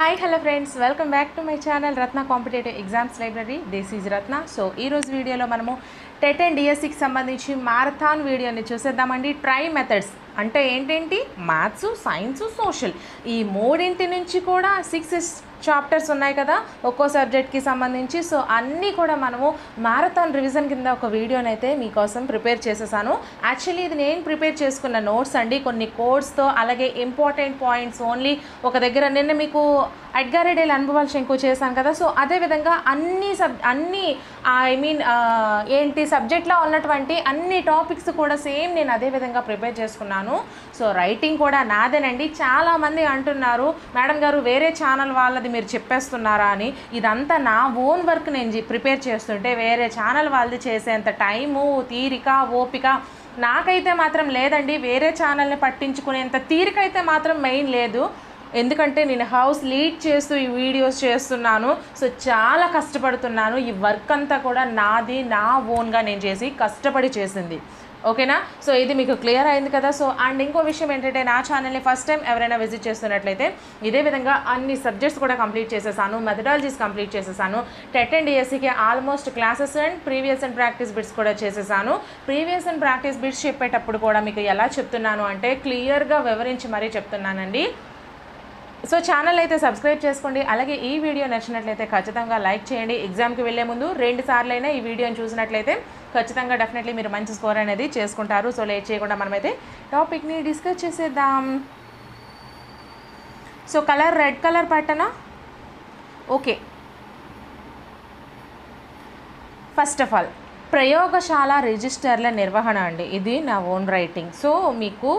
Hi, hello friends, welcome back to my channel Ratna Competitive Exams Library. This is Ratna. So ee roju video lo manamu TET and DSE ki sambandhinchi marathon video ni chuseddamandi. Try methods అంటే ఏంటేంటి maths, science, social ఈ మూడింటి నుంచి కూడా 6 chapters ఉన్నాయి కదా ఒక్కో సబ్జెక్ట్కి సంబంధించి. సో అన్నీ కూడా మనము మ్యారథాన్ రివిజన్ కింద ఒక వీడియోని అయితే మీకోసం ప్రిపేర్ చేసేసాను. యాక్చువల్లీ ఇది నేను ప్రిపేర్ చేసుకున్న నోట్స్ అండి, కొన్ని కోడ్స్తో అలాగే ఇంపార్టెంట్ పాయింట్స్ ఓన్లీ ఒక దగ్గర. నిన్న మీకు అడ్గారెడేల్ అనుభవాల శంకు చేశాను కదా, సో అదేవిధంగా అన్ని ఏంటి సబ్జెక్ట్లో ఉన్నటువంటి అన్ని టాపిక్స్ కూడా సేమ్ నేను అదేవిధంగా ప్రిపేర్ చేసుకున్నాను. సో రైటింగ్ కూడా నాదేనండి. చాలామంది అంటున్నారు మేడం గారు వేరే ఛానల్ వాళ్ళది మీరు చెప్పేస్తున్నారా అని. ఇదంతా నా ఓన్ వర్క్ నేను ప్రిపేర్ చేస్తుంటే వేరే ఛానల్ వాళ్ళది చేసేంత టైము, తీరిక, ఓపిక నాకైతే మాత్రం లేదండి. వేరే ఛానల్ని పట్టించుకునేంత తీరిక అయితే మాత్రం మెయిన్ లేదు. ఎందుకంటే నేను హౌస్ లీడ్ చేస్తూ ఈ వీడియోస్ చేస్తున్నాను. సో చాలా కష్టపడుతున్నాను. ఈ వర్క్ అంతా కూడా నాది, నా ఓన్గా నేను చేసి కష్టపడి చేసింది. ఓకేనా? సో ఇది మీకు క్లియర్ అయింది కదా. సో అండ్ ఇంకో విషయం ఏంటంటే నా ఛానల్ని ఫస్ట్ టైం ఎవరైనా విజిట్ చేస్తున్నట్లయితే ఇదే విధంగా అన్ని సబ్జెక్ట్స్ కూడా కంప్లీట్ చేసేసాను, మెథడాలజీస్ కంప్లీట్ చేసేసాను. టెట్ అండ్ డిఎస్సికి almost classes and previous and practice bits కూడా చేసేసాను. ప్రీవియస్ అండ్ ప్రాక్టీస్ బిట్స్ చెప్పేటప్పుడు కూడా మీకు ఎలా చెప్తున్నాను అంటే క్లియర్గా వివరించి మరీ చెప్తున్నానండి. సో ఛానల్ అయితే సబ్స్క్రైబ్ చేసుకోండి. అలాగే ఈ వీడియో నచ్చినట్లయితే ఖచ్చితంగా లైక్ చేయండి. ఎగ్జామ్కి వెళ్ళే ముందు 2 సార్లైనా ఈ వీడియోని చూసినట్లయితే ఖచ్చితంగా డెఫినెట్లీ మీరు మంచి స్కోర్ అనేది చేసుకుంటారు. సో లేట్ చేయకుండా మనమైతే టాపిక్ని డిస్కస్ చేసేద్దాం. సో కలర్ రెడ్ కలర్ పట్టనా? ఓకే. ఫస్ట్ ఆఫ్ ఆల్ ప్రయోగశాల రిజిస్టర్ల నిర్వహణ అండి, ఇది నా ఓన్ రైటింగ్. సో మీకు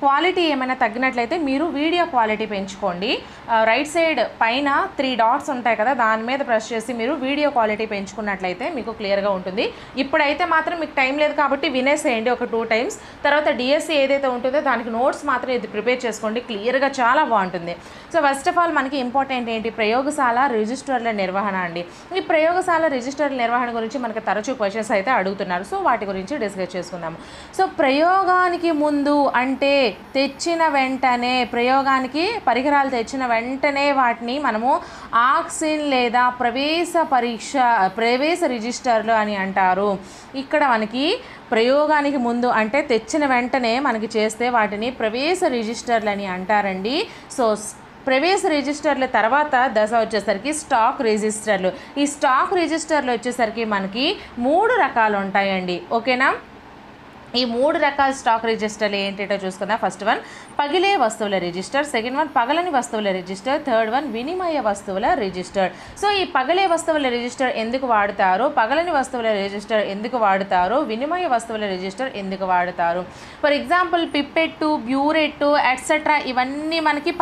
క్వాలిటీ ఏమైనా తగ్గినట్లయితే మీరు వీడియో క్వాలిటీ పెంచుకోండి. రైట్ సైడ్ పైన 3 డాట్స్ ఉంటాయి కదా, దాని మీద ప్రెస్ చేసి మీరు వీడియో క్వాలిటీ పెంచుకున్నట్లయితే మీకు క్లియర్గా ఉంటుంది. ఇప్పుడైతే మాత్రం మీకు టైం లేదు కాబట్టి వినేసేయండి ఒక 2 టైమ్స్. తర్వాత డిఎస్సి ఏదైతే ఉంటుందో దానికి నోట్స్ మాత్రం ఇది ప్రిపేర్ చేసుకోండి, క్లియర్గా చాలా బాగుంటుంది. సో ఫస్ట్ ఆఫ్ ఆల్ మనకి ఇంపార్టెంట్ ఏంటి, ప్రయోగశాల రిజిస్టర్ల నిర్వహణ అండి. ఈ ప్రయోగశాల రిజిస్టర్ల నిర్వహణ గురించి మనకి తరచూ క్వశ్చన్స్ అయితే అడుగుతున్నారు. సో వాటి గురించి డిస్కస్ చేసుకుందాము. సో ప్రయోగానికి ముందు అంటే తెచ్చిన వెంటనే, ప్రయోగానికి పరికరాలు తెచ్చిన వెంటనే వాటిని మనము ఆక్సిన్ లేదా ప్రవేశ రిజిస్టర్లు అని అంటారు. ఇక్కడ మనకి ప్రయోగానికి ముందు అంటే తెచ్చిన వెంటనే మనకి చేస్తే వాటిని ప్రవేశ రిజిస్టర్లు అని అంటారండి. సో ప్రవేశ రిజిస్టర్ల తర్వాత దశ వచ్చేసరికి స్టాక్ రిజిస్టర్లు. ఈ స్టాక్ రిజిస్టర్లు వచ్చేసరికి మనకి 3 రకాలు ఉంటాయండి. ఓకేనా? ఈ 3 రకాల స్టాక్ రిజిస్టర్లు ఏంటంటో చూసుకుందాం. ఫస్ట్ వన్ పగిలే వస్తువుల రిజిస్టర్, సెకండ్ వన్ పగలని వస్తువుల రిజిస్టర్, థర్డ్ వన్ వినిమయ వస్తువుల రిజిస్టర్. సో ఈ పగలే వస్తువుల రిజిస్టర్ ఎందుకు వాడతారు, పగలని వస్తువుల రిజిస్టర్ ఎందుకు వాడతారు, వినిమయ వస్తువుల రిజిస్టర్ ఎందుకు వాడతారు? ఫర్ ఎగ్జాంపుల్ పిప్పెట్టు, బ్యూరెట్టు ఎట్సెట్రా ఇవన్నీ మనకి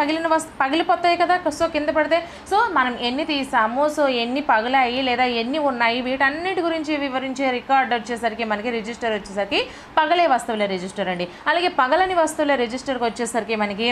పగిలిపోతాయి కదా. సో కింద పడితే సో మనం ఎన్ని తీసాము, సో ఎన్ని పగిలాయి లేదా ఎన్ని ఉన్నాయి, వీటన్నిటి గురించి వివరించే రికార్డ్ వచ్చేసరికి మనకి రిజిస్టర్ వచ్చేసరికి పగలే వస్తువుల రిజిస్టర్ అండి. అలాగే పగలని వస్తువుల రిజిస్టర్కి వచ్చేసరికి మనకి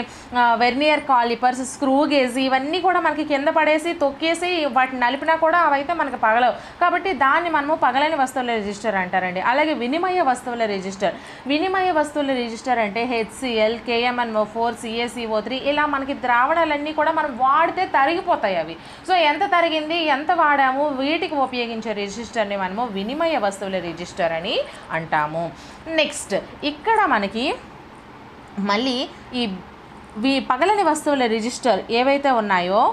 వెర్నియర్ కాలిపర్స్, స్క్రూ గేజ్ ఇవన్నీ కూడా మనకి కింద పడేసి తొక్కేసి వాటిని నలిపినా కూడా అవైతే మనకి పగలవు, కాబట్టి దాన్ని మనము పగలని వస్తువుల రిజిస్టర్ అంటారండి. అలాగే వినిమయ వస్తువుల రిజిస్టర్, వినిమయ వస్తువుల రిజిస్టర్ అంటే HCl, KMnO4, CaCO3 ఇలా మనకి ద్రావణాలన్నీ కూడా మనం వాడితే తరిగిపోతాయి అవి. సో ఎంత తరిగింది, ఎంత వాడాము, వీటికి ఉపయోగించే రిజిస్టర్ని మనము వినిమయ వస్తువుల రిజిస్టర్ అని అంటాము. నెక్స్ట్ ఇక్కడ మనకి మళ్ళీ ఈ పగలని వస్తువుల రిజిస్టర్ ఏవైతే ఉన్నాయో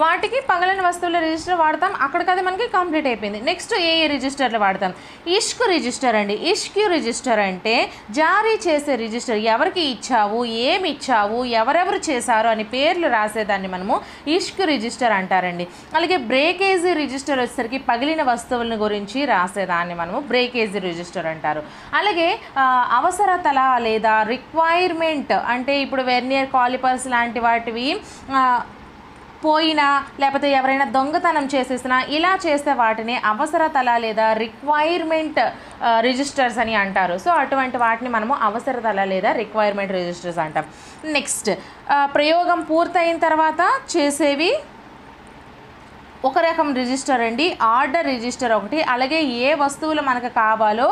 వాటికి పగలని వస్తువుల రిజిస్టర్ వాడతాం. అక్కడికది మనకి కంప్లీట్ అయిపోయింది. నెక్స్ట్ ఏ రిజిస్టర్లు వాడతాం, ఇష్క్ రిజిస్టర్ అండి. ఇష్క్ రిజిస్టర్ అంటే జారీ చేసే రిజిస్టర్, ఎవరికి ఇచ్చావు, ఏమి ఇచ్చావు, ఎవరెవరు చేశారు అని పేర్లు రాసేదాన్ని మనము ఇష్క్ రిజిస్టర్ అంటారండి. అలాగే బ్రేకేజీ రిజిస్టర్ వచ్చేసరికి పగిలిన వస్తువుల గురించి రాసేదాన్ని మనము బ్రేకేజీ రిజిస్టర్ అంటారు. అలాగే అవసరతల లేదా రిక్వైర్మెంట్ అంటే ఇప్పుడు వెర్నియర్ కాలిపర్స్ లాంటి వాటివి పోయినా లేకపోతే ఎవరైనా దొంగతనం చేసేసినా ఇలా చేస్తే వాటిని అవసరతల లేదా రిక్వైర్మెంట్ రిజిస్టర్స్ అని అంటారు. సో అటువంటి వాటిని మనము అవసరతల లేదా రిక్వైర్మెంట్ రిజిస్టర్స్ అంటాం. నెక్స్ట్ ప్రయోగం పూర్తయిన తర్వాత చేసేవి ఒక రకం రిజిస్టర్ అండి, ఆర్డర్ రిజిస్టర్ ఒకటి. అలాగే ఏ వస్తువులు మనకు కావాలో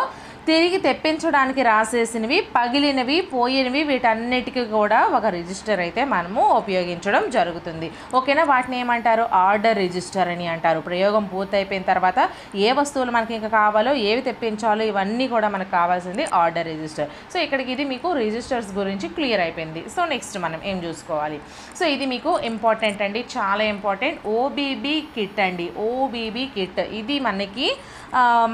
తిరిగి తెప్పించడానికి రాసేసినవి, పగిలినవి, పోయినవి వీటన్నిటికీ కూడా ఒక రిజిస్టర్ అయితే మనము ఉపయోగించడం జరుగుతుంది. ఓకేనా, వాటిని ఏమంటారు? ఆర్డర్ రిజిస్టర్ అని అంటారు. ప్రయోగం పూర్తయిపోయిన తర్వాత ఏ వస్తువులు మనకి ఇంకా కావాలో, ఏవి తెప్పించాలో ఇవన్నీ కూడా మనకు కావాల్సింది ఆర్డర్ రిజిస్టర్. సో ఇక్కడికి ఇది మీకు రిజిస్టర్స్ గురించి క్లియర్ అయిపోయింది. సో నెక్స్ట్ మనం ఏం చూసుకోవాలి? సో ఇది మీకు ఇంపార్టెంట్ అండి, చాలా ఇంపార్టెంట్. ఓబీబీ కిట్ అండి. ఓబీబీ కిట్ ఇది మనకి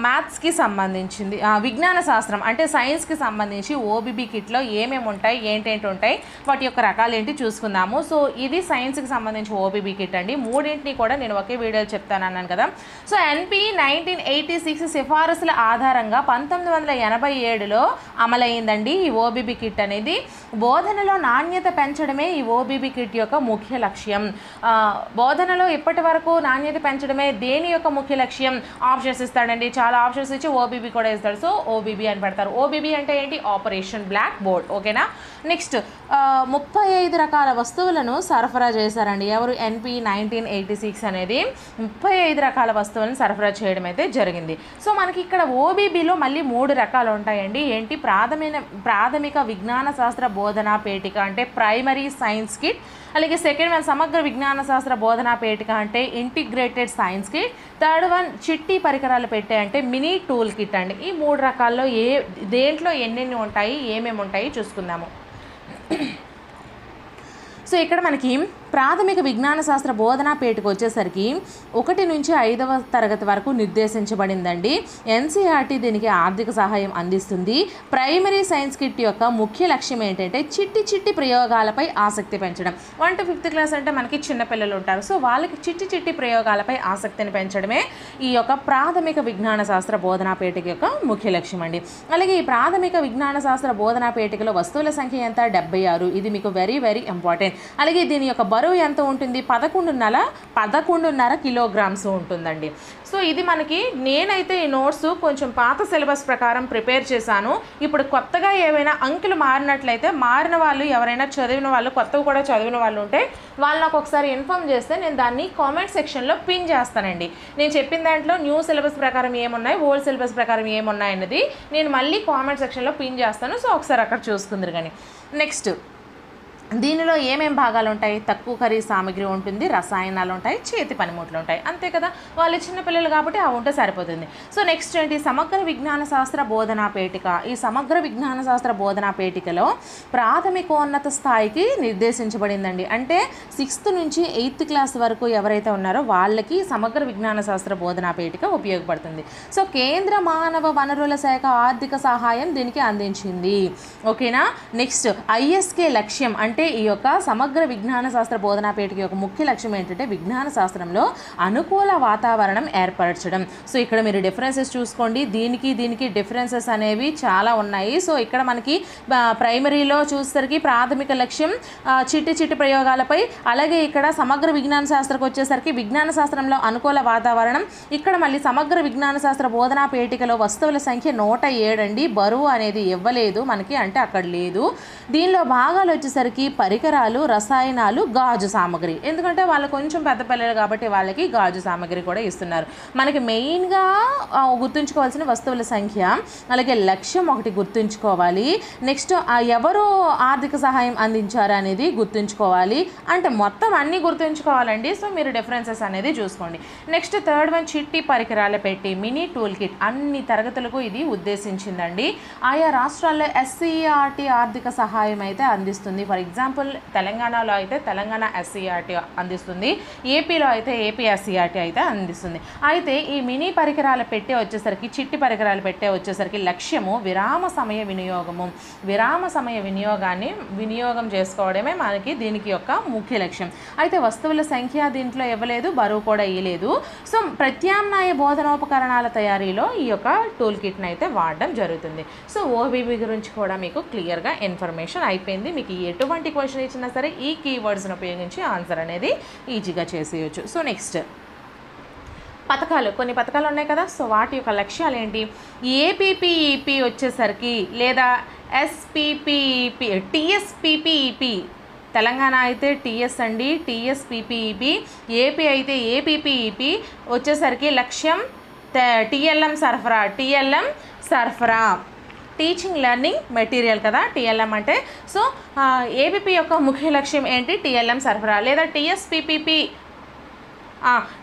మ్యాథ్స్కి సంబంధించింది, విజ్ఞాన శాస్త్రం అంటే సైన్స్కి సంబంధించి ఓబీబీ కిట్లో ఏమేమి ఉంటాయి, ఏంటేంటి ఉంటాయి, వాటి యొక్క రకాలు ఏంటి చూసుకుందాము. సో ఇది సైన్స్కి సంబంధించి ఓబీబీ కిట్ అండి. మూడింటిని కూడా నేను ఒకే వీడియోలో చెప్తాను అన్నాను కదా. సో ఎన్పి 1986 సిఫారసుల ఆధారంగా 1987లో అమలైందండి ఈ ఓబీబీ కిట్ అనేది. బోధనలో నాణ్యత పెంచడమే ఈ ఓబీబీ కిట్ యొక్క ముఖ్య లక్ష్యం. బోధనలో ఇప్పటి వరకు నాణ్యత పెంచడమే దేని యొక్క ముఖ్య లక్ష్యం? ఆప్షన్స్ ఇస్తాడండి, చాలా ఆప్షన్స్ ఇచ్చి ఓబీబీ కూడా ఇస్తాడు. సో ఓబీబీ అని పెడతారు. ఓబీబీ అంటే ఏంటి? Operation black board. ఓకేనా. నెక్స్ట్ 35 రకాల వస్తువులను సరఫరా చేశారండి. ఎవరు? ఎన్పి 1986 అనేది 35 రకాల వస్తువులను సరఫరా చేయడం అయితే జరిగింది. సో మనకి ఇక్కడ ఓబీబీలో మళ్ళీ 3 రకాలు ఉంటాయండి. ఏంటి? ప్రాథమిక విజ్ఞాన శాస్త్ర బోధనా పేటిక అంటే ప్రైమరీ సైన్స్ కిట్. అలాగే సెకండ్ వన్ సమగ్ర విజ్ఞాన శాస్త్ర బోధనా పేటిక అంటే integrated science kit. Third one చిట్టి పరికరాలు పెట్టే అంటే మినీ టూల్ కిట్ అండి. ఈ 3 రకాల్లో దేంట్లో ఎన్నెన్ని ఉంటాయి, ఏమేమి ఉంటాయి చూసుకుందాము. సో ఇక్కడ మనకి ప్రాథమిక విజ్ఞాన శాస్త్ర బోధనా పేటిక వచ్చేసరికి 1 నుంచి 5వ తరగతి వరకు నిర్దేశించబడిందండి. ఎన్సీఆర్టీ దీనికి ఆర్థిక సహాయం అందిస్తుంది. ప్రైమరీ సైన్స్ కిట్ యొక్క ముఖ్య లక్ష్యం ఏంటంటే చిట్టి ప్రయోగాలపై ఆసక్తి పెంచడం. 1 to 5th క్లాస్ అంటే మనకి చిన్నపిల్లలు ఉంటారు. సో వాళ్ళకి చిట్టి ప్రయోగాలపై ఆసక్తిని పెంచడమే ఈ యొక్క ప్రాథమిక విజ్ఞాన శాస్త్ర బోధనా పేటిక యొక్క ముఖ్య లక్ష్యం అండి. అలాగే ఈ ప్రాథమిక విజ్ఞాన శాస్త్ర బోధనా పేటికలో వస్తువుల సంఖ్య ఎంత? 76. ఇది మీకు వెరీ వెరీ ఇంపార్టెంట్. అలాగే దీని యొక్క బరువు ఎంత ఉంటుంది? 11.5 కిలోగ్రామ్స్ ఉంటుందండి. సో ఇది మనకి, నేనైతే ఈ నోట్స్ కొంచెం పాత సిలబస్ ప్రకారం ప్రిపేర్ చేశాను. ఇప్పుడు కొత్తగా ఏవైనా అంకెలు మారినట్లయితే, మారిన వాళ్ళు ఎవరైనా చదివిన వాళ్ళు, కొత్తగా కూడా చదివిన వాళ్ళు ఉంటే వాళ్ళు నాకు ఒకసారి ఇన్ఫామ్ చేస్తే నేను దాన్ని కామెంట్ సెక్షన్లో పిన్ చేస్తానండి. నేను చెప్పిన దాంట్లో న్యూ సిలబస్ ప్రకారం ఏమున్నాయి, ఓల్డ్ సిలబస్ ప్రకారం ఏమున్నాయి అన్నది నేను మళ్ళీ కామెంట్ సెక్షన్లో పిన్ చేస్తాను. సో ఒకసారి అక్కడ చూసుకుందరు. కానీ నెక్స్ట్ దీనిలో ఏమేం భాగాలు ఉంటాయి? తక్కువ ఖరీదు సామాగ్రి ఉంటుంది, రసాయనాలు ఉంటాయి, చేతి పనిముట్లు ఉంటాయి. అంతే కదా, వాళ్ళు చిన్నపిల్లలు కాబట్టి అవి ఉంటే సరిపోతుంది. సో నెక్స్ట్ ఏంటి? సమగ్ర విజ్ఞాన శాస్త్ర బోధనా పేటిక. ఈ సమగ్ర విజ్ఞాన శాస్త్ర బోధనా పేటికలో ప్రాథమికోన్నత స్థాయికి నిర్దేశించబడిందండి. అంటే 6th నుంచి 8th క్లాస్ వరకు ఎవరైతే ఉన్నారో వాళ్ళకి సమగ్ర విజ్ఞాన శాస్త్ర బోధనా పేటిక ఉపయోగపడుతుంది. సో కేంద్ర మానవ వనరుల శాఖ ఆర్థిక సహాయం దీనికి అందించింది. ఓకేనా. నెక్స్ట్ ఐఎస్కే లక్ష్యం అంటే ఈ యొక్క సమగ్ర విజ్ఞాన శాస్త్ర బోధనా పేటిక యొక్క ముఖ్య లక్ష్యం ఏంటంటే విజ్ఞాన శాస్త్రంలో అనుకూల వాతావరణం ఏర్పరచడం. సో ఇక్కడ మీరు డిఫరెన్సెస్ చూసుకోండి. దీనికి డిఫరెన్సెస్ అనేవి చాలా ఉన్నాయి. సో ఇక్కడ మనకి ప్రైమరీలో చూసేసరికి ప్రాథమిక లక్ష్యం చిట్టి ప్రయోగాలపై, అలాగే ఇక్కడ సమగ్ర విజ్ఞాన శాస్త్రకు వచ్చేసరికి విజ్ఞాన శాస్త్రంలో అనుకూల వాతావరణం. ఇక్కడ మళ్ళీ సమగ్ర విజ్ఞాన శాస్త్ర బోధనా పేటికలో వస్తువుల సంఖ్య 107 అండి. బరువు అనేది ఇవ్వలేదు మనకి, అంటే అక్కడ లేదు. దీనిలో భాగాలు వచ్చేసరికి పరికరాలు, రసాయనాలు, గాజు సామాగ్రి. ఎందుకంటే వాళ్ళు కొంచెం పెద్ద పిల్లలు కాబట్టి వాళ్ళకి గాజు సామాగ్రి కూడా ఇస్తున్నారు. మనకి మెయిన్గా గుర్తుంచుకోవాల్సిన వస్తువుల సంఖ్య, అలాగే లక్ష్యం ఒకటి గుర్తుంచుకోవాలి. నెక్స్ట్ ఎవరు ఆర్థిక సహాయం అందించారు అనేది గుర్తుంచుకోవాలి. అంటే మొత్తం అన్నీ గుర్తుంచుకోవాలండి. సో మీరు డిఫరెన్సెస్ అనేది చూసుకోండి. నెక్స్ట్ థర్డ్ వన్ చిట్టి పరికరాలు పెట్టి మినీ టూల్ కిట్. అన్ని తరగతులకు ఇది ఉద్దేశించిందండి. ఆయా రాష్ట్రాల్లో ఎస్సీఆర్టీ ఆర్థిక సహాయం అయితే అందిస్తుంది. ఫర్ ఎగ్జాంపుల్ తెలంగాణలో అయితే తెలంగాణ ఎస్సీఆర్టీ అందిస్తుంది, ఏపీలో అయితే ఏపీ ఎస్సీఆర్టీ అయితే అందిస్తుంది. అయితే ఈ మినీ పరికరాలు పెట్టే వచ్చేసరికి, చిట్టి పరికరాలు పెట్టే వచ్చేసరికి లక్ష్యము విరామ సమయ వినియోగము. విరామ సమయ వినియోగం చేసుకోవడమే మనకి దీనికి యొక్క ముఖ్య లక్ష్యం. అయితే వస్తువుల సంఖ్య దీంట్లో ఇవ్వలేదు, బరువు కూడా ఇవ్వలేదు. సో ప్రత్యామ్నాయ బోధనోపకరణాల తయారీలో ఈ యొక్క టూల్ కిట్ని అయితే వాడడం జరుగుతుంది. సో ఓబీబీ గురించి కూడా మీకు క్లియర్గా ఇన్ఫర్మేషన్ అయిపోయింది. మీకు ఎటువంటి క్వశ్చన్ ఇచ్చినా సరే ఈ కీవర్డ్స్ని ఉపయోగించి ఆన్సర్ అనేది ఈజీగా చేసేయచ్చు. సో నెక్స్ట్ కొన్ని పథకాలు ఉన్నాయి కదా. సో వాటి యొక్క లక్ష్యాలు ఏంటి? ఏపీపీఈపీ వచ్చేసరికి లేదా ఎస్పీపీఈపీ, టీఎస్పీపీఈపీ. తెలంగాణ అయితే టీఎస్ అండి, టీఎస్పీపీఈపీ. ఏపీ అయితే ఏపీపీఈపీ వచ్చేసరికి లక్ష్యం టీఎల్ఎం సరఫరా. టీచింగ్ లెర్నింగ్ మెటీరియల్ కదా టీఎల్ఎం అంటే. సో ఏబీపీ యొక్క ముఖ్య లక్ష్యం ఏంటి? టీఎల్ఎం సరఫరా. లేదా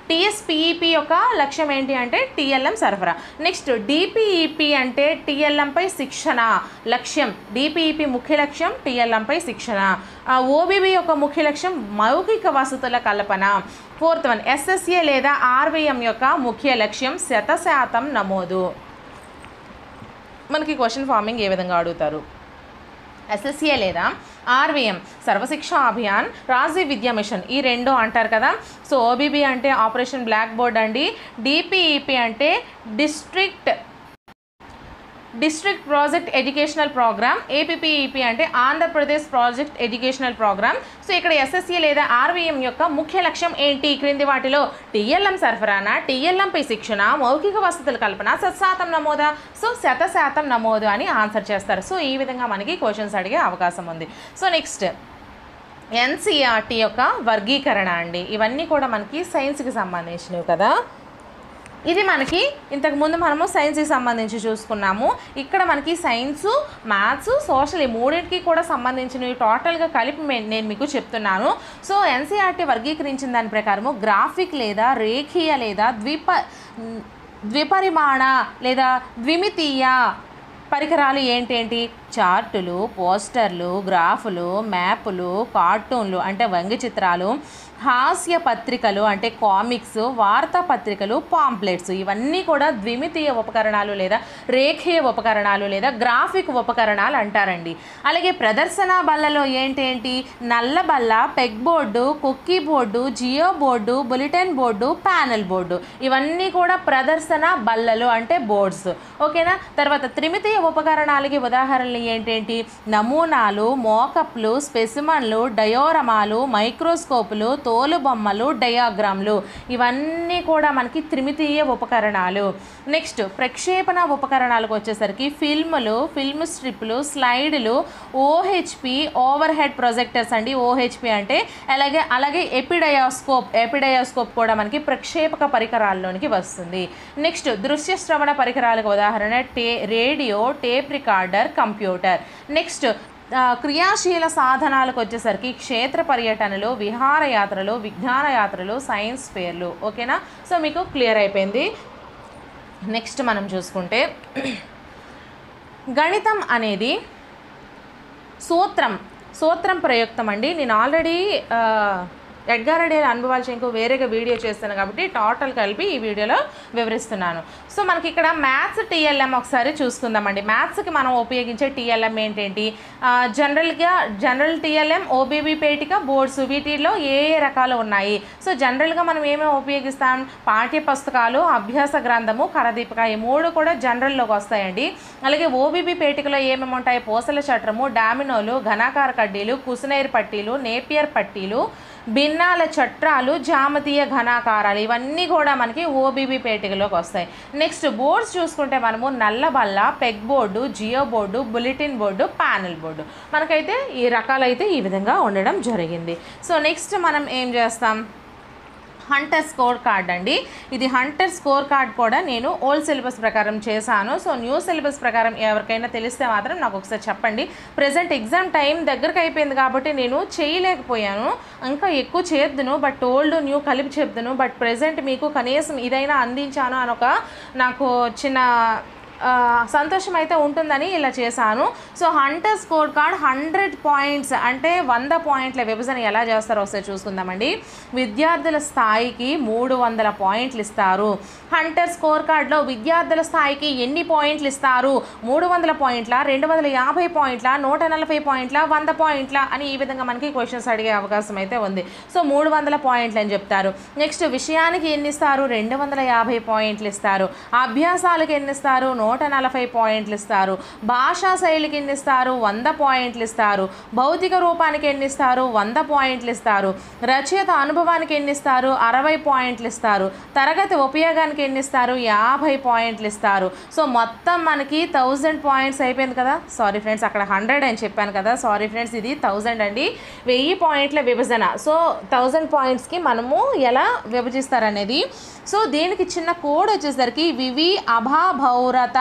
టీఎస్పీఈపీ యొక్క లక్ష్యం ఏంటి అంటే టీఎల్ఎం సరఫరా. నెక్స్ట్ డిపిఈపి అంటే టీఎల్ఎంపై శిక్షణ లక్ష్యం. డిపిఈపి ముఖ్య లక్ష్యం టీఎల్ఎంపై శిక్షణ. ఓబీబీ యొక్క ముఖ్య లక్ష్యం మౌఖిక వసతుల కల్పన. 4th వన్ ఎస్ఎస్ఏ లేదా ఆర్వీఎం యొక్క ముఖ్య లక్ష్యం 100% నమోదు. మనకి క్వశ్చన్ ఫార్మింగ్ ఏ విధంగా అడుగుతారు? ఎస్ఎస్ఏ లేదా ఆర్వీఎం సర్వశిక్షా అభియాన్, రాజీవ్ విద్యా మిషన్ ఈ రెండు అంటారు కదా. సో ఓబీబీ అంటే ఆపరేషన్ బ్లాక్ బోర్డ్ అండి. డిపిఈపి అంటే డిస్ట్రిక్ట్ ప్రాజెక్ట్ ఎడ్యుకేషనల్ ప్రోగ్రామ్. ఏపీపీఈపీ అంటే Andhra Pradesh project educational programme. So ఇక్కడ ఎస్ఎస్ఏ లేదా ఆర్వీఎం యొక్క ముఖ్య లక్ష్యం ఏంటి? క్రింది వాటిలో టీఎల్ఎం సరఫరానా, టీఎల్ఎంపై శిక్షణ, మౌఖిక వసతుల కల్పన, 100% నమోదా? సో 100% నమోదు అని ఆన్సర్ చేస్తారు. సో ఈ విధంగా మనకి క్వశ్చన్స్ అడిగే అవకాశం ఉంది. సో నెక్స్ట్ ఎన్సీఆర్టీ యొక్క వర్గీకరణ అండి. ఇవన్నీ కూడా మనకి సైన్స్కి సంబంధించినవి కదా. ఇది మనకి ఇంతకుముందు మనము సైన్స్కి సంబంధించి చూసుకున్నాము. ఇక్కడ మనకి సైన్సు, మ్యాథ్స్, సోషల్ ఈ మూడింటికి కూడా సంబంధించినవి టోటల్గా కలిపి నేను మీకు చెప్తున్నాను. సో ఎన్సీఆర్టీ వర్గీకరించిన దాని ప్రకారము గ్రాఫిక్ లేదా రేఖీయ లేదా ద్విపరిమాణ లేదా ద్విమితీయ పరికరాలు ఏంటేంటి? చార్టులు, పోస్టర్లు, గ్రాఫులు, మ్యాపులు, కార్టూన్లు అంటే వ్యంగ్య చిత్రాలు, హాస్య పత్రికలు అంటే కామిక్స్, వార్తాపత్రికలు, పాంప్లెట్స్ ఇవన్నీ కూడా ద్విమితీయ ఉపకరణాలు లేదా రేఖీయ ఉపకరణాలు లేదా గ్రాఫిక్ ఉపకరణాలు అంటారండి. అలాగే ప్రదర్శన బల్లలో ఏంటేంటి? నల్ల బల్ల, peg board, cookie board, geo board, bulletin board, panel board ఇవన్నీ కూడా ప్రదర్శన బల్లలు అంటే బోర్డ్స్. ఓకేనా. తర్వాత త్రిమితీయ ఉపకరణాలకి ఉదాహరణలు ఏంటేంటి? నమూనాలు, మోకప్లు, స్పెసిమన్లు, డయోరమాలు, మైక్రోస్కోపులు, తోలు బొమ్మలు, డయాగ్రామ్లు ఇవన్నీ కూడా మనకి త్రిమితీయ ఉపకరణాలు. నెక్స్ట్ ప్రక్షేపణ ఉపకరణాలకు వచ్చేసరికి ఫిల్ములు, ఫిల్మ్ స్ట్రిప్లు, స్లైడ్లు, ఓహెచ్పి ఓవర్ హెడ్ ప్రొజెక్టర్స్ అండి. ఓహెచ్పి అంటే అలాగే ఎపిడయాస్కోప్ కూడా మనకి ప్రక్షేపక పరికరాల్లోనికి వస్తుంది. నెక్స్ట్ దృశ్య శ్రవణ పరికరాలకు ఉదాహరణ radio, tape recorder, computer. Next క్రియాశీల సాధనాలకు వచ్చేసరికి క్షేత్ర పర్యటనలు, విహారయాత్రలు, విజ్ఞాన యాత్రలు, సైన్స్ ఫేర్లు. ఓకేనా. సో మీకు క్లియర్ అయిపోయింది. నెక్స్ట్ మనం చూసుకుంటే గణితం అనేది సూత్రం ప్రయుక్తం అండి. నేను ఆల్రెడీ ఎడ్గార్ అడే అనుభవాలు ఇంకో వేరేగా వీడియో చేస్తాను కాబట్టి టోటల్ కలిపి ఈ వీడియోలో వివరిస్తున్నాను. సో మనకి ఇక్కడ మ్యాథ్స్ టీఎల్ఎం ఒకసారి చూసుకుందామండి. మ్యాథ్స్కి మనం ఉపయోగించే టీఎల్ఎం ఏంటేంటి? జనరల్ టీఎల్ఎం, ఓబీబీ పేటిక, బోర్డ్స్ వీటిలో ఏ రకాలు ఉన్నాయి? సో జనరల్గా మనం ఏమేమి ఉపయోగిస్తాం? పాఠ్య పుస్తకాలు, అభ్యాస గ్రంథము, కరదీపిక ఈ మూడు కూడా జనరల్లోకి వస్తాయండి. అలాగే ఓబీబీ పేటికలో ఏమేమి ఉంటాయి? పూసల చట్రము, డామినోలు, ఘనాకార కడ్డీలు, కుసినైర్ పట్టీలు, నేపియర్ పట్టీలు, భిన్నాల చట్రాలు, జామతీయ ఘనాకారాలు ఇవన్నీ కూడా మనకి ఓబీబీ పేటికలోకి వస్తాయి. నెక్స్ట్ బోర్డ్స్ చూసుకుంటే మనము నల్లబల్ల, peg board, geo board, bulletin board, panel board మనకైతే ఈ రకాలైతే ఈ విధంగా ఉండడం జరిగింది. సో నెక్స్ట్ మనం ఏం చేస్తాం? హంటర్ స్కోర్ కార్డ్ అండి. ఇది హంటర్ స్కోర్ కార్డ్ కూడా నేను ఓల్డ్ సిలబస్ ప్రకారం చేశాను. సో న్యూ సిలబస్ ప్రకారం ఎవరికైనా తెలిస్తే మాత్రం నాకు ఒకసారి చెప్పండి. ప్రజెంట్ ఎగ్జామ్ టైం దగ్గరకు అయిపోయింది కాబట్టి నేను చేయలేకపోయాను. ఇంకా ఎక్కువ చేద్దును, బట్ ఓల్డ్ న్యూ కలిపి చెప్దును. బట్ ప్రజెంట్ మీకు కనీసం ఇదైనా అందించాను అని ఒక నాకు చిన్న సంతోషం అయితే ఉంటుందని ఇలా చేశాను. So Hunter score card 100 points అంటే 100 పాయింట్ల విభజన ఎలా చేస్తారో ఒకసారి చూసుకుందామండి. విద్యార్థుల స్థాయికి 300 పాయింట్లు ఇస్తారు. హంటర్ స్కోర్ కార్డులో విద్యార్థుల స్థాయికి ఎన్ని పాయింట్లు ఇస్తారు? 300 పాయింట్ల, 250 పాయింట్ల, 140 పాయింట్ల, 100 పాయింట్ల అని ఈ విధంగా మనకి క్వశ్చన్స్ అడిగే అవకాశం అయితే ఉంది. సో 300 పాయింట్లు అని చెప్తారు. నెక్స్ట్ విషయానికి ఎన్ని ఇస్తారు? 250 పాయింట్లు ఇస్తారు. అభ్యాసాలకు ఎన్ని ఇస్తారు? 140 పాయింట్లు ఇస్తారు. భాషా శైలికి ఎన్ని ఇస్తారు? 100 పాయింట్లు ఇస్తారు. భౌతిక రూపానికి ఎన్ని ఇస్తారు? 100 పాయింట్లు ఇస్తారు. రచయిత అనుభవానికి ఎన్ని ఇస్తారు? 60 పాయింట్లు ఇస్తారు. తరగతి ఉపయోగానికి ఎన్ని ఇస్తారు? 50 పాయింట్లు ఇస్తారు. సో మొత్తం మనకి 1000 పాయింట్స్ అయిపోయింది కదా. సారీ ఫ్రెండ్స్, అక్కడ 100 అని చెప్పాను కదా. సారీ ఫ్రెండ్స్, ఇది 1000 అండి. 1000 పాయింట్ల విభజన. సో 1000 పాయింట్స్కి మనము ఎలా విభజిస్తారనేది. సో దీనికి చిన్న కోడ్ వచ్చేసరికి వివి అభాభౌరత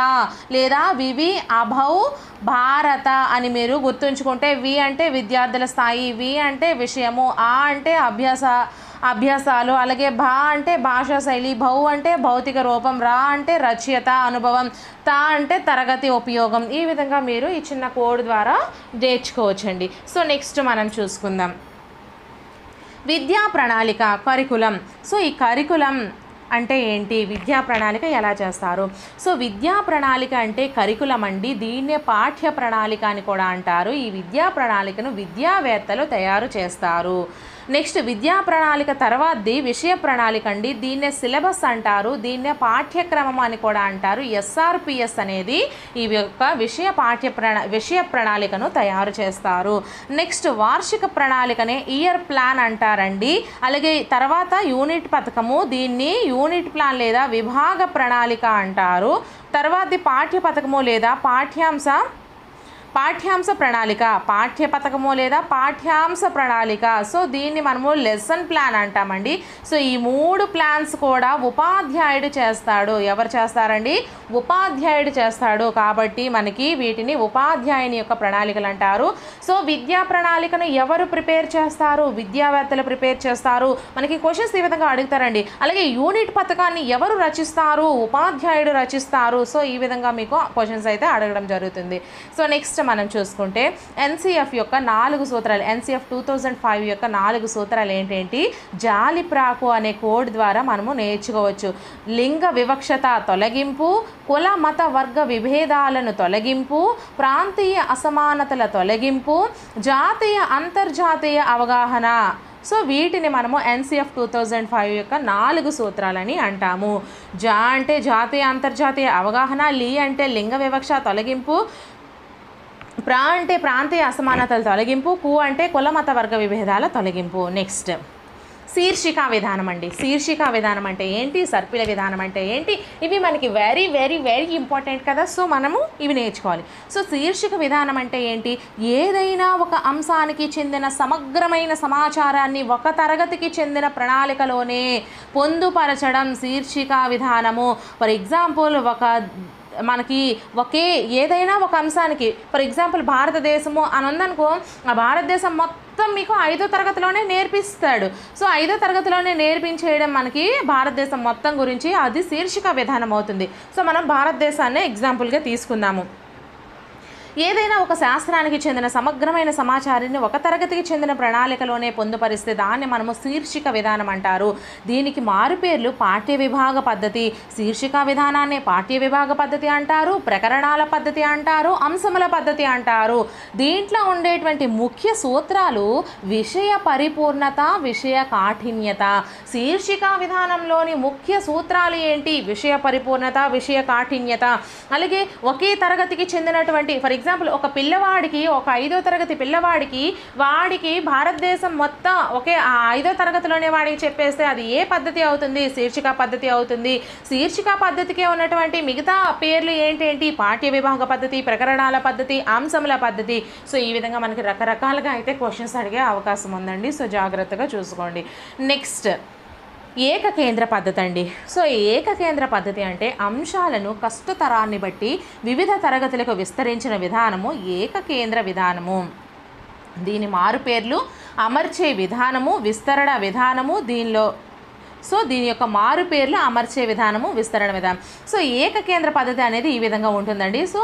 లేదా వివి అభౌ భారత అని మీరు గుర్తుంచుకుంటే, వి అంటే విద్యార్థుల స్థాయి, వి అంటే విషయము, ఆ అంటే అభ్యాసాలు, అలాగే భా అంటే భాషా శైలి, భౌ అంటే భౌతిక రూపం, రా అంటే రచయిత అనుభవం, తా అంటే తరగతి ఉపయోగం. ఈ విధంగా మీరు ఈ చిన్న కోడ్ ద్వారా నేర్చుకోవచ్చండి. సో నెక్స్ట్ మనం చూసుకుందాం విద్యా ప్రణాళిక, కరికులం. సో ఈ కరికులం అంటే ఏంటి, విద్యా ప్రణాళిక ఎలా చేస్తారు? సో విద్యా ప్రణాళిక అంటే కరికులం అండి. దీన్నే పాఠ్య ప్రణాళిక అని కూడా అంటారు. ఈ విద్యా ప్రణాళికను విద్యావేత్తలు తయారు చేస్తారు. నెక్స్ట్ విద్యా ప్రణాళిక తర్వాతది విషయ ప్రణాళిక అండి. దీన్నే సిలబస్ అంటారు, దీన్నే పాఠ్యక్రమం అని కూడా అంటారు. SRPS అనేది ఈ యొక్క విషయ ప్రణాళికను తయారు చేస్తారు. నెక్స్ట్ వార్షిక ప్రణాళికనే ఇయర్ ప్లాన్ అంటారండి. అలాగే తర్వాత యూనిట్ పథకము, దీన్ని యూనిట్ ప్లాన్ లేదా విభాగ ప్రణాళిక అంటారు. తర్వాతది పాఠ్య పథకము లేదా పాఠ్యాంశ ప్రణాళిక, పాఠ్య పథకము లేదా పాఠ్యాంశ ప్రణాళిక. సో దీన్ని మనము లెసన్ ప్లాన్ అంటామండి. సో ఈ 3 ప్లాన్స్ కూడా ఉపాధ్యాయుడు చేస్తాడు. ఎవరు చేస్తారండి? ఉపాధ్యాయుడు చేస్తాడు. కాబట్టి మనకి వీటిని ఉపాధ్యాయుని యొక్క ప్రణాళికలు అంటారు. సో విద్యా ప్రణాళికను ఎవరు ప్రిపేర్ చేస్తారు? విద్యావేత్తలు ప్రిపేర్ చేస్తారు. మనకి క్వశ్చన్స్ ఈ విధంగా అడుగుతారండి. అలాగే యూనిట్ పథకాన్ని ఎవరు రచిస్తారు? ఉపాధ్యాయుడు రచిస్తారు. సో ఈ విధంగా మీకు క్వశ్చన్స్ అయితే అడగడం జరుగుతుంది. సో నెక్స్ట్ మనం చూసుకుంటే NCF యొక్క 4 సూత్రాలు, NCF 2005 యొక్క 4 సూత్రాలు ఏంటేంటి? జాలిప్రాకు అనే కోడ్ ద్వారా మనము నేర్చుకోవచ్చు. లింగ వివక్షత తొలగింపు, కుల మత వర్గ విభేదాలను తొలగింపు, ప్రాంతీయ అసమానతల తొలగింపు, జాతీయ అంతర్జాతీయ అవగాహన. సో వీటిని మనము NCF 2005 యొక్క 4 సూత్రాలని అంటాము. జా అంటే జాతీయ అంతర్జాతీయ అవగాహన, లి అంటే లింగ వివక్ష తొలగింపు, ప్రా అంటే ప్రాంతీయ అసమానతల తొలగింపు, కు అంటే కుల మత వర్గ విభేదాల తొలగింపు. నెక్స్ట్ శీర్షిక విధానం అండి. శీర్షిక విధానం అంటే ఏంటి, సర్పిల విధానం అంటే ఏంటి, ఇవి మనకి వెరీ వెరీ వెరీ ఇంపార్టెంట్ కదా. సో మనము ఇవి నేర్చుకోవాలి. సో శీర్షిక విధానం అంటే ఏంటి? ఏదైనా ఒక అంశానికి చెందిన సమగ్రమైన సమాచారాన్ని ఒక తరగతికి చెందిన ప్రణాళికలోనే పొందుపరచడం శీర్షిక విధానము. ఫర్ ఎగ్జాంపుల్ మనకి ఏదైనా ఒక అంశానికి, ఫర్ ఎగ్జాంపుల్ భారతదేశము అని ఉందనుకో, ఆ భారతదేశం మొత్తం మీకు 5వ తరగతిలోనే నేర్పిస్తాడు. సో 5వ తరగతిలోనే నేర్పించేయడం మనకి భారతదేశం మొత్తం గురించి, అది శీర్షిక విధానం అవుతుంది. సో మనం భారతదేశాన్ని ఎగ్జాంపుల్గా తీసుకుందాము. ఏదైనా ఒక శాస్త్రానికి చెందిన సమగ్రమైన సమాచారాన్ని ఒక తరగతికి చెందిన ప్రణాళికలోనే పొందుపరిస్తే దాన్ని మనము శీర్షిక విధానం అంటారు. దీనికి మారుపేర్లు పాఠ్య విభాగ పద్ధతి, శీర్షిక విధానాన్ని పాఠ్య విభాగ పద్ధతి అంటారు, ప్రకరణాల పద్ధతి అంటారు, అంశముల పద్ధతి అంటారు. దీంట్లో ఉండేటువంటి ముఖ్య సూత్రాలు విషయ పరిపూర్ణత, విషయ కాఠిన్యత. శీర్షిక విధానంలోని ముఖ్య సూత్రాలు ఏంటి? విషయ పరిపూర్ణత, విషయ కాఠిన్యత. అలాగే ఒకే తరగతికి చెందినటువంటి, ఫర్ ఎగ్జాంపుల్ ఒక పిల్లవాడికి, ఒక 5వ తరగతి పిల్లవాడికి, వాడికి భారతదేశం మొత్తం ఒకే 5వ తరగతిలోనే వాడికి చెప్పేస్తే అది ఏ పద్ధతి అవుతుంది? శీర్షిక పద్ధతి అవుతుంది. శీర్షిక పద్ధతికే ఉన్నటువంటి మిగతా పేర్లు ఏంటేంటి? పాఠ్య విభాగ పద్ధతి, ప్రకరణాల పద్ధతి, అంశముల పద్ధతి. సో ఈ విధంగా మనకి రకరకాలుగా అయితే క్వశ్చన్స్ అడిగే అవకాశం ఉందండి. సో జాగ్రత్తగా చూసుకోండి. నెక్స్ట్ ఏకకేంద్ర పద్ధతి అండి. సో ఏకకేంద్ర పద్ధతి అంటే అంశాలను కష్టతరాన్ని బట్టి వివిధ తరగతులకు విస్తరించిన విధానము ఏకకేంద్ర విధానము. దీని మారుపేర్లు అమర్చే విధానము, విస్తరణ విధానము. దీని యొక్క మారు పేర్లు అమర్చే విధానము, విస్తరణ విధానం. సో ఏకకేంద్ర పద్ధతి అనేది ఈ విధంగా ఉంటుందండి. సో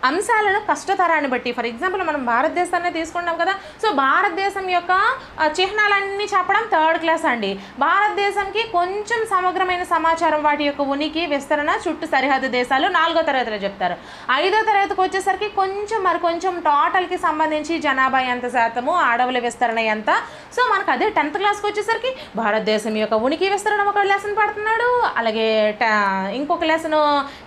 అంశాలను కష్టతరాన్ని బట్టి, ఫర్ ఎగ్జాంపుల్ మనం భారతదేశాన్ని తీసుకున్నాం కదా. సో భారతదేశం యొక్క చిహ్నాలన్నీ చెప్పడం 3rd క్లాస్ అండి. భారతదేశంకి కొంచెం సమగ్రమైన సమాచారం, వాటి యొక్క ఉనికి, విస్తరణ, చుట్టూ సరిహద్దు దేశాలు 4వ తరగతిలో చెప్తారు. 5వ తరగతికి వచ్చేసరికి కొంచెం టోటల్కి సంబంధించి జనాభా ఎంత శాతము, అడవుల విస్తరణ ఎంత. సో మనకు అదే 10th క్లాస్కి వచ్చేసరికి భారతదేశం యొక్క ఉనికి విస్తరణ ఒక లెసన్ పెడుతున్నాడు. అలాగే ఇంకొక లెసన్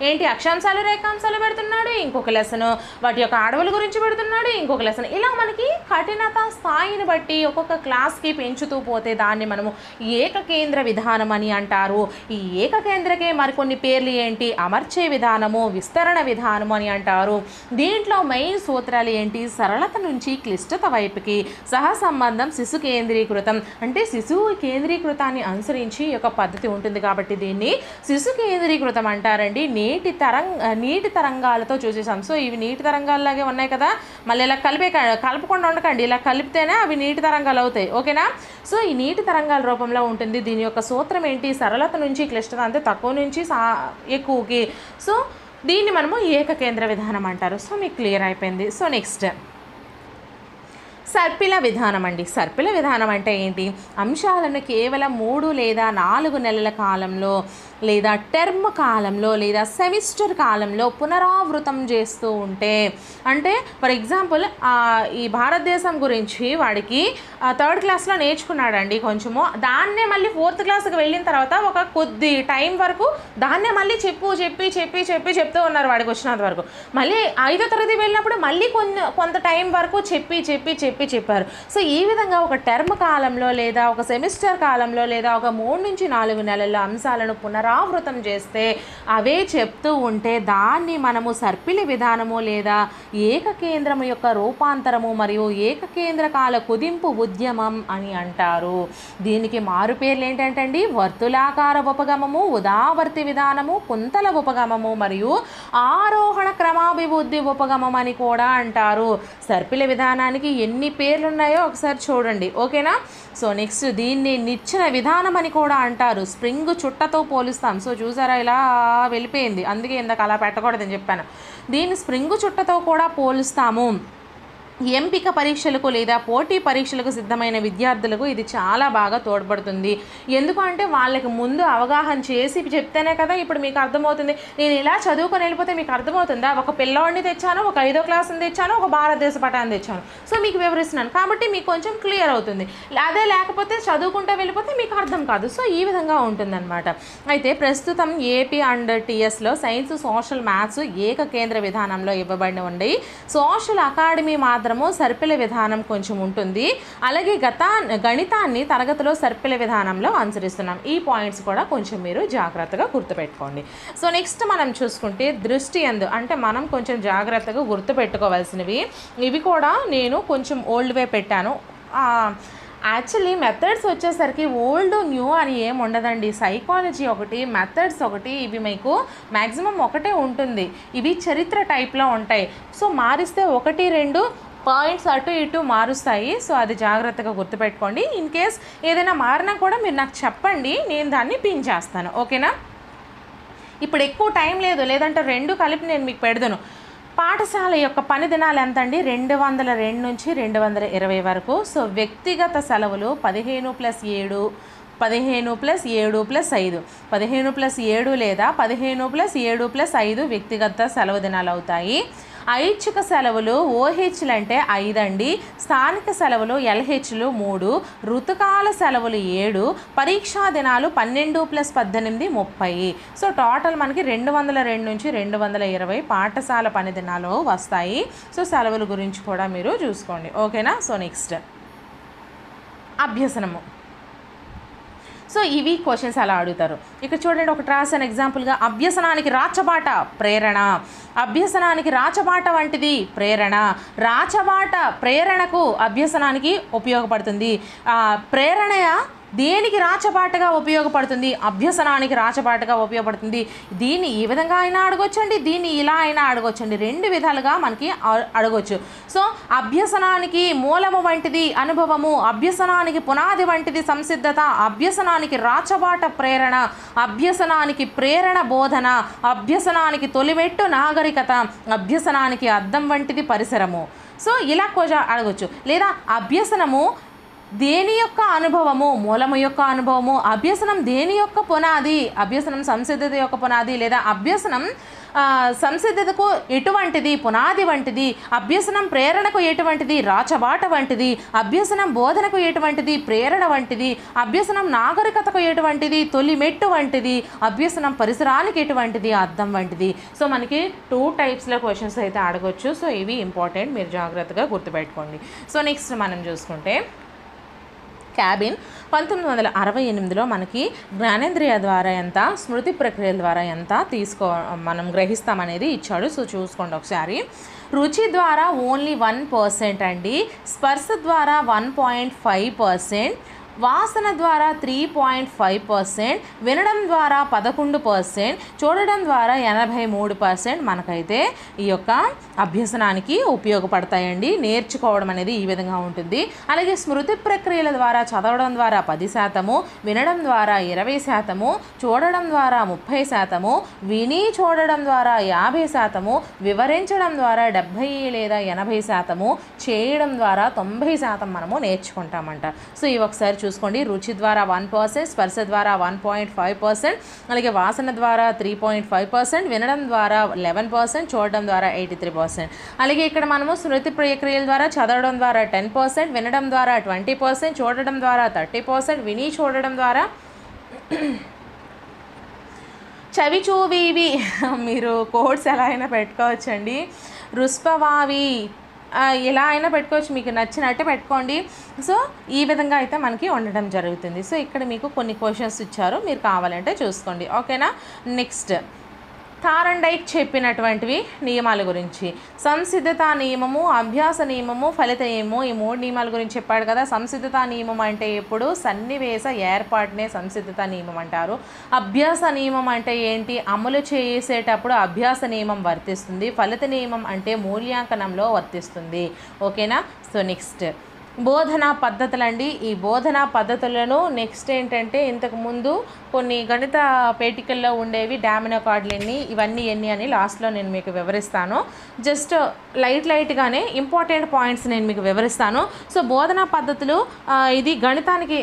ఏంటి, అక్షాంశాలు రేఖాంశాలు పెడుతున్నాడు. ఇంకొక లెసన్ వాటి యొక్క అడవుల గురించి పెడుతున్నాడు. ఇంకొక లెసన్ ఇలా మనకి కఠినత స్థాయిని బట్టి ఒక్కొక్క క్లాస్కి పెంచుతూ పోతే దాన్ని మనము ఏకకేంద్ర విధానం అని అంటారు. ఈ ఏకకేంద్రకే మరికొన్ని పేర్లు ఏంటి? అమర్చే విధానము, విస్తరణ విధానము అని అంటారు. దీంట్లో మెయిన్ సూత్రాలు ఏంటి? సరళత నుంచి క్లిష్టత వైపుకి, సహసంబంధం, శిశు కేంద్రీకృతం అంటే శిశువు కేంద్రీకృతాన్ని అనుసరించి ఈ యొక్క పద్ధతి ఉంటుంది కాబట్టి దీన్ని శిశు కేంద్రీకృతం అంటారండి. నీటి తరంగాలతో చూసేసాం. సో ఇవి నీటి తరంగాల్లాగే ఉన్నాయి కదా, మళ్ళీ ఇలా కలపకుండా ఉండకండి, ఇలా కలిపితేనే అవి నీటి తరంగాలు అవుతాయి. ఓకేనా? సో ఈ నీటి తరంగాల రూపంలో ఉంటుంది. దీని యొక్క సూత్రం ఏంటి? సరళత నుంచి క్లిష్టత, అంటే తక్కువ నుంచి ఎక్కువకి. సో దీన్ని మనము ఏకకేంద్ర విధానం అంటారు. సో మీకు క్లియర్ అయిపోయింది. సో నెక్స్ట్ సర్పిల విధానం అండి. సర్పిల విధానం అంటే ఏంటి? అంశాలను కేవలం 3 లేదా 4 నెలల కాలంలో లేదా టర్మ్ కాలంలో లేదా సెమిస్టర్ కాలంలో పునరావృతం చేస్తూ ఉంటే, అంటే ఫర్ ఎగ్జాంపుల్ ఈ భారతదేశం గురించి వాడికి 3rd క్లాస్లో నేర్చుకున్నాడండి కొంచెము, దాన్నే మళ్ళీ 4th క్లాస్కి వెళ్ళిన తర్వాత ఒక కొద్ది టైం వరకు దాన్నే మళ్ళీ చెప్తూ ఉన్నారు వాడికి వచ్చినంత వరకు. మళ్ళీ 5వ తరగతి వెళ్ళినప్పుడు మళ్ళీ కొంత టైం వరకు చెప్పారు. సో ఈ విధంగా ఒక టర్మ్ కాలంలో లేదా ఒక సెమిస్టర్ కాలంలో లేదా ఒక 3 నుంచి 4 నెలల అంశాలను పునరావృతం చేస్తే అవే చెప్తూ ఉంటే దాన్ని మనము సర్పిలి విధానము లేదా ఏకకేంద్రము యొక్క రూపాంతరము మరియు ఏకకేంద్రకాల కుదింపు ఉద్యమం అని అంటారు. దీనికి మారు పేర్లు ఏంటంటే వర్తులాకార ఉపగమము, ఉదావర్తి విధానము, కుంతల ఉపగమము మరియు ఆరోహణ క్రమాభివృద్ధి ఉపగమం అని కూడా అంటారు. సర్పిలి విధానానికి ఎన్ని పేర్లు ఉన్నాయో ఒకసారి చూడండి. ఓకేనా? సో నెక్స్ట్ దీన్ని నిచ్చెన విధానం అని కూడా అంటారు. స్ప్రింగ్ చుట్టతో పోలుస్తాం. సో చూసారా, ఇలా వెళ్ళిపోయింది, అందుకే ఇందాక అలా పెట్టకూడదని చెప్పాను. దీన్ని స్ప్రింగ్ చుట్టతో కూడా పోలుస్తాము. ఎంపిక పరీక్షలకు లేదా పోటీ పరీక్షలకు సిద్ధమైన విద్యార్థులకు ఇది చాలా బాగా తోడ్పడుతుంది. ఎందుకంటే వాళ్ళకి ముందు అవగాహన చేసి చెప్తేనే కదా ఇప్పుడు మీకు అర్థమవుతుంది. నేను ఇలా చదువుకొని వెళ్ళిపోతే మీకు అర్థమవుతుందా? ఒక పిల్లవాడిని తెచ్చాను, ఒక 5వ క్లాస్ని తెచ్చాను, ఒక భారతదేశ పటాన్ని తెచ్చాను, సో మీకు వివరిస్తున్నాను కాబట్టి మీకు కొంచెం క్లియర్ అవుతుంది. అదే లేకపోతే చదువుకుంటూ వెళ్ళిపోతే మీకు అర్థం కాదు. సో ఈ విధంగా ఉంటుందన్నమాట. అయితే ప్రస్తుతం ఏపీ అండ్ టీఎస్లో సైన్స్, సోషల్, మ్యాథ్స్ ఏకకేంద్ర విధానంలో ఇవ్వబడి ఉన్నాయి. సోషల్ అకాడమీ మాత్రము సర్పిల విధానం కొంచెం ఉంటుంది. అలాగే గణితాన్ని తరగతిలో సర్పిల విధానంలో అనుసరిస్తున్నాం. ఈ పాయింట్స్ కూడా కొంచెం మీరు జాగ్రత్తగా గుర్తుపెట్టుకోండి. సో నెక్స్ట్ మనం చూసుకుంటే దృష్టి యందు, అంటే మనం కొంచెం జాగ్రత్తగా గుర్తుపెట్టుకోవాల్సినవి ఇవి కూడా నేను కొంచెం ఓల్డ్ వే పెట్టాను. యాక్చువల్లీ మెథడ్స్ వచ్చేసరికి ఓల్డ్ న్యూ అని ఏం ఉండదండి. సైకాలజీ ఒకటి, మెథడ్స్ ఒకటి, ఇవి మీకు మ్యాక్సిమం ఒకటే ఉంటుంది. ఇవి చరిత్ర టైప్లో ఉంటాయి. సో మారిస్తే 1-2 పాయింట్స్ అటు ఇటు మారుస్తాయి. సో అది జాగ్రత్తగా గుర్తుపెట్టుకోండి. ఇన్ కేస్ ఏదైనా మారినా కూడా మీరు నాకు చెప్పండి, నేను దాన్ని పిన్ చేస్తాను. ఓకేనా? ఇప్పుడు ఎక్కువ టైం లేదు, లేదంటే 2 కలిపి నేను మీకు పెడతాను. పాఠశాల యొక్క పని దినాలు ఎంత అండి? 202 నుంచి 220 వరకు. సో వ్యక్తిగత సెలవులు 15+7, 15+7+5, 15+7 లేదా 15+7+5 వ్యక్తిగత సెలవు దినాలు అవుతాయి. ఐచ్ఛిక సెలవులు ఓహెచ్లు అంటే 5 అండి. స్థానిక సెలవులు ఎల్హెచ్లు 3, ఋతుకాల సెలవులు 7, పరీక్షా దినాలు 12+18 30. సో టోటల్ మనకి 202 నుంచి 220 పాఠశాల పని దినాలు వస్తాయి. సో సెలవుల గురించి కూడా మీరు చూసుకోండి. ఓకేనా? సో నెక్స్ట్ అభ్యసనము. సో ఇవి క్వశ్చన్స్ అలా అడుగుతారు. ఇక్కడ చూడండి, ఒకటి రాసిన ఎగ్జాంపుల్గా అభ్యసనానికి రాచబాట ప్రేరణ. అభ్యసనానికి రాచబాట వంటిది ప్రేరణ. రాచబాట ప్రేరణకు అభ్యసనానికి ఉపయోగపడుతుంది. ప్రేరణ దేనికి రాచబాటగా ఉపయోగపడుతుంది? అభ్యసనానికి రాచబాటగా ఉపయోగపడుతుంది. దీన్ని ఈ విధంగా అయినా అడగొచ్చండి, దీన్ని ఇలా అయినా అడగొచ్చండి. 2 విధాలుగా మనకి అడగొచ్చు. సో అభ్యసనానికి మూలము వంటిది అనుభవము, అభ్యసనానికి పునాది వంటిది సంసిద్ధత, అభ్యసనానికి రాచబాట ప్రేరణ, అభ్యసనానికి ప్రేరణ బోధన, అభ్యసనానికి తొలిమెట్టు నాగరికత, అభ్యసనానికి అద్దం వంటిది పరిసరము. సో ఇలా అడగొచ్చు. లేదా అభ్యసనము దేని యొక్క అనుభవము, మూలము యొక్క అనుభవము, అభ్యసనం దేని యొక్క పునాది, అభ్యసనం సంసిద్ధత యొక్క పునాది, లేదా అభ్యసనం సంసిద్ధతకు ఎటువంటిది, పునాది వంటిది, అభ్యసనం ప్రేరణకు ఎటువంటిది, రాచబాట వంటిది, అభ్యసనం బోధనకు ఎటువంటిది, ప్రేరణ వంటిది, అభ్యసనం నాగరికతకు ఎటువంటిది, తొలి మెట్టు వంటిది, అభ్యసనం పరిసరానికి ఎటువంటిది, అద్దం వంటిది. సో మనకి 2 టైప్స్లో క్వశ్చన్స్ అయితే అడగొచ్చు. సో ఇవి ఇంపార్టెంట్, మీరు జాగ్రత్తగా గుర్తుపెట్టుకోండి. సో నెక్స్ట్ మనం చూసుకుంటే క్యాబిన్ 1968లో మనకి జ్ఞానేంద్రియ ద్వారా ఎంత, స్మృతి ప్రక్రియల ద్వారా ఎంత మనం గ్రహిస్తామనేది ఇచ్చాడు. సో చూసుకోండి ఒకసారి. రుచి ద్వారా ఓన్లీ 1% అండి, స్పర్శ ద్వారా 1.5%, వాసన ద్వారా 3.5%, వినడం ద్వారా 11%, చూడడం ద్వారా 83% మనకైతే ఈ యొక్క అభ్యసనానికి ఉపయోగపడతాయండి. నేర్చుకోవడం అనేది ఈ విధంగా ఉంటుంది. అలాగే స్మృతి ప్రక్రియల ద్వారా చదవడం ద్వారా 10%, వినడం ద్వారా 20%, చూడడం ద్వారా 30%, విని చూడడం ద్వారా 50%, వివరించడం ద్వారా 70 లేదా 80%, చేయడం ద్వారా 90% మనము నేర్చుకుంటామంట. సో ఇవి ఒకసారి చూసుకోండి. రుచి ద్వారా 1%, స్పర్శ ద్వారా 1.5%, అలాగే వాసన ద్వారా 3.5%, వినడం ద్వారా 11%, చూడడం ద్వారా 83%. అలాగే ఇక్కడ మనము స్మృతి ప్రక్రియల ద్వారా చదవడం ద్వారా 10%, వినడం ద్వారా 20%, చూడడం ద్వారా 30%, విని చూడడం ద్వారా చవిచూవివి మీరు కోడ్స్ ఎలా అయినా పెట్టుకోవచ్చండి. రుస్పవావి ఎలా అయినా పెట్టుకోవచ్చు, మీకు నచ్చినట్టు పెట్టుకోండి. సో ఈ విధంగా అయితే మనకి ఉండడం జరుగుతుంది. సో ఇక్కడ మీకు కొన్ని క్వశ్చన్స్ ఇచ్చారు, మీరు కావాలంటే చూసుకోండి. ఓకేనా. నెక్స్ట్ థారండైక్ చెప్పినటువంటివి నియమాల గురించి. సంసిద్ధతా నియమము, అభ్యాస నియమము, ఫలిత నియమము, ఈ 3 నియమాల గురించి చెప్పాడు కదా. సంసిద్ధతా నియమం అంటే ఎప్పుడు సన్నివేశ ఏర్పాటునే సంసిద్ధతా నియమం అంటారు. అభ్యాస నియమం అంటే ఏంటి, అమలు చేసేటప్పుడు అభ్యాస నియమం వర్తిస్తుంది. ఫలిత నియమం అంటే మూల్యాంకనంలో వర్తిస్తుంది. ఓకేనా. సో నెక్స్ట్ బోధనా పద్ధతులండి. ఈ బోధనా పద్ధతులను నెక్స్ట్ ఏంటంటే ఇంతకుముందు కొన్ని గణిత పేటికల్లో ఉండేవి డామినో కార్డులు ఇవన్నీ ఎన్ని అని లాస్ట్లో నేను మీకు వివరిస్తాను. జస్ట్ లైట్గానే ఇంపార్టెంట్ పాయింట్స్ నేను మీకు వివరిస్తాను. సో బోధనా పద్ధతులు ఇది గణితానికి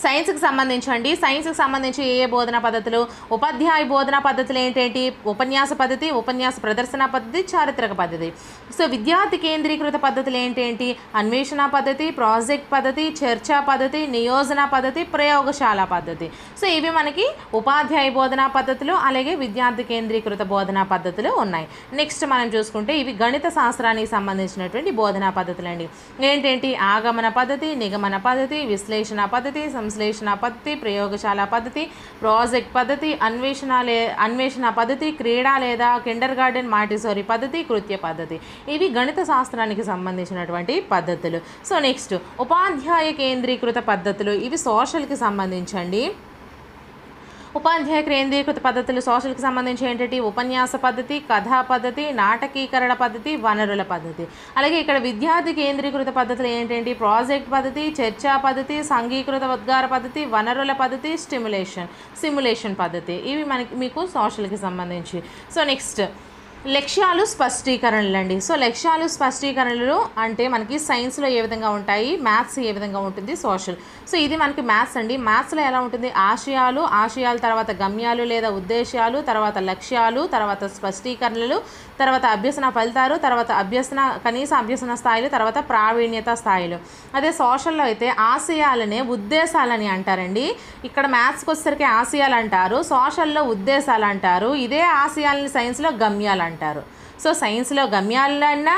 సైన్స్కి సంబంధించండి. సైన్స్కి సంబంధించి ఏ బోధనా పద్ధతులు, ఉపాధ్యాయ బోధనా పద్ధతులు ఏంటేంటి, ఉపన్యాస పద్ధతి, ఉపన్యాస ప్రదర్శన పద్ధతి, చారిత్రక పద్ధతి. సో విద్యార్థి కేంద్రీకృత పద్ధతులు ఏంటేంటి, అన్వేషణ పద్ధతి, ప్రాజెక్ట్ పద్ధతి, చర్చా పద్ధతి, నియోజన పద్ధతి, ప్రయోగశాల పద్ధతి. సో ఇవి మనకి ఉపాధ్యాయ బోధనా పద్ధతులు, అలాగే విద్యార్థి కేంద్రీకృత బోధనా పద్ధతులు ఉన్నాయి. నెక్స్ట్ మనం చూసుకుంటే ఇవి గణిత శాస్త్రానికి సంబంధించినటువంటి బోధనా పద్ధతులు అండి. ఏంటేంటి, ఆగమన పద్ధతి, నిగమన పద్ధతి, విశ్లేషణ పద్ధతి, సంశ్లేషణ పద్ధతి, ప్రయోగశాల పద్ధతి, ప్రాజెక్ట్ పద్ధతి, అన్వేషణ పద్ధతి, క్రీడా లేదా కిండర్ గార్డెన్ మాంటిసోరీ పద్ధతి, కృత్య పద్ధతి. ఇవి గణిత శాస్త్రానికి సంబంధించినటువంటి పద్ధతులు. సో నెక్స్ట్ ఉపాధ్యాయ కేంద్రీకృత పద్ధతులు, ఇవి సోషల్కి సంబంధించండి. ఉపాధ్యాయ కేంద్రీకృత పద్ధతులు సోషల్కి సంబంధించి ఏంటంటే ఉపన్యాస పద్ధతి, కథా పద్ధతి, నాటకీకరణ పద్ధతి, వనరుల పద్ధతి. అలాగే ఇక్కడ విద్యార్థి కేంద్రీకృత పద్ధతులు ఏంటంటే ప్రాజెక్ట్ పద్ధతి, చర్చా పద్ధతి, సంఘీకృత ఉద్గార పద్ధతి, వనరుల పద్ధతి, సిమ్యులేషన్ పద్ధతి. ఇవి మీకు సోషల్కి సంబంధించి. సో నెక్స్ట్ లక్ష్యాలు స్పష్టీకరణలు అండి. సో లక్ష్యాలు స్పష్టీకరణలు అంటే మనకి సైన్స్లో ఏ విధంగా ఉంటాయి, మ్యాథ్స్ ఏ విధంగా ఉంటుంది, సోషల్. సో ఇది మనకి మ్యాథ్స్ అండి. మ్యాథ్స్లో ఎలా ఉంటుంది, ఆశయాలు తర్వాత గమ్యాలు లేదా ఉద్దేశాలు, తర్వాత లక్ష్యాలు, తర్వాత స్పష్టీకరణలు, తర్వాత అభ్యసన ఫలితాలు, తర్వాత కనీస అభ్యసన స్థాయిలు, తర్వాత ప్రావీణ్యత స్థాయిలు. అదే సోషల్లో అయితే ఆశయాలనే ఉద్దేశాలని అంటారండి. ఇక్కడ మ్యాథ్స్కి వచ్చేసరికి ఆశయాలు అంటారు, సోషల్లో ఉద్దేశాలు అంటారు. ఇదే ఆశయాలని సైన్స్లో గమ్యాలు అంటారు. సో సైన్స్లో గమ్యాలన్నా,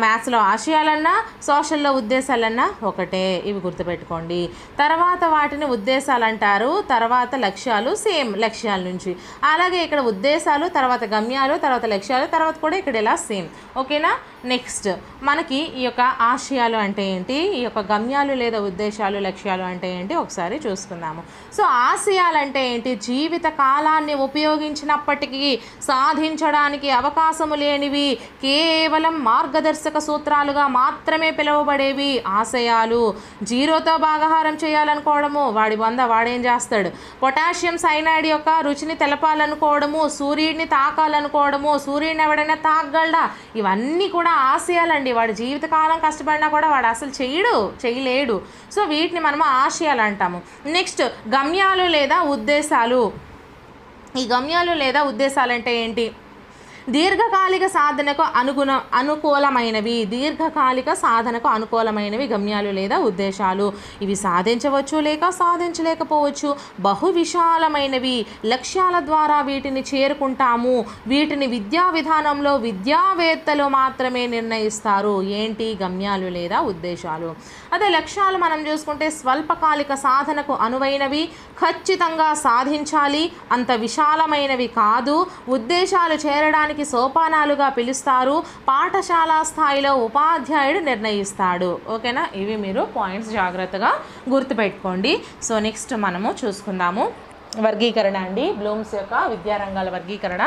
మ్యాథ్స్లో ఆశయాలన్నా, సోషల్లో ఉద్దేశాలన్నా ఒకటే. ఇవి గుర్తుపెట్టుకోండి. తర్వాత వాటిని ఉద్దేశాలు అంటారు, తర్వాత లక్ష్యాలు సేమ్ లక్ష్యాల నుంచి. అలాగే ఇక్కడ ఉద్దేశాలు, తర్వాత గమ్యాలు, తర్వాత లక్ష్యాలు, తర్వాత కూడా ఇక్కడ ఇలా సేమ్. ఓకేనా. నెక్స్ట్ మనకి ఈ యొక్క ఆశయాలు అంటే ఏంటి, ఈ యొక్క గమ్యాలు లేదా ఉద్దేశాలు, లక్ష్యాలు అంటే ఏంటి ఒకసారి చూసుకుందాము. సో ఆశయాలు అంటే ఏంటి, జీవిత కాలాన్ని ఉపయోగించినప్పటికీ సాధించడానికి అవకాశము లేనివి, కేవలం మార్గదర్శక సూత్రాలుగా మాత్రమే పిలువబడేవి ఆశయాలు. జీరోతో భాగాహారం చేయాలనుకోవడము, వాడేం చేస్తాడు, పొటాషియం సైనైడ్ యొక్క రుచిని తెలపాలనుకోవడము, సూర్యుడిని తాకాలనుకోవడము, సూర్యుడిని ఎవడైనా తాగలడా, ఇవన్నీ కూడా ఆశయాలండి. వాడి జీవితకాలం కష్టపడినా కూడా వాడు అసలు చేయలేడు. సో వీటిని మనము ఆశయాలు అంటాము. నెక్స్ట్ గమ్యాలు లేదా ఉద్దేశాలు. ఈ గమ్యాలు లేదా ఉద్దేశాలు అంటే ఏంటి, దీర్ఘకాలిక సాధనకు అనుకూలమైనవి గమ్యాలు లేదా ఉద్దేశాలు. ఇవి సాధించవచ్చు లేక సాధించలేకపోవచ్చు. బహు విశాలమైనవి, లక్ష్యాల ద్వారా వీటిని చేరుకుంటాము. వీటిని విద్యా విధానంలో విద్యావేత్తలు మాత్రమే నిర్ణయిస్తారు. ఏంటి, గమ్యాలు లేదా ఉద్దేశాలు. అదే లక్ష్యాలు మనం చూసుకుంటే స్వల్పకాలిక సాధనకు అనువైనవి, ఖచ్చితంగా సాధించాలి, అంత విశాలమైనవి కాదు. ఉద్దేశాలు చేరడానికి మనకి సోపానాలుగా పిలుస్తారు. పాఠశాల స్థాయిలో ఉపాధ్యాయుడు నిర్ణయిస్తాడు. ఓకేనా, ఇవి మీరు పాయింట్స్ జాగ్రత్తగా గుర్తుపెట్టుకోండి. సో నెక్స్ట్ మనము చూసుకుందాము వర్గీకరణ అండి, బ్లూమ్స్ యొక్క విద్యారంగాల వర్గీకరణ.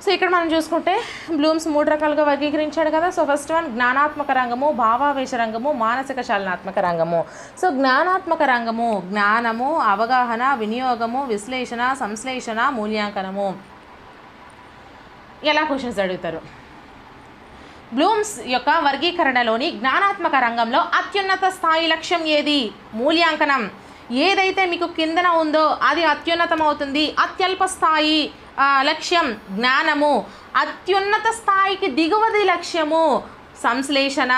సో ఇక్కడ మనం చూసుకుంటే బ్లూమ్స్ 3 రకాలుగా వర్గీకరించాడు కదా. సో ఫస్ట్ వన్ జ్ఞానాత్మక రంగము, భావావేశ రంగము, మానసిక చలనాత్మక రంగము. సో జ్ఞానాత్మక రంగము జ్ఞానము, అవగాహన, వినియోగము, విశ్లేషణ, సంశ్లేషణ, మూల్యాంకనము. ఎలా క్వశ్చన్స్ అడుగుతారు? బ్లూమ్స్ యొక్క వర్గీకరణలోని జ్ఞానాత్మక రంగంలో అత్యున్నత స్థాయి లక్ష్యం ఏది? మూల్యాంకనం. ఏదైతే మీకు కిందన ఉందో అది అత్యున్నతం అవుతుంది. అత్యల్ప స్థాయి లక్ష్యం జ్ఞానము, అత్యున్నత స్థాయికి దిగువది లక్ష్యము సంశ్లేషణ,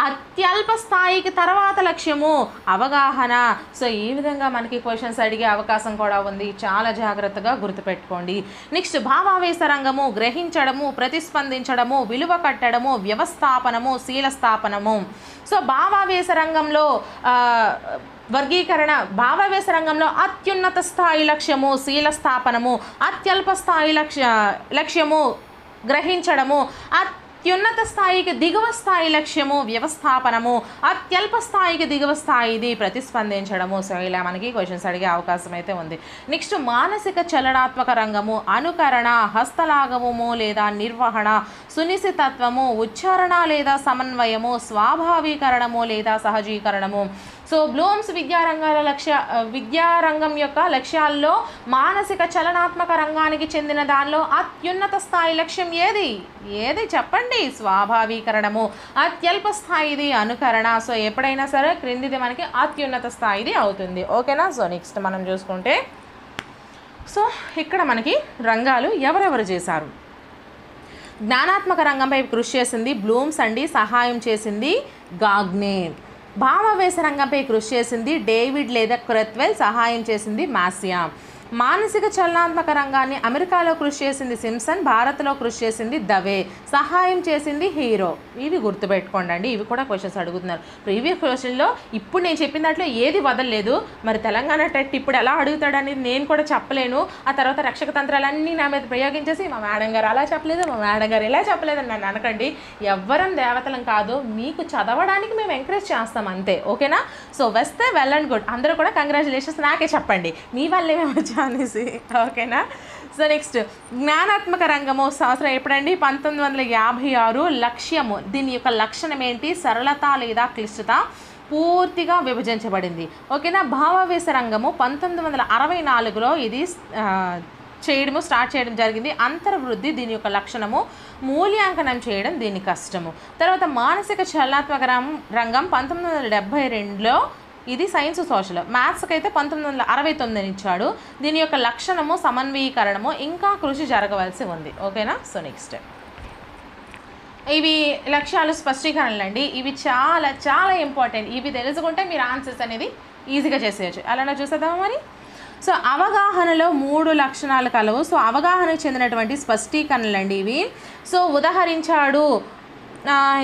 అత్యల్ప స్థాయికి తర్వాత లక్ష్యము అవగాహన. సో ఈ విధంగా మనకి క్వశ్చన్స్ అడిగే అవకాశం కూడా ఉంది, చాలా జాగ్రత్తగా గుర్తుపెట్టుకోండి. నెక్స్ట్ భావావేశ రంగము గ్రహించడము, ప్రతిస్పందించడము, విలువ కట్టడము, వ్యవస్థాపనము, శీలస్థాపనము. సో భావావేశ రంగంలో వర్గీకరణ, భావావేశ రంగంలో అత్యున్నత స్థాయి లక్ష్యము శీలస్థాపనము, అత్యల్ప స్థాయి లక్ష్యము గ్రహించడము, అత్యున్నత స్థాయికి దిగువ స్థాయి లక్ష్యము వ్యవస్థాపనము, అత్యల్ప స్థాయికి దిగువ స్థాయిది ప్రతిస్పందించడము. సో ఇలా మనకి క్వశ్చన్స్ అడిగే అవకాశం అయితే ఉంది. నెక్స్ట్ మానసిక చలనాత్మక రంగము అనుకరణ, హస్తలాఘవము లేదా నిర్వహణ, సునిశ్చితత్వము, ఉచ్చారణ లేదా సమన్వయము, స్వాభావీకరణము లేదా సహజీకరణము. సో బ్లూమ్స్ విద్యారంగం యొక్క లక్ష్యాల్లో మానసిక చలనాత్మక రంగానికి చెందిన దానిలో అత్యున్నత స్థాయి లక్ష్యం ఏది చెప్పండి? స్వాభావీకరణము. అత్యల్ప స్థాయిది అనుకరణ. సో ఎప్పుడైనా సరే క్రిందిది మనకి అత్యున్నత స్థాయిది అవుతుంది. ఓకేనా. సో నెక్స్ట్ మనం చూసుకుంటే, సో ఇక్కడ మనకి రంగాలు ఎవరెవరు చేశారు? జ్ఞానాత్మక రంగంపై కృషి చేసింది బ్లూమ్స్ అండి, సహాయం చేసింది గాగ్నే. భావావేశ రంగంపై కృషి చేసింది డేవిడ్ లేదా క్రెత్వెల్, సహాయం చేసింది మాసియా. మానసిక చలనాత్మక రంగాన్ని అమెరికాలో కృషి చేసింది సింప్సన్, భారత్లో కృషి చేసింది దవే, సహాయం చేసింది హీరో. ఇవి గుర్తుపెట్టుకోండి అండి, ఇవి కూడా క్వశ్చన్స్ అడుగుతున్నారు. ప్రీవియస్ క్వశ్చన్లో ఇప్పుడు నేను చెప్పిన దాంట్లో ఏది వదలలేదు. మరి తెలంగాణ టెట్ ఇప్పుడు ఎలా అడుగుతాడని నేను కూడా చెప్పలేను. ఆ తర్వాత రక్షక తంత్రాలన్నీ నా మీద ప్రయోగించేసి మా మేడం గారు అలా చెప్పలేదు, మా మేడం గారు ఇలా చెప్పలేదు అని నన్ను అనకండి. ఎవ్వరం దేవతలం కాదు, మీకు చదవడానికి మేము ఎంకరేజ్ చేస్తాం అంతే. ఓకేనా. సో వస్తే వెల్ అండ్ గుడ్, అందరూ కూడా కంగ్రాచులేషన్స్ నాకే చెప్పండి, మీ వల్లే మేము వచ్చాం అనేసి. ఓకేనా. సో నెక్స్ట్ జ్ఞానాత్మక రంగము సంవత్సరం ఎప్పుడండి? 1956. లక్ష్యము, దీని యొక్క లక్షణం ఏంటి? సరళత లేదా క్లిష్టత, పూర్తిగా విభజించబడింది. ఓకేనా. భావావేశ రంగము 1964లో ఇది స్టార్ట్ చేయడం జరిగింది. అంతర్వృద్ధి దీని యొక్క లక్షణము, మూల్యాంకనం చేయడం దీని కష్టము. తర్వాత మానసిక చలనాత్మక రంగం 1972లో ఇది సైన్స్ సోషల్. మ్యాథ్స్కి అయితే 1969 ఇచ్చాడు. దీని యొక్క లక్షణము సమన్వయీకరణము, ఇంకా కృషి జరగవలసి ఉంది. ఓకేనా. సో నెక్స్ట్ ఇవి లక్ష్యాలు స్పష్టీకరణలు అండి. ఇవి చాలా చాలా ఇంపార్టెంట్. ఇవి తెలుసుకుంటే మీరు ఆన్సర్స్ అనేది ఈజీగా చేసేయచ్చు. అలానే చూసేద్దామా మరి. సో అవగాహనలో 3 లక్షణాలు కలవు. సో అవగాహనకు చెందినటువంటి స్పష్టీకరణలు అండి ఇవి. సో ఉదాహరించాడు,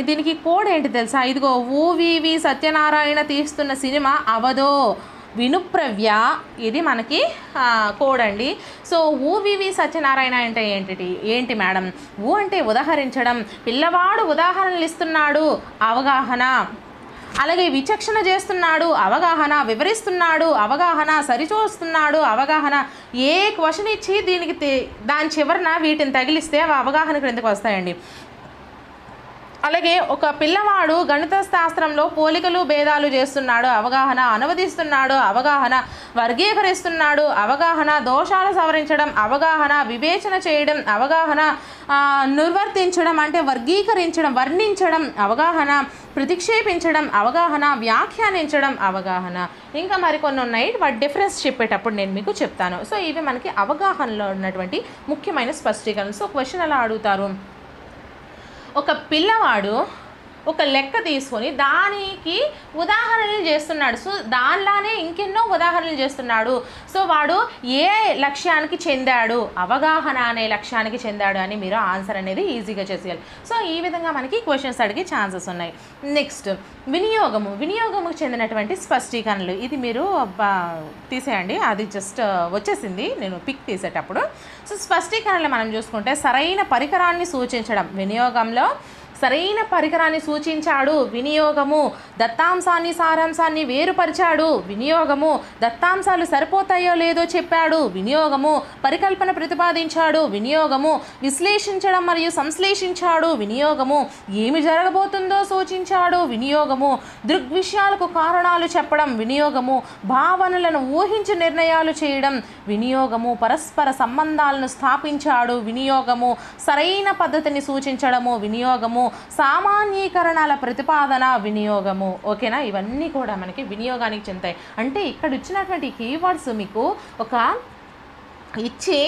దీనికి కోడ్ ఏంటి తెలుసా? ఇదిగో ఊవివి సత్యనారాయణ తీస్తున్న సినిమా అవదో వినుప్రవ్య, ఇది మనకి కోడ్ అండి. సో ఊవివి సత్యనారాయణ అంటే ఏంటి మేడం? ఊ అంటే ఉదాహరించడం, పిల్లవాడు ఉదాహరణలు ఇస్తున్నాడు అవగాహన, అలాగే విచక్షణ చేస్తున్నాడు అవగాహన, వివరిస్తున్నాడు అవగాహన, సరిచూస్తున్నాడు అవగాహన. ఏ క్వశ్చన్ ఇచ్చి దాని చివరన వీటిని తగిలిస్తే అవి అవగాహన క్రిందకు వస్తాయండి. అలాగే ఒక పిల్లవాడు గణిత శాస్త్రంలో పోలికలు భేదాలు చేస్తున్నాడు అవగాహన, అనువదిస్తున్నాడు అవగాహన, వర్గీకరిస్తున్నాడు అవగాహన, దోషాలు సవరించడం అవగాహన, వివేచన చేయడం అవగాహన, నిర్వర్తించడం అంటే వర్గీకరించడం వర్ణించడం అవగాహన, ప్రతిక్షేపించడం అవగాహన, వ్యాఖ్యానించడం అవగాహన. ఇంకా మరికొన్ని ఉన్నాయి, వాటి డిఫరెన్స్ చెప్పేటప్పుడు నేను మీకు చెప్తాను. సో ఇవి మనకి అవగాహనలో ఉన్నటువంటి ముఖ్యమైన స్పష్టీకరణ. సో క్వశ్చన్ ఎలా అడుగుతారు? ఒక పిల్లవాడు ఒక లెక్క తీసుకొని దానికి ఉదాహరణలు చేస్తున్నాడు. సో దానిలానే ఇంకెన్నో ఉదాహరణలు చేస్తున్నాడు. సో వాడు ఏ లక్ష్యానికి చెందాడు, అవగాహన అనే లక్ష్యానికి చెందాడు అని మీరు ఆన్సర్ అనేది ఈజీగా చేసేయాలి. సో ఈ విధంగా మనకి క్వశ్చన్స్ అడిగే ఛాన్సెస్ ఉన్నాయి. నెక్స్ట్ వినియోగముకు చెందినటువంటి స్పష్టీకరణలు. ఇది మీరు తీసేయండి, అది జస్ట్ వచ్చేసింది నేను పిక్ తీసేటప్పుడు. సో స్పష్టీకరణలు మనం చూసుకుంటే సరైన పరికరాన్ని సూచించడం. వినియోగంలో సరైన పరికరాన్ని సూచించాడు. వినియోగము దత్తాంశాన్ని సారాంశాన్ని వేరుపరిచాడు. వినియోగము దత్తాంశాలు సరిపోతాయో లేదో చెప్పాడు. వినియోగము పరికల్పన ప్రతిపాదించాడు. వినియోగము విశ్లేషించడం మరియు సంశ్లేషించాడు. వినియోగము ఏమి జరగబోతుందో సూచించాడు. వినియోగము దృగ్విషయాలకు కారణాలు చెప్పడం. వినియోగము భావనలను ఊహించి నిర్ణయాలు చేయడం. వినియోగము పరస్పర సంబంధాలను స్థాపించాడు. వినియోగము సరైన పద్ధతిని సూచించడము. వినియోగము సామాన్యీకరణల ప్రతిపాదన. వినియోగము. ఓకేనా, ఇవన్నీ కూడా మనకి వినియోగానికి చెందుతాయి. అంటే ఇక్కడ ఇచ్చినటువంటి కీవర్డ్స్ మీకు ఒక ఇచ్చి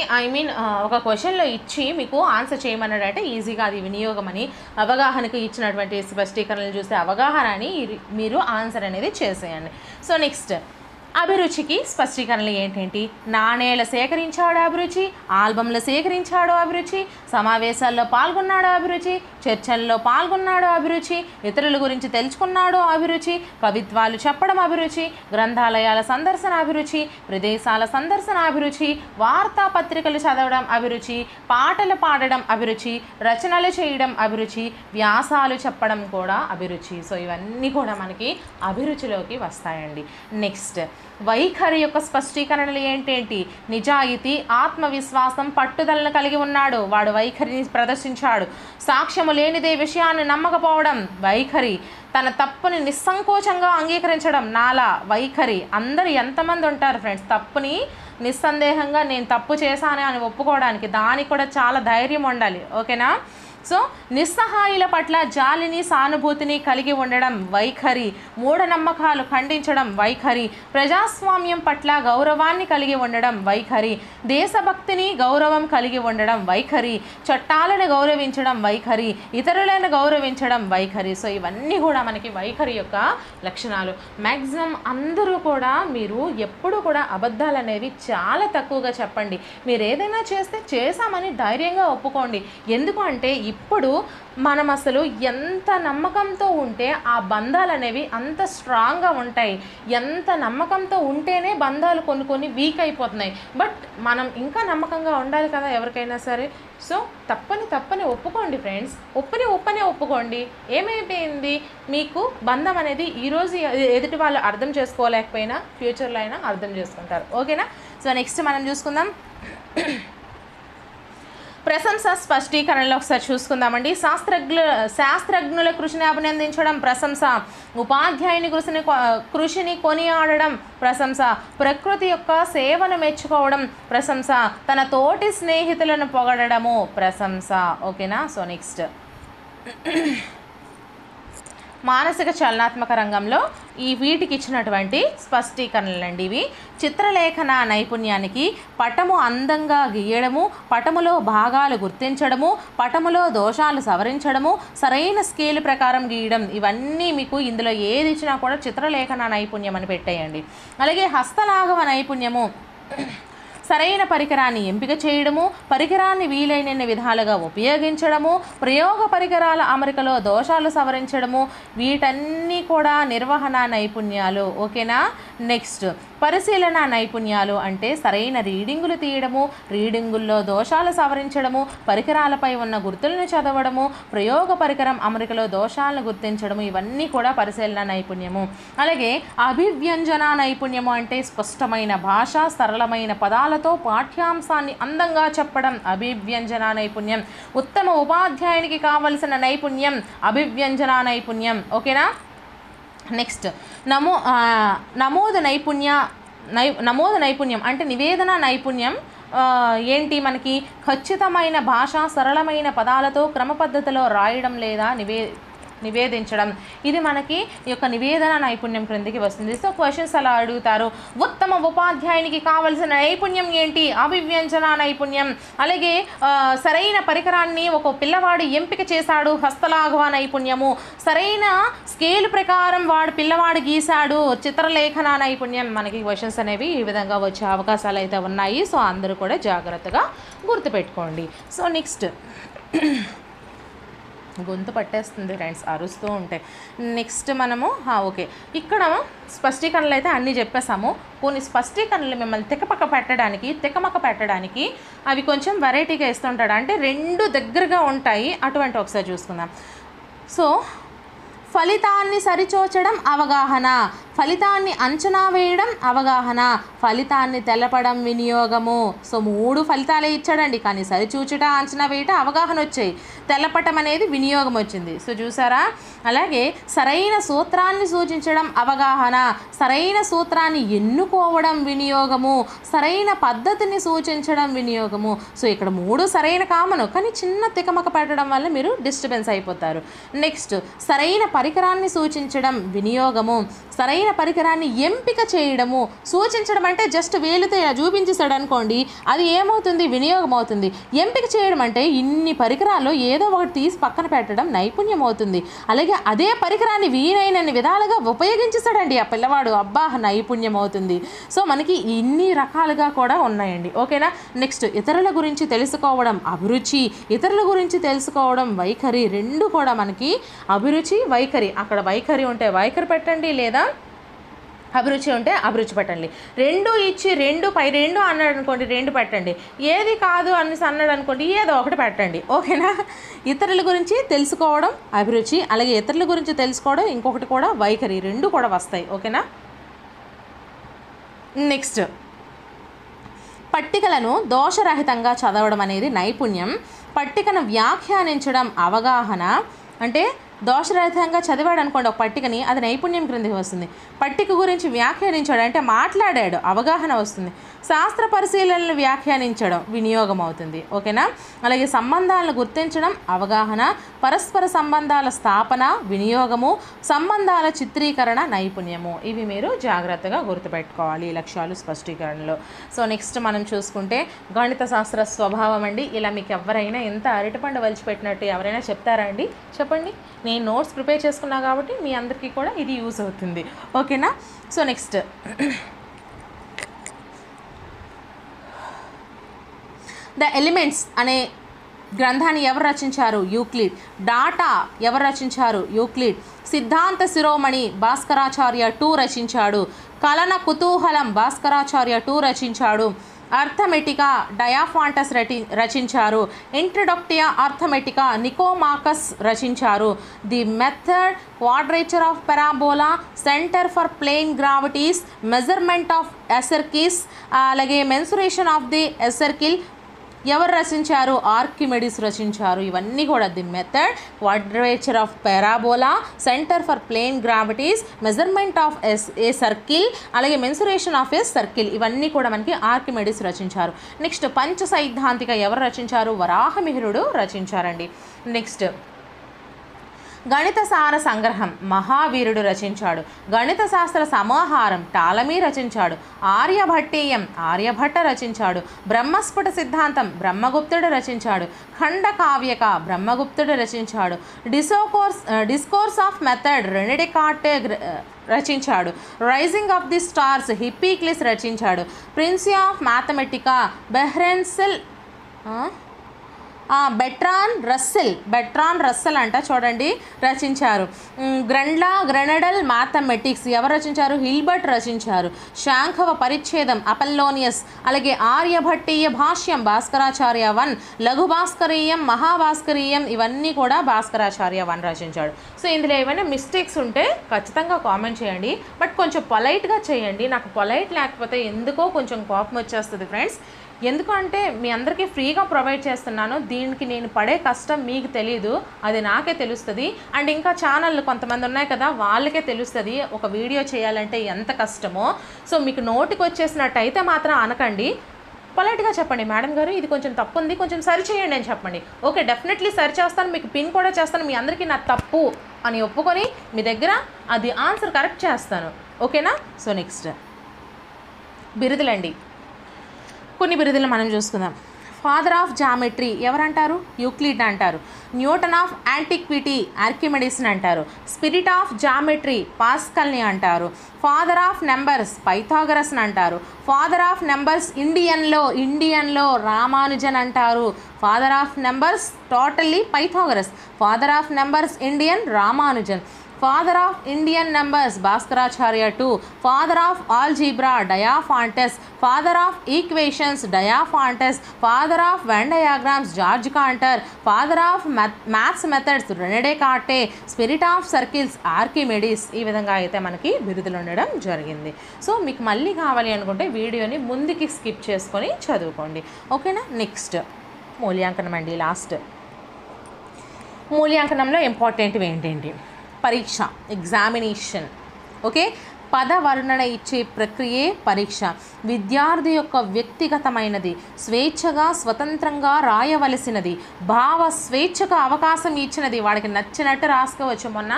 ఒక క్వశ్చన్లో ఇచ్చి మీకు ఆన్సర్ చేయమన్నాడంటే ఈజీగా అది వినియోగం అని, అవగాహనకు ఇచ్చినటువంటి స్పష్టీకరణలు చూస్తే అవగాహన అని మీరు ఆన్సర్ అనేది చేసేయండి. సో నెక్స్ట్ అభిరుచికి స్పష్టీకరణలు ఏంటేంటి? నాణేల సేకరించాడు అభిరుచి, ఆల్బంలు సేకరించాడు అభిరుచి, సమావేశాల్లో పాల్గొన్నాడు అభిరుచి, చర్చల్లో పాల్గొన్నాడు అభిరుచి, ఇతరుల గురించి తెలుసుకున్నాడు అభిరుచి, కవిత్వాలు చెప్పడం అభిరుచి, గ్రంథాలయాల సందర్శన అభిరుచి, ప్రదేశాల సందర్శన అభిరుచి, వార్తాపత్రికలు చదవడం అభిరుచి, పాటలు పాడడం అభిరుచి, రచనలు చేయడం అభిరుచి, వ్యాసాలు చెప్పడం కూడా అభిరుచి. సో ఇవన్నీ కూడా మనకి అభిరుచిలోకి వస్తాయండి. నెక్స్ట్ వైఖరి యొక్క స్పష్టీకరణలు ఏంటేంటి? నిజాయితీ, ఆత్మవిశ్వాసం, పట్టుదలను కలిగి ఉన్నాడు. వాడు వైఖరిని ప్రదర్శించాడు. సాక్ష్యము లేనిదే విషయాన్ని నమ్మకపోవడం వైఖరి. తన తప్పుని నిస్సంకోచంగా అంగీకరించడం నాలా వైఖరి. అందరూ ఎంతమంది ఉంటారు ఫ్రెండ్స్ తప్పుని నిస్సందేహంగా నేను తప్పు చేశాను అని ఒప్పుకోవడానికి? దానికి కూడా చాలా ధైర్యం ఉండాలి. ఓకేనా? సో నిస్సహాయుల పట్ల జాలిని సానుభూతిని కలిగి ఉండడం వైఖరి. మూఢనమ్మకాలు ఖండించడం వైఖరి. ప్రజాస్వామ్యం పట్ల గౌరవాన్ని కలిగి ఉండడం వైఖరి. దేశభక్తిని గౌరవం కలిగి ఉండడం వైఖరి. చట్టాలను గౌరవించడం వైఖరి. ఇతరులను గౌరవించడం వైఖరి. సో ఇవన్నీ కూడా మనకి వైఖరి యొక్క లక్షణాలు. మ్యాక్సిమం అందరూ కూడా మీరు ఎప్పుడు కూడా అబద్ధాలు అనేవి చాలా తక్కువగా చెప్పండి. మీరు ఏదైనా చేస్తే చేశామని ధైర్యంగా ఒప్పుకోండి. ఎందుకు అంటే ఇప్పుడు మనం అసలు ఎంత నమ్మకంతో ఉంటే ఆ బంధాలు అనేవి అంత స్ట్రాంగ్గా ఉంటాయి. ఎంత నమ్మకంతో ఉంటేనే బంధాలు కొన్ని వీక్ అయిపోతున్నాయి. బట్ మనం ఇంకా నమ్మకంగా ఉండాలి కదా ఎవరికైనా సరే. సో తప్పని ఒప్పుకోండి ఫ్రెండ్స్. ఒప్పనే ఒప్పుకోండి. ఏమైపోయింది, మీకు బంధం అనేది ఈరోజు ఎదుటి వాళ్ళు అర్థం చేసుకోలేకపోయినా ఫ్యూచర్లో అయినా అర్థం చేసుకుంటారు. ఓకేనా? సో నెక్స్ట్ మనం చూసుకుందాం ప్రశంస స్పష్టీకరణలో ఒకసారి చూసుకుందామండి. శాస్త్రజ్ఞుల కృషిని అభినందించడం ప్రశంస. ఉపాధ్యాయుని కృషిని కొనియాడడం ప్రశంస. ప్రకృతి యొక్క సేవను మెచ్చుకోవడం ప్రశంస. తన తోటి స్నేహితులను పొగడము ప్రశంస. ఓకేనా? సో నెక్స్ట్ మానసిక చలనాత్మక రంగంలో వీటికి ఇచ్చినటువంటి స్పష్టీకరణలు అండి ఇవి. చిత్రలేఖన నైపుణ్యానికి పటము అందంగా గీయడము, పటములో భాగాలు గుర్తించడము, పటములో దోషాలు సవరించడము, సరైన స్కేల్ ప్రకారం గీయడం, ఇవన్నీ మీకు ఇందులో ఏది ఇచ్చినా కూడా చిత్రలేఖన నైపుణ్యం అని పెట్టేయండి. అలాగే హస్తలాఘవ నైపుణ్యము సరైన పరికరాన్ని ఎంపిక చేయడము, పరికరాన్ని వీలైన విధాలుగా ఉపయోగించడము, ప్రయోగ పరికరాల అమరికలో దోషాలు సవరించడము, వీటన్నీ కూడా నిర్వహణ నైపుణ్యాలు. ఓకేనా? నెక్స్ట్ పరిశీలన నైపుణ్యాలు అంటే సరైన రీడింగులు తీయడము, రీడింగుల్లో దోషాలు సవరించడము, పరికరాలపై ఉన్న గుర్తులను చదవడము, ప్రయోగ పరికరం అమరికలో దోషాలను గుర్తించడము, ఇవన్నీ కూడా పరిశీలన నైపుణ్యము. అలాగే అభివ్యంజన నైపుణ్యము అంటే స్పష్టమైన భాష, సరళమైన పదాలతో పాఠ్యాంశాన్ని అందంగా చెప్పడం అభివ్యంజన నైపుణ్యం. ఉత్తమ ఉపాధ్యాయునికి కావలసిన నైపుణ్యం అభివ్యంజన నైపుణ్యం. ఓకేనా? నెక్స్ట్ నమోదు నైపుణ్యం అంటే నివేదన నైపుణ్యం. ఏంటి మనకి ఖచ్చితమైన భాష, సరళమైన పదాలతో క్రమ పద్ధతిలో రాయడం లేదా నివేదించడం, ఇది మనకి ఈ యొక్క నివేదన నైపుణ్యం క్రిందికి వస్తుంది. సో క్వశ్చన్స్ అలా అడుగుతారు. ఉత్తమ ఉపాధ్యాయునికి కావలసిన నైపుణ్యం ఏంటి? అభివ్యంజన నైపుణ్యం. అలాగే సరైన పరికరాన్ని ఒక పిల్లవాడు ఎంపిక చేశాడు, హస్తలాఘవ నైపుణ్యము. సరైన స్కేల్ ప్రకారం పిల్లవాడు గీశాడు, చిత్రలేఖన నైపుణ్యం. మనకి క్వశ్చన్స్ అనేవి ఈ విధంగా వచ్చే అవకాశాలు అయితే ఉన్నాయి. సో అందరూ కూడా జాగ్రత్తగా గుర్తుపెట్టుకోండి. సో నెక్స్ట్ గొంతు పట్టేస్తుంది ఫ్రెండ్స్, అరుస్తూ ఉంటాయి. నెక్స్ట్ మనము ఓకే, ఇక్కడ స్పష్టీకరణలు అయితే అన్నీ చెప్పేసాము. కొన్ని స్పష్టీకరణలు మిమ్మల్ని తికమక పెట్టడానికి అవి కొంచెం వెరైటీగా ఇస్తుంటాడు, అంటే రెండు దగ్గరగా ఉంటాయి. అటువంటి ఒకసారి చూసుకుందాం. సో ఫలితాన్ని సరిచూచడం అవగాహన, ఫలితాన్ని అంచనా వేయడం అవగాహన, ఫలితాన్ని తెలపడం వినియోగము. సో 3 ఫలితాలే ఇచ్చాడండి, కానీ సరిచూచుట, అంచనా వేయట, అవగాహన వచ్చాయి. తెలపటం అనేది వినియోగం వచ్చింది. సో చూసారా? అలాగే సరైన సూత్రాన్ని సూచించడం అవగాహన, సరైన సూత్రాన్ని ఎన్నుకోవడం వినియోగము, సరైన పద్ధతిని సూచించడం వినియోగము. సో ఇక్కడ 3 సరైన కామను, కానీ చిన్న తికమక పెట్టడం వల్ల మీరు డిస్టర్బెన్స్ అయిపోతారు. నెక్స్ట్ సరైన పరికరాన్ని సూచించడం వినియోగము, సరైన పరికరాన్ని ఎంపిక చేయడము. సూచించడం అంటే జస్ట్ వేలుతో చూపించేసాడు అనుకోండి, అది ఏమవుతుంది? వినియోగం అవుతుంది. ఎంపిక చేయడం అంటే ఇన్ని పరికరాల్లో ఏదో ఒకటి తీసి పక్కన పెట్టడం నైపుణ్యం అవుతుంది. అలాగే అదే పరికరాన్ని వీలైనన్ని విధాలుగా ఉపయోగించేసాడండి ఆ పిల్లవాడు, అబ్బా నైపుణ్యం అవుతుంది. సో మనకి ఇన్ని రకాలుగా కూడా ఉన్నాయండి. ఓకేనా? నెక్స్ట్ ఇతరుల గురించి తెలుసుకోవడం అభిరుచి, ఇతరుల గురించి తెలుసుకోవడం వైఖరి. రెండు కూడా మనకి అభిరుచి, వైఖరి. అక్కడ వైఖరి ఉంటే వైఖరి పెట్టండి, లేదా అభిరుచి ఉంటే అభిరుచి పెట్టండి. 2 ఇచ్చి 2 అన్నాడు అనుకోండి, 2 పెట్టండి. ఏది కాదు అనేసి అన్నాడు అనుకోండి, ఏదో ఒకటి పెట్టండి. ఓకేనా? ఇతరుల గురించి తెలుసుకోవడం అభిరుచి, అలాగే ఇతరుల గురించి తెలుసుకోవడం ఇంకొకటి కూడా వైఖరి. 2 కూడా వస్తాయి. ఓకేనా? నెక్స్ట్ పట్టికలను దోషరహితంగా చదవడం అనేది నైపుణ్యం. పట్టికను వ్యాఖ్యానించడం అవగాహన. అంటే దోషరహితంగా చదివాడు అనుకోండి ఒక పట్టికని, అది నైపుణ్యం క్రిందికి వస్తుంది. పట్టిక గురించి వ్యాఖ్యానించాడు అంటే మాట్లాడాడు, అవగాహన వస్తుంది. శాస్త్ర పరిశీలనలు వ్యాఖ్యానించడం వినియోగం అవుతుంది. ఓకేనా? అలాగే సంబంధాలను గుర్తించడం అవగాహన, పరస్పర సంబంధాల స్థాపన వినియోగము, సంబంధాల చిత్రీకరణ నైపుణ్యము. ఇవి మీరు జాగ్రత్తగా గుర్తుపెట్టుకోవాలి లక్ష్యాలు స్పష్టీకరణలో. సో నెక్స్ట్ మనం చూసుకుంటే గణిత శాస్త్ర స్వభావం అండి. ఇలా మీకు ఎవరైనా ఎంత అరటిపండు వలిచిపెట్టినట్టు ఎవరైనా చెప్తారా అండి? చెప్పండి. నేను నోట్స్ ప్రిపేర్ చేసుకున్నా కాబట్టి మీ అందరికీ కూడా ఇది యూజ్ అవుతుంది. ఓకేనా? సో నెక్స్ట్ ద ఎలిమెంట్స్ అనే గ్రంథాన్ని ఎవరు రచించారు? యూక్లిడ్. డాటా ఎవరు రచించారు? యూక్లిడ్. సిద్ధాంత శిరోమణి భాస్కరాచార్య 2 రచించాడు. కలన కుతూహలం భాస్కరాచార్య 2 రచించాడు. అర్థమెటికా డయాఫాంటస్ రచించారు. ఇంట్రొడక్టియా అర్థమెటికా నికోమాకస్ రచించారు. The method, quadrature of parabola, centre for plane gravities, measurement of a circle, అలాగే మెన్సురేషన్ ఆఫ్ ది ఎసర్కిల్ ఎవరు రచించారు? ఆర్కిమెడిస్ రచించారు. ఇవన్నీ కూడా the method, quadrature of parabola, centre for plane gravities, measurement of a circle, అలాగే mensuration of a circle, ఇవన్నీ కూడా మనకి ఆర్కిమెడిస్ రచించారు. నెక్స్ట్ పంచ సైద్ధాంతిక ఎవరు రచించారు? వరాహమిహిరుడు రచించారండి. నెక్స్ట్ గణిత సార సంగ్రహం మహావీరుడు రచించాడు. గణిత శాస్త్ర సమాహారం టాలమీ రచించాడు. ఆర్యభట్టీయం ఆర్యభట్ట రచించాడు. బ్రహ్మస్ఫుట సిద్ధాంతం బ్రహ్మగుప్తుడు రచించాడు. ఖండకావ్యక బ్రహ్మగుప్తుడు రచించాడు. Discourse of method René Descartes రచించాడు. Rising of the stars Hypsicles రచించాడు. ప్రిన్సీ ఆఫ్ మ్యాథమెటికా బెహ్రెన్సెల్ బెట్రాన్ రస్సెల్ అంట చూడండి రచించారు. గ్రెనడల్ మ్యాథమెటిక్స్ ఎవరు రచించారు? హిల్బర్ట్ రచించారు. శాంఖవ పరిచ్ఛేదం అపల్లోనియస్, అలాగే ఆర్యభట్టీయ భాష్యం భాస్కరాచార్య 1, లఘు భాస్కరీయం మహాభాస్కరీయం ఇవన్నీ కూడా భాస్కరాచార్య 1 రచించాడు. సో ఇందులో ఏమైనా మిస్టేక్స్ ఉంటే ఖచ్చితంగా కామెంట్ చేయండి, బట్ కొంచెం పొలైట్గా చేయండి. నాకు పొలైట్ లేకపోతే ఎందుకో కొంచెం కోపం వచ్చేస్తుంది ఫ్రెండ్స్. ఎందుకంటే మీ అందరికీ ఫ్రీగా ప్రొవైడ్ చేస్తున్నాను, దీనికి నేను పడే కష్టం మీకు తెలీదు, అది నాకే తెలుస్తుంది. అండ్ ఇంకా ఛానళ్ళు కొంతమంది ఉన్నాయి కదా, వాళ్ళకే తెలుస్తుంది ఒక వీడియో చేయాలంటే ఎంత కష్టమో. సో మీకు నోటికి వచ్చేసినట్టయితే మాత్రం అనకండి, పొలైట్గా చెప్పండి, మేడం గారు ఇది కొంచెం తప్పు ఉంది కొంచెం సరి చేయండి అని చెప్పండి. ఓకే, డెఫినెట్లీ సరి చేస్తాను, మీకు పిన్ కూడా చేస్తాను. మీ అందరికీ నా తప్పు అని ఒప్పుకొని మీ దగ్గర అది ఆన్సర్ కరెక్ట్ చేస్తాను. ఓకేనా? సో నెక్స్ట్ బిరుదులండి. కొన్ని బిరుదులు మనం చూసుకుందాం. ఫాదర్ ఆఫ్ జామెట్రీ ఎవరంటారు? యూక్లిడ్ అంటారు. న్యూటన్ ఆఫ్ యాంటిక్విటీ ఆర్కిమెడిస్ అంటారు. స్పిరిట్ ఆఫ్ జామెట్రీ పాస్కల్ని అంటారు. ఫాదర్ ఆఫ్ నెంబర్స్ పైథాగరస్ అంటారు. ఫాదర్ ఆఫ్ నెంబర్స్ ఇండియన్లో రామానుజన్ అంటారు. Father of numbers totally Pythagoras. Father of numbers Indian Ramanujan. Father of Indian numbers Bhaskaracharya two. Father of algebra Diophantus. Father of equations Diophantus. Father of Venn diagrams George Cantor. Father of maths methods Rene Descartes. Spirit of circles Archimedes. ఈ విధంగా అయితే మనకి బిరుదులు ఉండడం జరిగింది. So మీకు మళ్ళీ కావాలి అనుకుంటే వీడియోని ముందుకి స్కిప్ చేసుకొని చదువుకోండి. ఓకేనా? నెక్స్ట్ మూల్యాంకనం అండి. లాస్ట్ మూల్యాంకనంలో ఇంపార్టెంట్వి ఏంటేంటి? పరీక్ష, ఎగ్జామినేషన్. ఓకే, పదవర్ణన ఇచ్చే ప్రక్రియే పరీక్ష. విద్యార్థి యొక్క వ్యక్తిగతమైనది, స్వేచ్ఛగా స్వతంత్రంగా రాయవలసినది, భావ స్వేచ్ఛకు అవకాశం ఇచ్చినది. వాడికి నచ్చినట్టు రాసుకోవచ్చు. మొన్న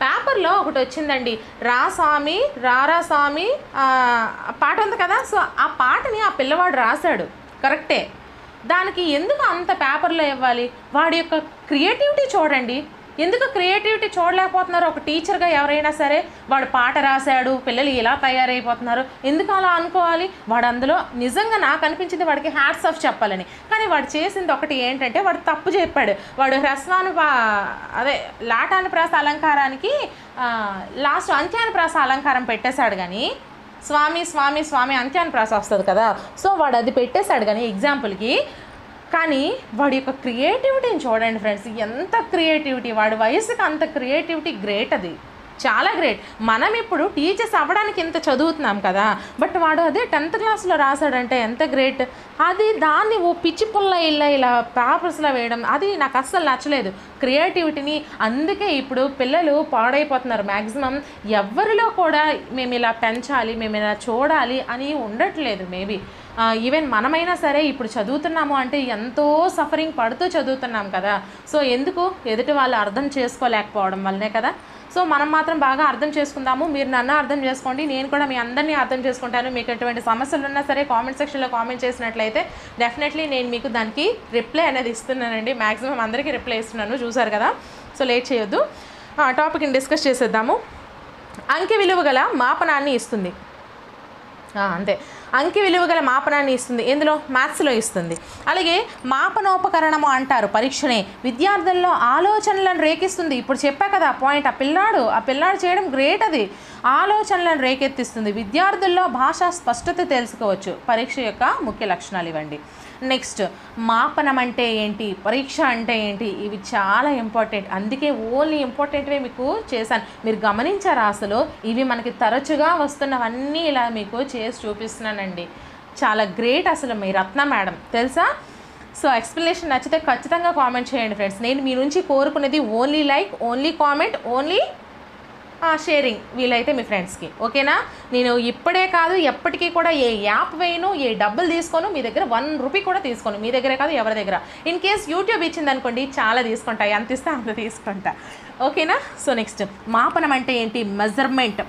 పేపర్లో ఒకటి వచ్చిందండి, రా స్వామి రారా స్వామి పాట ఉంది కదా. సో ఆ పాటని ఆ పిల్లవాడు రాశాడు, కరెక్టే. దానికి ఎందుకు అంత పేపర్లో ఇవ్వాలి? వాడి యొక్క క్రియేటివిటీ చూడండి. ఎందుకు క్రియేటివిటీ చూడలేకపోతున్నారు? ఒక టీచర్గా ఎవరైనా సరే వాడు పాట రాశాడు, పిల్లలు ఇలా తయారైపోతున్నారు, ఎందుకు అలా అనుకోవాలి? వాడు అందులో నిజంగా నాకు అనిపించింది వాడికి హ్యాట్స్ ఆఫ్ చెప్పాలని. కానీ వాడు చేసింది ఒకటి ఏంటంటే వాడు తప్పు చెప్పాడు. వాడు లాటానుప్రాస అలంకారానికి లాస్ట్ అంత్యానుప్రాస అలంకారం పెట్టేశాడు. కానీ స్వామి స్వామి స్వామి అంత్యానుప్రాస వస్తుంది కదా. సో వాడు అది పెట్టేశాడు కానీ ఎగ్జాంపుల్కి. కానీ వాడి యొక్క క్రియేటివిటీని చూడండి ఫ్రెండ్స్, ఎంత క్రియేటివిటీ! వాడి వయసుకి అంత క్రియేటివిటీ గ్రేట్, అది చాలా గ్రేట్. మనం ఇప్పుడు టీచర్స్ అవ్వడానికి ఇంత చదువుతున్నాం కదా, బట్ వాడు అదే 10th క్లాస్లో రాశాడంటే ఎంత గ్రేట్. అది దాన్ని ఓ పిచ్చి పుల్ల ఇలా పేపర్స్లో వేయడం అది నాకు అస్సలు నచ్చలేదు, క్రియేటివిటీని. అందుకే ఇప్పుడు పిల్లలు పాడైపోతున్నారు. మ్యాక్సిమం ఎవరిలో కూడా మేము ఇలా పెంచాలి, మేము ఇలా చూడాలి అని ఉండట్లేదు. మేబీ ఈవెన్ మనమైనా సరే ఇప్పుడు చదువుతున్నాము అంటే ఎంతో సఫరింగ్ పడుతూ చదువుతున్నాం కదా. సో ఎందుకు? ఎదుటి వాళ్ళు అర్థం చేసుకోలేకపోవడం వల్లనే కదా. సో మనం మాత్రం బాగా అర్థం చేసుకుందాము. మీరు నన్ను అర్థం చేసుకోండి, నేను కూడా మీ అందరినీ అర్థం చేసుకుంటాను. మీకు ఎటువంటి సమస్యలు ఉన్నా సరే కామెంట్ సెక్షన్లో కామెంట్ చేసినట్లయితే డెఫినెట్లీ నేను మీకు దానికి రిప్లై అనేది ఇస్తున్నానండి. మ్యాక్సిమం అందరికీ రిప్లై ఇస్తున్నాను, చూసారు కదా. సో లేట్ చేయొద్దు, టాపిక్ని డిస్కస్ చేసేద్దాము. అంకె విలువ గల మాపనాన్ని ఇస్తుంది. అంతే, అంకె విలువ గల మాపనాన్ని ఇస్తుంది. ఎందులో? మ్యాథ్స్లో ఇస్తుంది. అలాగే మాపనోపకరణము అంటారు పరీక్షనే. విద్యార్థుల్లో ఆలోచనలను రేకిస్తుంది. ఇప్పుడు చెప్పా కదా పాయింట్, ఆ పిల్లాడు చేయడం గ్రేట్. అది ఆలోచనలను రేకెత్తిస్తుంది. విద్యార్థుల్లో భాషా స్పష్టత తెలుసుకోవచ్చు. పరీక్ష యొక్క ముఖ్య లక్షణాలు ఇవ్వండి. నెక్స్ట్ మాపనం అంటే ఏంటి, పరీక్ష అంటే ఏంటి, ఇవి చాలా ఇంపార్టెంట్. అందుకే ఓన్లీ ఇంపార్టెంట్వే మీకు చేశాను. మీరు గమనించారా? అసలు ఇవి మనకి తరచుగా వస్తున్నవన్నీ ఇలా మీకు చేసి చూపిస్తున్నానండి. చాలా గ్రేట్ అసలు మీ రత్న మేడం, తెలుసా? సో ఎక్స్ప్లెనేషన్ నచ్చితే ఖచ్చితంగా కామెంట్ చేయండి ఫ్రెండ్స్. నేను మీ నుంచి కోరుకునేది only like, only comment, only sharing వీలైతే మీ ఫ్రెండ్స్కి. ఓకేనా? నేను ఇప్పుడే కాదు ఎప్పటికీ కూడా ఏ యాప్ వేయను, ఏ డబ్బులు తీసుకోను, మీ దగ్గర 1 రూపీ కూడా తీసుకోను. మీ దగ్గరే కాదు ఎవరి దగ్గర. ఇన్ కేస్ యూట్యూబ్ ఇచ్చిందనుకోండి చాలా తీసుకుంటా, ఎంత ఇస్తే అంత తీసుకుంటా. ఓకేనా? సో నెక్స్ట్ మాపనం అంటే ఏంటి? మెజర్మెంట్.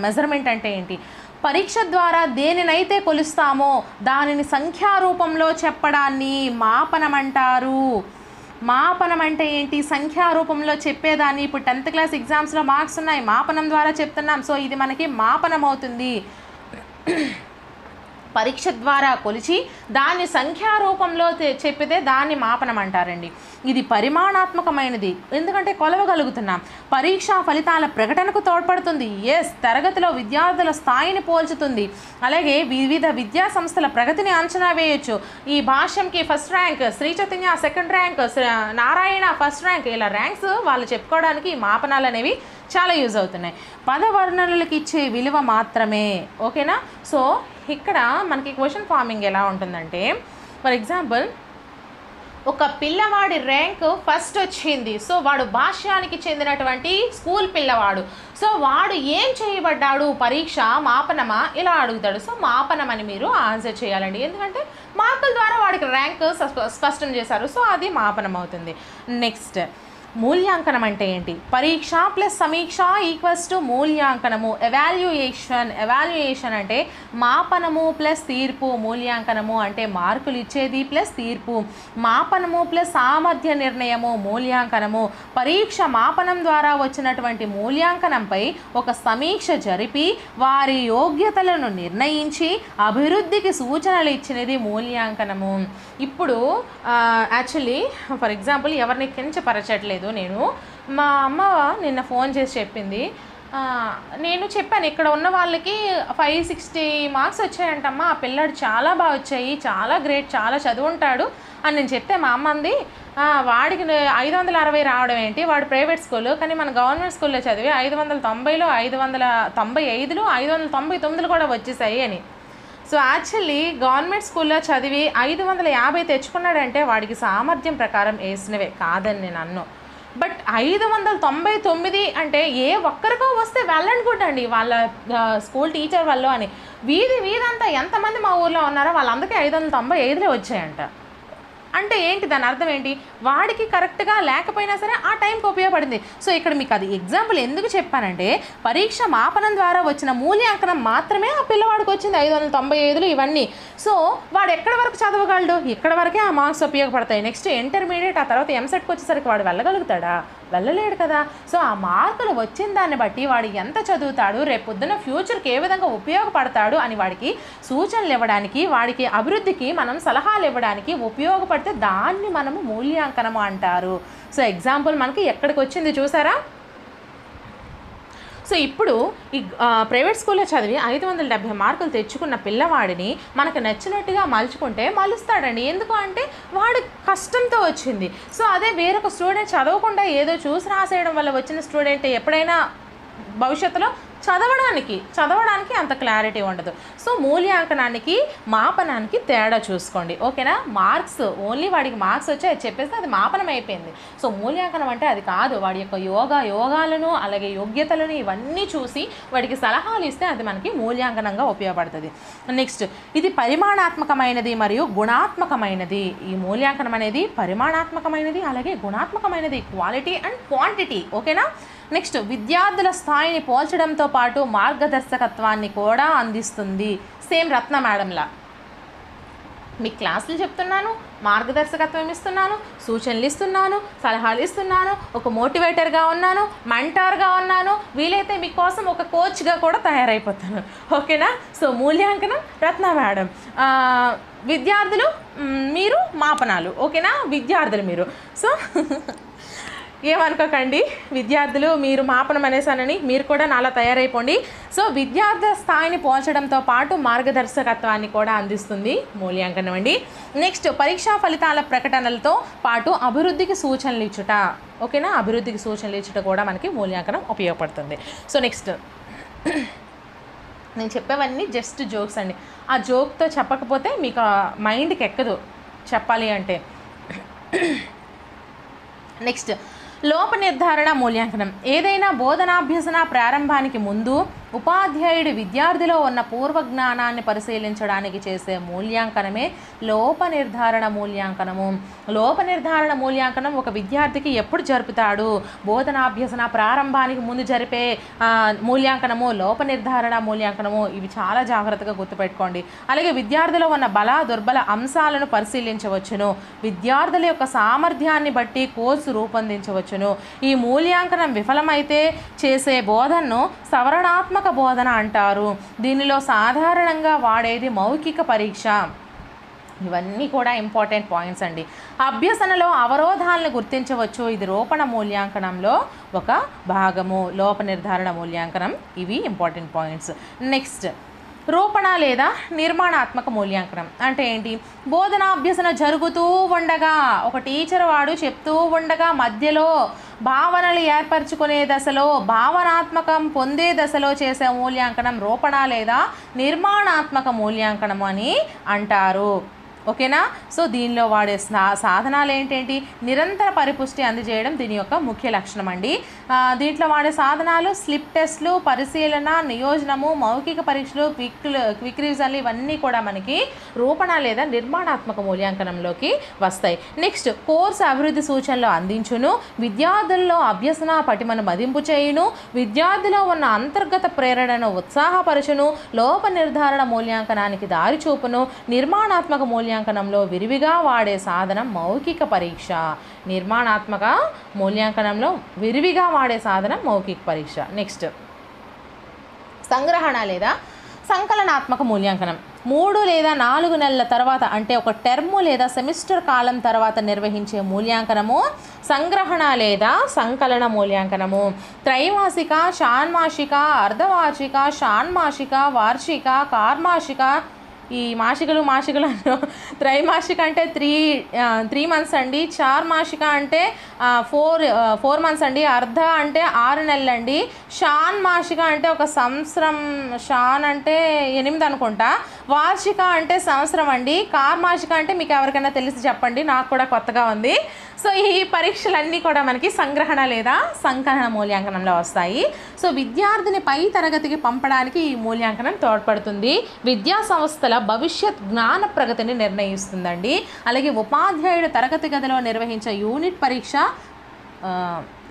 మెజర్మెంట్ అంటే ఏంటి? పరీక్ష ద్వారా దేనినైతే కొలుస్తామో దానిని సంఖ్యారూపంలో చెప్పడాన్ని మాపనం అంటారు. మాపనం అంటే ఏంటి? సంఖ్యారూపంలో చెప్పేదాన్ని. ఇప్పుడు 10th క్లాస్ ఎగ్జామ్స్లో మార్క్స్ ఉన్నాయి, మాపనం ద్వారా చెప్తున్నాం. సో ఇది మనకి మాపనం అవుతుంది. పరీక్ష ద్వారా కొలిచి దాన్ని సంఖ్యారూపంలో చెప్పితే దాన్ని మాపనం అంటారండి. ఇది పరిమాణాత్మకమైనది, ఎందుకంటే కొలవగలుగుతున్నాం. పరీక్షా ఫలితాల ప్రకటనకు తోడ్పడుతుంది. తరగతిలో విద్యార్థుల స్థాయిని పోల్చుతుంది. అలాగే వివిధ విద్యా సంస్థల ప్రగతిని అంచనా వేయొచ్చు. ఈ భాష్యంకి 1st rank, Shri Chaitanya 2nd rank, Narayana 1st rank, ఇలా ర్యాంక్స్ వాళ్ళు చెప్పుకోవడానికి ఈ మాపనాలు అనేవి చాలా యూజ్ అవుతున్నాయి. పదవర్ణనలకు ఇచ్చే విలువ మాత్రమే. ఓకేనా? సో ఇక్కడ మనకి క్వశ్చన్ ఫార్మింగ్ ఎలా ఉంటుందంటే, ఫర్ ఎగ్జాంపుల్ ఒక పిల్లవాడి ర్యాంక్ 1st వచ్చింది. సో వాడు భాష్యానికి చెందినటువంటి స్కూల్ పిల్లవాడు. సో వాడు ఏం చేయబడ్డాడు? పరీక్ష మాపనమా? ఇలా అడుగుతాడు. సో మాపనం అని మీరు ఆన్సర్ చేయాలండి, ఎందుకంటే మార్కుల ద్వారా వాడికి ర్యాంక్ స్పష్టం చేశారు. సో అది మాపనం అవుతుంది. నెక్స్ట్ మూల్యాంకనం అంటే ఏంటి? పరీక్ష ప్లస్ సమీక్ష ఈక్వల్స్ టు మూల్యాంకనము. ఎవాల్యుయేషన్ అంటే మాపనము ప్లస్ తీర్పు. మూల్యాంకనము అంటే మార్కులు ఇచ్చేది ప్లస్ తీర్పు. మాపనము ప్లస్ సామర్థ్య నిర్ణయము మూల్యాంకనము. పరీక్ష మాపనం ద్వారా వచ్చినటువంటి మూల్యాంకనంపై ఒక సమీక్ష జరిపి వారి యోగ్యతలను నిర్ణయించి అభివృద్ధికి సూచనలు ఇచ్చినది మూల్యాంకనము. ఇప్పుడు యాక్చువల్లీ ఫర్ ఎగ్జాంపుల్ ఎవరిని కించపరచట్లేదు నేను, మా అమ్మ నిన్న ఫోన్ చేసి చెప్పింది, నేను చెప్పాను ఇక్కడ ఉన్న వాళ్ళకి 560 మార్క్స్ వచ్చాయంటమ్మా, ఆ పిల్లాడు చాలా బాగా వచ్చాయి, చాలా గ్రేట్, చాలా చదువుంటాడు అని నేను చెప్తే మా అమ్మ అంది, వాడికి 560 రావడం ఏంటి, వాడు ప్రైవేట్ స్కూల్, కానీ మన గవర్నమెంట్ స్కూల్లో చదివి 590లో 595లో 599 కూడా వచ్చేసాయి అని. సో యాక్చువల్లీ గవర్నమెంట్ స్కూల్లో చదివి 550 తెచ్చుకున్నాడంటే వాడికి సామర్థ్యం ప్రకారం వేసినవే కాదని నేను అన్నాను. బట్ 599 అంటే ఏ ఒక్కరికో వస్తే వెళ్ళండి కూడా అండి వాళ్ళ స్కూల్ టీచర్ వాళ్ళు అని. వీధంతా ఎంతమంది మా ఊర్లో ఉన్నారో వాళ్ళందరికీ 595 వచ్చాయంట. అంటే ఏంటి దాని అర్థం ఏంటి? వాడికి కరెక్ట్గా లేకపోయినా సరే ఆ టైంకి ఉపయోగపడింది. సో ఇక్కడ మీకు అది ఎగ్జాంపుల్ ఎందుకు చెప్పానంటే పరీక్ష మాపనం ద్వారా వచ్చిన మూల్యాంకనం మాత్రమే ఆ పిల్లవాడికి వచ్చింది 595 ఇవన్నీ. సో వాడు ఎక్కడి వరకు చదవగలడు? ఇక్కడ వరకే ఆ మార్క్స్ ఉపయోగపడతాయి. నెక్స్ట్ ఇంటర్మీడియట్, ఆ తర్వాత ఎంసెట్కి వచ్చేసరికి వాడు వెళ్ళగలుగుతాడా? వెళ్ళలేడు కదా. సో ఆ మార్కులు వచ్చిన దాన్ని బట్టి వాడు ఎంత చదువుతాడు, రేపు పొద్దున్న ఫ్యూచర్కి ఏ విధంగా ఉపయోగపడతాడు అని వాడికి సూచనలు ఇవ్వడానికి, వాడికి అభివృద్ధికి మనం సలహాలు ఇవ్వడానికి ఉపయోగపడితే దాన్ని మనము మూల్యాంకనం అంటారు. సో ఎగ్జాంపుల్ మనకి ఎక్కడికి వచ్చింది చూసారా? సో ఇప్పుడు ఈ ప్రైవేట్ స్కూల్లో చదివి 570 మార్కులు తెచ్చుకున్న పిల్లవాడిని మనకు నచ్చినట్టుగా మలుచుకుంటే మలుస్తాడండి. ఎందుకు అంటే వాడు కష్టంతో వచ్చింది. సో అదే వేరొక స్టూడెంట్ చదవకుండా ఏదో చూసి రాసేయడం వల్ల వచ్చిన స్టూడెంట్ ఎప్పుడైనా భవిష్యత్తులో చదవడానికి అంత క్లారిటీ ఉండదు. సో మూల్యాంకనానికి మాపనానికి తేడా చూసుకోండి, ఓకేనా? మార్క్స్ ఓన్లీ వాడికి మార్క్స్ వచ్చాయి చెప్పేస్తే అది మాపనం అయిపోయింది. సో మూల్యాంకనం అంటే అది కాదు. వాడి యొక్క యోగాలను అలాగే యోగ్యతలను ఇవన్నీ చూసి వాడికి సలహాలు ఇస్తే అది మనకి మూల్యాంకనంగా ఉపయోగపడుతుంది. నెక్స్ట్, ఇది పరిమాణాత్మకమైనది మరియు గుణాత్మకమైనది. ఈ మూల్యాంకనం అనేది పరిమాణాత్మకమైనది అలాగే గుణాత్మకమైనది, క్వాలిటీ అండ్ క్వాంటిటీ, ఓకేనా? నెక్స్ట్, విద్యార్థుల స్థాయిని పోల్చడంతో పాటు మార్గదర్శకత్వాన్ని కూడా అందిస్తుంది. సేమ్ రత్న మేడంలా మీకు క్లాసులు చెప్తున్నాను, మార్గదర్శకత్వం ఇస్తున్నాను, సూచనలు ఇస్తున్నాను, సలహాలు ఇస్తున్నాను, ఒక మోటివేటర్గా ఉన్నాను, మెంటార్గా ఉన్నాను, వీలైతే మీకోసం ఒక కోచ్గా కూడా తయారైపోతాను, ఓకేనా? సో మూల్యాంకనం రత్న మేడం, విద్యార్థులు మీరు మాపనాలు, ఓకేనా? విద్యార్థులు మీరు. సో ఏమనుకోకండి, విద్యార్థులు మీరు మాపనం అనేసానని మీరు కూడా నాలా తయారైపోండి. సో విద్యార్థుల స్థాయిని పోల్చడంతో పాటు మార్గదర్శకత్వాన్ని కూడా అందిస్తుంది మూల్యాంకనం అండి. నెక్స్ట్, పరీక్షా ఫలితాల ప్రకటనలతో పాటు అభివృద్ధికి సూచనలు ఇచ్చుట, ఓకేనా? అభివృద్ధికి సూచనలు ఇచ్చుట కూడా మనకి మూల్యాంకనం ఉపయోగపడుతుంది. సో నెక్స్ట్, నేను చెప్పేవన్నీ జస్ట్ జోక్స్ అండి. ఆ జోక్తో చెప్పకపోతే మీకు మైండ్కి ఎక్కదు చెప్పాలి అంటే. నెక్స్ట్, లోప నిర్ధారణ మూల్యాంకనం. ఏదైనా బోధనాభ్యసన ప్రారంభానికి ముందు ఉపాధ్యాయుడు విద్యార్థిలో ఉన్న పూర్వజ్ఞానాన్ని పరిశీలించడానికి చేసే మూల్యాంకనమే లోప నిర్ధారణ మూల్యాంకనము. లోప నిర్ధారణ మూల్యాంకనం ఒక విద్యార్థికి ఎప్పుడు జరుపుతాడు? బోధనాభ్యసన ప్రారంభానికి ముందు జరిపే మూల్యాంకనము లోప నిర్ధారణ మూల్యాంకనము. ఇవి చాలా జాగ్రత్తగా గుర్తుపెట్టుకోండి. అలాగే విద్యార్థిలో ఉన్న బల దుర్బల అంశాలను పరిశీలించవచ్చును. విద్యార్థుల యొక్క సామర్థ్యాన్ని బట్టి కోర్సు రూపొందించవచ్చును. ఈ మూల్యాంకనం విఫలమైతే చేసే బోధనను సవరణాత్మక బోధన అంటారు. దీనిలో సాధారణంగా వాడేది మౌఖిక పరీక్ష. ఇవన్నీ కూడా ఇంపార్టెంట్ పాయింట్స్ అండి. అభ్యసనలో అవరోధాలను గుర్తించవచ్చు. ఇది రూపణ మూల్యాంకనంలో ఒక భాగము. లోప నిర్ధారణ మూల్యాంకనం, ఇవి ఇంపార్టెంట్ పాయింట్స్. నెక్స్ట్, రూపణ లేదా నిర్మాణాత్మక మూల్యాంకనం అంటే ఏంటి? బోధనాభ్యసన జరుగుతూ ఉండగా ఒక టీచర్ వాడు చెప్తూ ఉండగా మధ్యలో భావనలు ఏర్పరచుకునే దశలో, భావనాత్మకం పొందే దశలో చేసే మూల్యాంకనం రూపణ లేదా నిర్మాణాత్మక మూల్యాంకనం అని అంటారు. ఓకేనా. సో దీనిలో వాడే సాధనాలు ఏంటేంటి, నిరంతర పరిపుష్టి అందజేయడం దీని యొక్క ముఖ్య లక్షణం అండి. దీంట్లో వాడే సాధనాలు స్లిప్ టెస్ట్లు, పరిశీలన, నియోజనము, మౌఖిక పరీక్షలు, క్విక్ రివిజన్లు ఇవన్నీ కూడా మనకి రూపణ లేదా నిర్మాణాత్మక మూల్యాంకనంలోకి వస్తాయి. నెక్స్ట్ కోర్సు అభివృద్ధి సూచనలు అందించును, విద్యార్థుల్లో అభ్యసన పటిమను మదింపు చేయును, విద్యార్థిలో ఉన్న అంతర్గత ప్రేరణను ఉత్సాహపరచును, లోప నిర్ధారణ మూల్యాంకనానికి దారి చూపును, నిర్మాణాత్మక మూల్యాంకనంలో విరివిగా వాడే సాధనం మౌఖిక పరీక్ష. నిర్మాణాత్మక మూల్యాంకనంలో విరివిగా వాడే సాధనం మౌఖిక పరీక్ష. నెక్స్ట్ సంగ్రహణ లేదా సంకలనాత్మక మూల్యాంకనం. 3 లేదా 4 నెలల తర్వాత అంటే ఒక టర్ము లేదా సెమిస్టర్ కాలం తర్వాత నిర్వహించే మూల్యాంకనము సంగ్రహణ లేదా సంకలన మూల్యాంకనము. త్రైమాసిక, షాన్మాసిక, అర్ధవార్షిక, షాన్మాసిక, వార్షిక, కార్మాసిక, ఈ మాసికలు త్రైమాసిక అంటే 3 మంత్స్ అండి, చార్మాసిక అంటే 4 మంత్స్ అండి, అర్ధ అంటే 6 నెలలు అండి, షాన్మాసిక అంటే ఒక సంవత్సరం, షాన్ అంటే 8 అనుకుంటా, వార్షిక అంటే సంవత్సరం అండి, కార్మాసిక అంటే మీకు ఎవరికైనా తెలిసి చెప్పండి, నాకు కూడా కొత్తగా ఉంది. సో ఈ పరీక్షలన్నీ కూడా మనకి సంగ్రహణ లేదా సంకలన మూల్యాంకనంలో వస్తాయి. సో విద్యార్థిని పై తరగతికి పంపడానికి ఈ మూల్యాంకనం తోడ్పడుతుంది, విద్యా సంస్థల భవిష్యత్ జ్ఞాన ప్రగతిని నిర్ణయిస్తుందండి. అలాగే ఉపాధ్యాయుడు తరగతి గదిలో నిర్వహించే యూనిట్ పరీక్ష,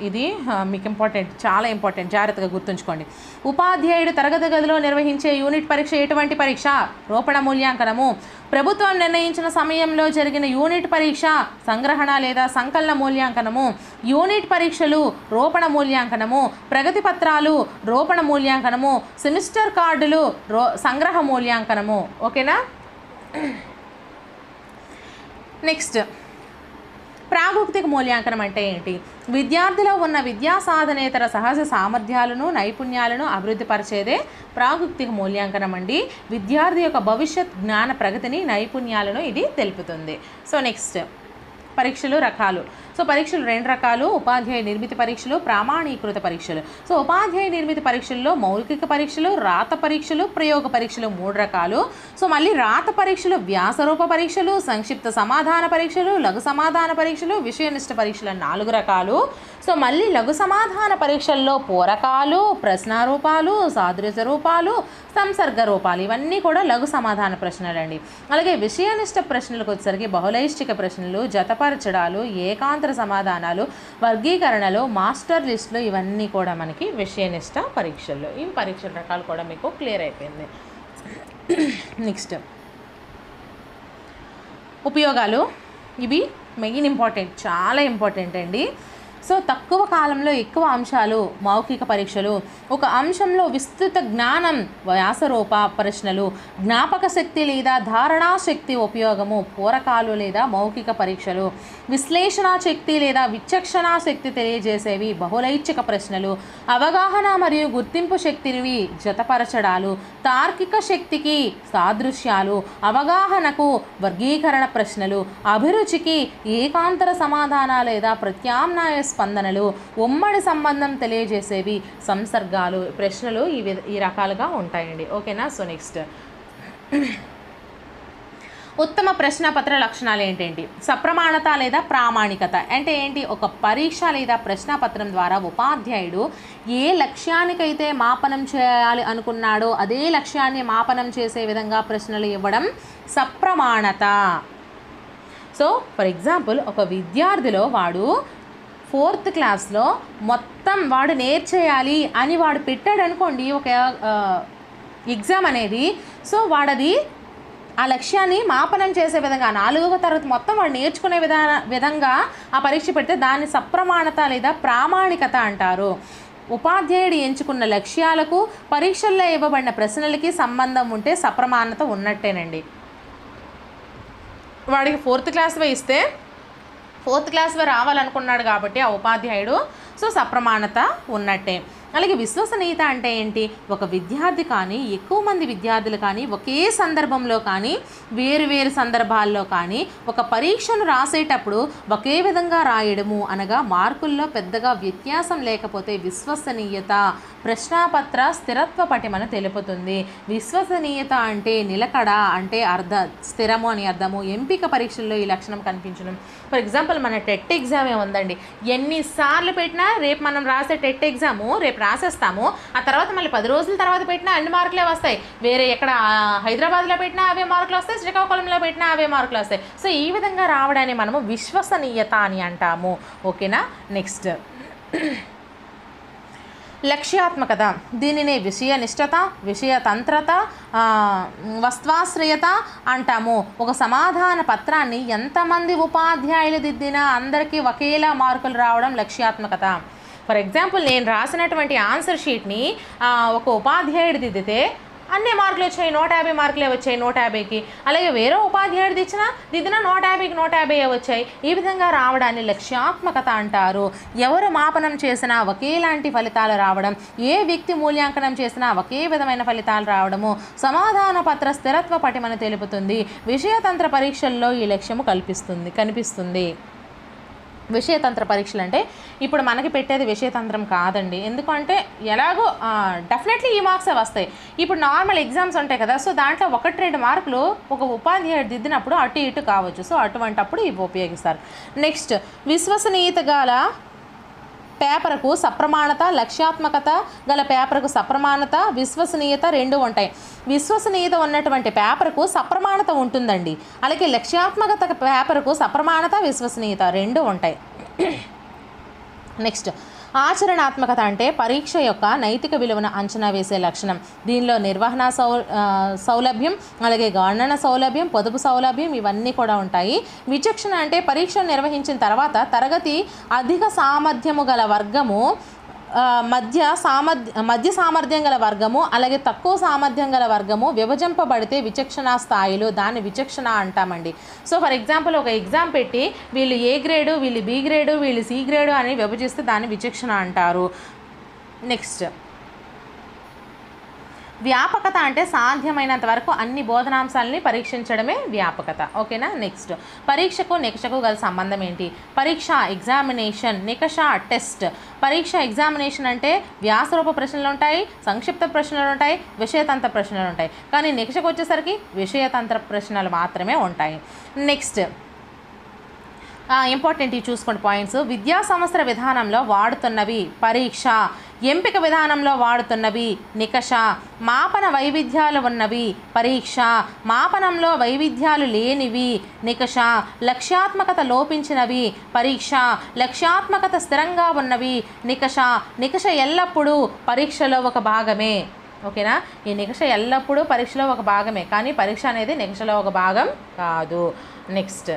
ఇది మీకు ఇంపార్టెంట్, చాలా ఇంపార్టెంట్, జాగ్రత్తగా గుర్తుంచుకోండి. ఉపాధ్యాయుడు తరగతి గదిలో నిర్వహించే యూనిట్ పరీక్ష ఎటువంటి పరీక్ష? రూపణ మూల్యాంకనము. ప్రభుత్వం నిర్ణయించిన సమయంలో జరిగిన యూనిట్ పరీక్ష సంగ్రహణ లేదా సంకలన మూల్యాంకనము. యూనిట్ పరీక్షలు రూపణ మూల్యాంకనము, ప్రగతి పత్రాలు రూపణ మూల్యాంకనము, సెమిస్టర్ కార్డులు సంగ్రహ మూల్యాంకనము. ఓకేనా. నెక్స్ట్ ప్రాగుక్తిక మూల్యాంకనం అంటే ఏంటి? విద్యార్థిలో ఉన్న విద్యా సాధనేతర సహజ సామర్థ్యాలను, నైపుణ్యాలను అభివృద్ధి పరిచేదే ప్రాగుక్తిక మూల్యాంకనం అండి. విద్యార్థి యొక్క భవిష్యత్ జ్ఞాన ప్రగతిని, నైపుణ్యాలను ఇది తెలుపుతుంది. సో నెక్స్ట్ పరీక్షలు రకాలు. సో పరీక్షలు 2 రకాలు, ఉపాధ్యాయ నిర్మిత పరీక్షలు, ప్రామాణీకృత పరీక్షలు. సో ఉపాధ్యాయ నిర్మిత పరీక్షల్లో మౌఖిక పరీక్షలు, రాత పరీక్షలు, ప్రయోగ పరీక్షలు 3 రకాలు. సో మళ్ళీ రాత పరీక్షలు వ్యాసరూప పరీక్షలు, సంక్షిప్త సమాధాన పరీక్షలు, లఘు సమాధాన పరీక్షలు, విషయనిష్ట పరీక్షలు 4 రకాలు. సో మళ్ళీ లఘు సమాధాన పరీక్షల్లో పూరకాలు, ప్రశ్నారూపాలు, సాదృశ్య రూపాలు, సంసర్గ రూపాలు ఇవన్నీ కూడా లఘు సమాధాన ప్రశ్నలండి. అలాగే విషయనిష్ట ప్రశ్నలకు వచ్చేసరికి బహుళైష్ఠిక ప్రశ్నలు, జతపరచడాలు, ఏకాంతర సమాధానాలు, వర్గీకరణలు, మాస్టర్ లిస్టులు ఇవన్నీ కూడా మనకి విషయనిష్ట పరీక్షలు. ఈ పరీక్షల రకాలు కూడా మీకు క్లియర్ అయిపోయింది. నెక్స్ట్ ఉపయోగాలు. ఇవి మెయిన్ ఇంపార్టెంట్, చాలా ఇంపార్టెంట్ అండి. సో తక్కువ కాలంలో ఎక్కువ అంశాలు మౌఖిక పరీక్షలు, ఒక అంశంలో విస్తృత జ్ఞానం వ్యాసరూప ప్రశ్నలు, జ్ఞాపక శక్తి లేదా ధారణా శక్తి ఉపయోగము పూరకాలు లేదా మౌఖిక పరీక్షలు, విశ్లేషణ శక్తి లేదా విచక్షణా శక్తి తెలియజేసేవి బహుళైచ్ఛిక ప్రశ్నలు, అవగాహన మరియు గుర్తింపు శక్తిని జతపరచడాలు, తార్కిక శక్తికి సాదృశ్యాలు, అవగాహనకు వర్గీకరణ ప్రశ్నలు, అభిరుచికి ఏకాంతర సమాధాన లేదా ప్రత్యామ్నాయ స్పందనలు, ఉమ్మడి సంబంధం తెలియజేసేవి సంసర్గాలు. ప్రశ్నలు ఈ రకాలుగా ఉంటాయండి. ఓకేనా. సో నెక్స్ట్ ఉత్తమ ప్రశ్నపత్ర లక్షణాలు ఏంటేంటి? సప్రమాణత లేదా ప్రామాణికత అంటే ఏంటి? ఒక పరీక్ష లేదా ప్రశ్నపత్రం ద్వారా ఉపాధ్యాయుడు ఏ లక్ష్యానికైతే మాపనం చేయాలి అనుకున్నాడో అదే లక్ష్యాన్ని మాపనం చేసే విధంగా ప్రశ్నలు ఇవ్వడం సప్రమాణత. సో ఫర్ ఎగ్జాంపుల్ ఒక విద్యార్థిలో వాడు 4th క్లాస్లో మొత్తం వాడు నేర్చేయాలి అని వాడు పెట్టాడు అనుకోండి ఒక ఎగ్జామ్ అనేది. సో వాడది ఆ లక్ష్యాన్ని మాపనం చేసే విధంగా 4వ తరగతి మొత్తం వాడు నేర్చుకునే విధంగా ఆ పరీక్ష పెడితే దాన్ని సప్రమాణత లేదా ప్రామాణికత అంటారు. ఉపాధ్యాయుడు ఎంచుకున్న లక్ష్యాలకు పరీక్షల్లో ఇవ్వబడిన ప్రశ్నలకి సంబంధం ఉంటే సప్రమాణత ఉన్నట్టేనండి. వాడికి 4th క్లాస్వే ఇస్తే 4th క్లాస్వే రావాలనుకున్నాడు కాబట్టి ఆ ఉపాధ్యాయుడు, సో సప్రమాణత ఉన్నట్టే. అలాగే విశ్వసనీయత అంటే ఏంటి? ఒక విద్యార్థి కానీ ఎక్కువ మంది విద్యార్థులు కానీ ఒకే సందర్భంలో కానీ వేరు సందర్భాల్లో కానీ ఒక పరీక్షను రాసేటప్పుడు ఒకే విధంగా రాయడము అనగా మార్కుల్లో పెద్దగా వ్యత్యాసం లేకపోతే విశ్వసనీయత. ప్రశ్నాపత్ర స్థిరత్వ పటిమను తెలుపుతుంది. విశ్వసనీయత అంటే నిలకడ, అంటే స్థిరము అని అర్థము. ఎంపిక పరీక్షల్లో ఈ లక్షణం కనిపించడం. ఫర్ ఎగ్జాంపుల్ మన టెట్ ఎగ్జామే ఉందండి, ఎన్నిసార్లు పెట్టినా రేపు మనం రాసే టెట్ ఎగ్జాము రేపు రాసేస్తాము, ఆ తర్వాత మళ్ళీ 10 రోజుల తర్వాత పెట్టినా అన్ని మార్కులే వస్తాయి. వేరే ఎక్కడ హైదరాబాద్లో పెట్టినా అవే మార్కులు వస్తాయి, శ్రీకాకుళంలో పెట్టినా అవే మార్కులు వస్తాయి. సో ఈ విధంగా రావడాన్ని మనము విశ్వసనీయత అని అంటాము. ఓకేనా. నెక్స్ట్ లక్ష్యాత్మకత, దీనినే విషయనిష్టత, విషయతంత్రత, వస్త్వాశ్రయత అంటాము. ఒక సమాధాన పత్రాన్ని ఎంతమంది ఉపాధ్యాయులు దిద్దినా అందరికీ ఒకేలా మార్కులు రావడం లక్ష్యాత్మకత. ఫర్ ఎగ్జాంపుల్ నేను రాసినటువంటి ఆన్సర్ షీట్ని ఒక ఉపాధ్యాయుడు దిద్దితే అన్ని మార్కులు వచ్చాయి, 150 మార్కులే వచ్చాయి 150కి. అలాగే వేరే ఉపాధ్యాయుడు దిద్దిన 150కి 150 వచ్చాయి. ఈ విధంగా రావడాన్ని లక్ష్యాత్మకత అంటారు. ఎవరు మాపనం చేసినా ఒకేలాంటి ఫలితాలు రావడం, ఏ వ్యక్తి మూల్యాంకనం చేసినా ఒకే విధమైన ఫలితాలు రావడము సమాధాన పత్ర స్థిరత్వ పటిమను తెలుపుతుంది. విషయతంత్ర పరీక్షల్లో ఈ లక్ష్యము కనిపిస్తుంది. విషయతంత్ర పరీక్షలు అంటే ఇప్పుడు మనకి పెట్టేది విషయతంత్రం కాదండి, ఎందుకంటే ఎలాగో డెఫినెట్లీ ఈ మార్క్సే వస్తాయి. ఇప్పుడు నార్మల్ ఎగ్జామ్స్ ఉంటాయి కదా, సో దాంట్లో 1-2 మార్కులు ఒక ఉపాధ్యాయుడు దిద్దినప్పుడు అటు ఇటు కావచ్చు, సో అటువంటప్పుడు ఇవి ఉపయోగిస్తారు. నెక్స్ట్ విశ్వసనీయత గల పేపర్కు సప్రమాణత, లక్ష్యాత్మకత గల పేపర్కు సప్రమాణత, విశ్వసనీయత 2 ఉంటాయి. విశ్వసనీయత ఉన్నటువంటి పేపర్కు సప్రమాణత ఉంటుందండి, అలాగే లక్ష్యాత్మకత పేపర్కు సప్రమాణత, విశ్వసనీయత 2 ఉంటాయి. నెక్స్ట్ ఆచరణాత్మకత అంటే పరీక్ష యొక్క నైతిక విలువను అంచనా వేసే లక్షణం. దీనిలో నిర్వహణ సౌలభ్యం, అలాగే గణన సౌలభ్యం, పొదుపు సౌలభ్యం ఇవన్నీ కూడా ఉంటాయి. విచక్షణ అంటే పరీక్ష నిర్వహించిన తర్వాత తరగతి అధిక సామర్థ్యము గల వర్గము, మధ్య సామర్థ్యం గల వర్గము, అలాగే తక్కువ సామర్థ్యం గల వర్గము విభజింపబడితే విచక్షణ స్థాయిలు, దాన్ని విచక్షణ అంటామండి. సో ఫర్ ఎగ్జాంపుల్ ఒక ఎగ్జామ్ పెట్టి వీళ్ళు ఏ గ్రేడు, వీళ్ళు బి గ్రేడు, వీళ్ళు సి గ్రేడు అని విభజిస్తే దాన్ని విచక్షణ అంటారు. నెక్స్ట్ వ్యాపకత అంటే సాధ్యమైనంత వరకు అన్ని బోధనాంశాలని పరీక్షించడమే వ్యాపకత. ఓకేనా. నెక్స్ట్ పరీక్షకు నికషకు గల సంబంధం ఏంటి? పరీక్ష ఎగ్జామినేషన్, నికష టెస్ట్. పరీక్ష ఎగ్జామినేషన్ అంటే వ్యాసరూప ప్రశ్నలు ఉంటాయి, సంక్షిప్త ప్రశ్నలు ఉంటాయి, విషయతంత్ర ప్రశ్నలు ఉంటాయి. కానీ నికషకు వచ్చేసరికి విషయతంత్ర ప్రశ్నలు మాత్రమే ఉంటాయి. నెక్స్ట్ ఇంపార్టెంట్ ఇవి చూసుకోండి పాయింట్స్. విద్యా సంవత్సర విధానంలో వాడుతున్నవి పరీక్ష, ఎంపిక విధానంలో వాడుతున్నవి నికష, మాపన వైవిధ్యాలు ఉన్నవి పరీక్ష, మాపనంలో వైవిధ్యాలు లేనివి నికష, లక్ష్యాత్మకత లోపించినవి పరీక్ష, లక్ష్యాత్మకత స్థిరంగా ఉన్నవి నికష. నికష ఎల్లప్పుడూ పరీక్షలో ఒక భాగమే. ఓకేనా. ఈ నికష ఎల్లప్పుడూ పరీక్షలో ఒక భాగమే, కానీ పరీక్ష అనేది నికషలో ఒక భాగం కాదు. నెక్స్ట్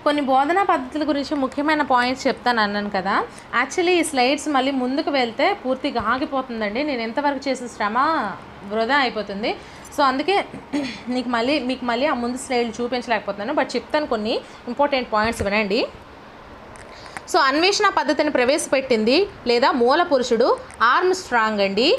కొన్ని బోధనా పద్ధతుల గురించి ముఖ్యమైన పాయింట్స్ చెప్తాను అన్నాను కదా. యాక్చువల్లీ ఈ స్లైడ్స్ మళ్ళీ ముందుకు వెళ్తే పూర్తిగా ఆగిపోతుందండి, నేను ఎంతవరకు చేసే శ్రమ వృధా అయిపోతుంది. సో అందుకే మీకు మళ్ళీ ఆ ముందు స్లైడ్లు చూపించలేకపోతున్నాను, బట్ చెప్తాను కొన్ని ఇంపార్టెంట్ పాయింట్స్ వినండి. సో అన్వేషణ పద్ధతిని ప్రవేశపెట్టింది లేదా మూల పురుషుడు ఆర్మ్స్ట్రాంగ్ అండి.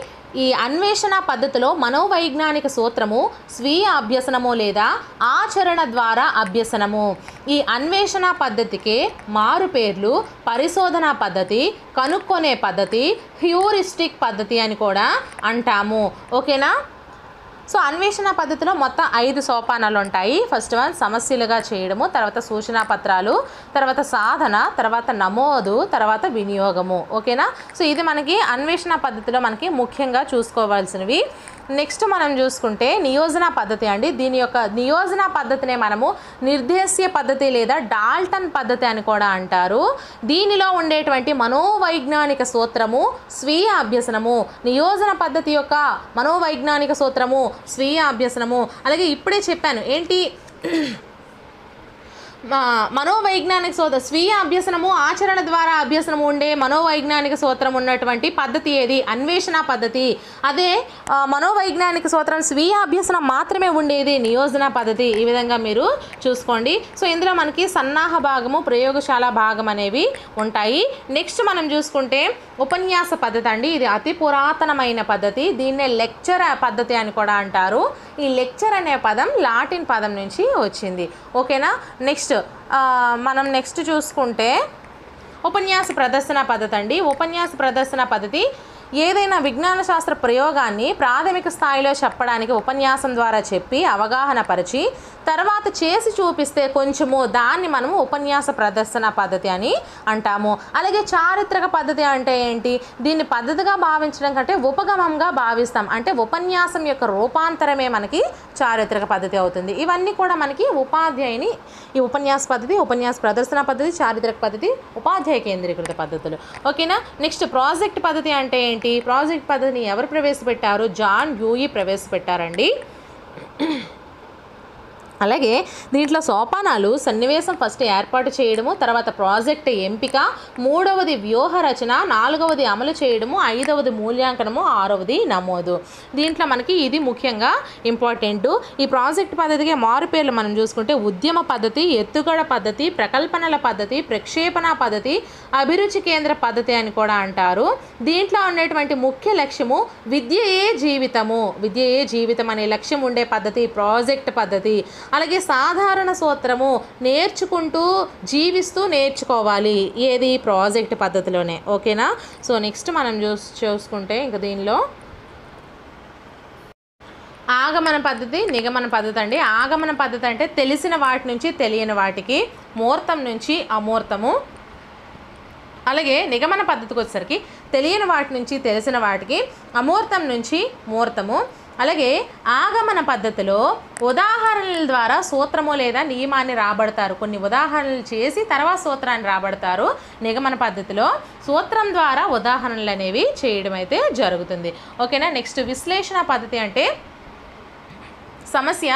ఈ అన్వేషణ పద్ధతిలో మనోవైజ్ఞానిక సూత్రము స్వీయ అభ్యసనము లేదా ఆచరణ ద్వారా అభ్యసనము. ఈ అన్వేషణ పద్ధతికి మారు పేర్లు పరిశోధన పద్ధతి, కనుక్కొనే పద్ధతి, హ్యూరిస్టిక్ పద్ధతి అని కూడా అంటాము. ఓకేనా. సో అన్వేషణ పద్ధతిలో మొత్తం 5 సోపానాలు ఉంటాయి. ఫస్ట్ వన్ సమస్యలుగా చేయడము, తర్వాత సూచనా పత్రాలు, తర్వాత సాధన, తర్వాత నమోదు, తర్వాత వినియోగము. ఓకేనా. సో ఇది మనకి అన్వేషణ పద్ధతిలో మనకి ముఖ్యంగా చూసుకోవాల్సినవి. నెక్స్ట్ మనం చూసుకుంటే నియోజన పద్ధతి అండి. దీని యొక్క నియోజన పద్ధతినే మనము నిర్దేశ్య పద్ధతి లేదా డాల్టన్ పద్ధతి అని కూడా అంటారు. దీనిలో ఉండేటువంటి మనోవైజ్ఞానిక సూత్రము స్వీయ అభ్యసనము. నియోజన పద్ధతి యొక్క మనోవైజ్ఞానిక సూత్రము స్వీయ అభ్యసనము. అలాగే ఇప్పుడే చెప్పాను ఏంటి, మనోవైజ్ఞానిక సూత్రం స్వీయ అభ్యసనము, ఆచరణ ద్వారా అభ్యసనము ఉండే మనోవైజ్ఞానిక సూత్రం ఉన్నటువంటి పద్ధతి ఏది? అన్వేషణ పద్ధతి. అదే మనోవైజ్ఞానిక సూత్రం స్వీయ అభ్యసనం మాత్రమే ఉండేది నియోజన పద్ధతి. ఈ విధంగా మీరు చూసుకోండి. సో ఇందులో మనకి సన్నాహ భాగము, ప్రయోగశాల భాగం అనేవి ఉంటాయి. నెక్స్ట్ మనం చూసుకుంటే ఉపన్యాస పద్ధతి అండి. ఇది అతి పురాతనమైన పద్ధతి. దీన్నే లెక్చర్ పద్ధతి అని కూడా అంటారు. ఈ లెక్చర్ అనే పదం లాటిన్ పదం నుంచి వచ్చింది. ఓకేనా. నెక్స్ట్ మనం చూసుకుంటే ఉపన్యాస ప్రదర్శన పద్ధతి అండి. ఉపన్యాస ప్రదర్శన పద్ధతి ఏదైనా విజ్ఞాన శాస్త్ర ప్రయోగాన్ని ప్రాథమిక స్థాయిలో చెప్పడానికి ఉపన్యాసం ద్వారా చెప్పి అవగాహన పరిచి తర్వాత చేసి చూపిస్తే కొంచెము దాన్ని మనము ఉపన్యాస ప్రదర్శన పద్ధతి అని అంటాము. అలాగే చారిత్రక పద్ధతి అంటే ఏంటి? దీన్ని పద్ధతిగా భావించడం కంటే ఉపగమంగా భావిస్తాం. అంటే ఉపన్యాసం యొక్క రూపాంతరమే మనకి చారిత్రక పద్ధతి అవుతుంది. ఇవన్నీ కూడా మనకి ఉపాధ్యాయుని ఈ ఉపన్యాస పద్ధతి, ఉపన్యాస ప్రదర్శన పద్ధతి, చారిత్రక పద్ధతి ఉపాధ్యాయ కేంద్రీకృత పద్ధతులు. ఓకేనా. నెక్స్ట్ ప్రాజెక్ట్ పద్ధతి అంటే ఏంటి? ప్రాజెక్ట్ పద్ధతిని ఎవరు ప్రవేశపెట్టారు? జాన్ డ్యూయీ ప్రవేశపెట్టారండి. అలాగే దీంట్లో సోపానాలు సన్నివేశం ఫస్ట్ ఏర్పాటు చేయడము, తర్వాత ప్రాజెక్ట్ ఎంపిక, మూడవది వ్యూహ రచన, నాలుగవది అమలు చేయడము, ఐదవది మూల్యాంకనము, ఆరవది నమోదు. దీంట్లో మనకి ఇది ముఖ్యంగా ఇంపార్టెంట్. ఈ ప్రాజెక్ట్ పద్ధతికి మారుపేర్లు మనం చూసుకుంటే ఉద్యమ పద్ధతి, ఎత్తుగడ పద్ధతి, ప్రకల్పనల పద్ధతి, ప్రక్షేపణ పద్ధతి, అభిరుచి కేంద్ర పద్ధతి అని కూడా అంటారు. దీంట్లో ఉండేటువంటి ముఖ్య లక్ష్యము విద్యయే జీవితము, విద్యయే జీవితం అనే లక్ష్యం ఉండే పద్ధతి ప్రాజెక్ట్ పద్ధతి. అలాగే సాధారణ సూత్రము నేర్చుకుంటూ జీవిస్తూ నేర్చుకోవాలి, ఏది? ప్రాజెక్ట్ పద్ధతిలోనే. ఓకేనా. సో నెక్స్ట్ మనం చూసుకుంటే ఇంకా దీనిలో ఆగమన పద్ధతి, నిగమన పద్ధతి అండి. ఆగమన పద్ధతి అంటే తెలిసిన వాటి నుంచి తెలియని వాటికి, మూర్తం నుంచి అమూర్తము. అలాగే నిగమన పద్ధతికి వచ్చేసరికి తెలియని వాటి నుంచి తెలిసిన వాటికి, అమూర్తం నుంచి మూర్తము. అలాగే ఆగమన పద్ధతిలో ఉదాహరణల ద్వారా సూత్రము లేదా నియమాన్ని రాబడతారు. కొన్ని ఉదాహరణలు చేసి తర్వాత సూత్రాన్ని రాబడతారు. నిగమన పద్ధతిలో సూత్రం ద్వారా ఉదాహరణలు అనేవి చేయడం అయితే జరుగుతుంది. ఓకేనా. నెక్స్ట్ విశ్లేషణ పద్ధతి అంటే సమస్య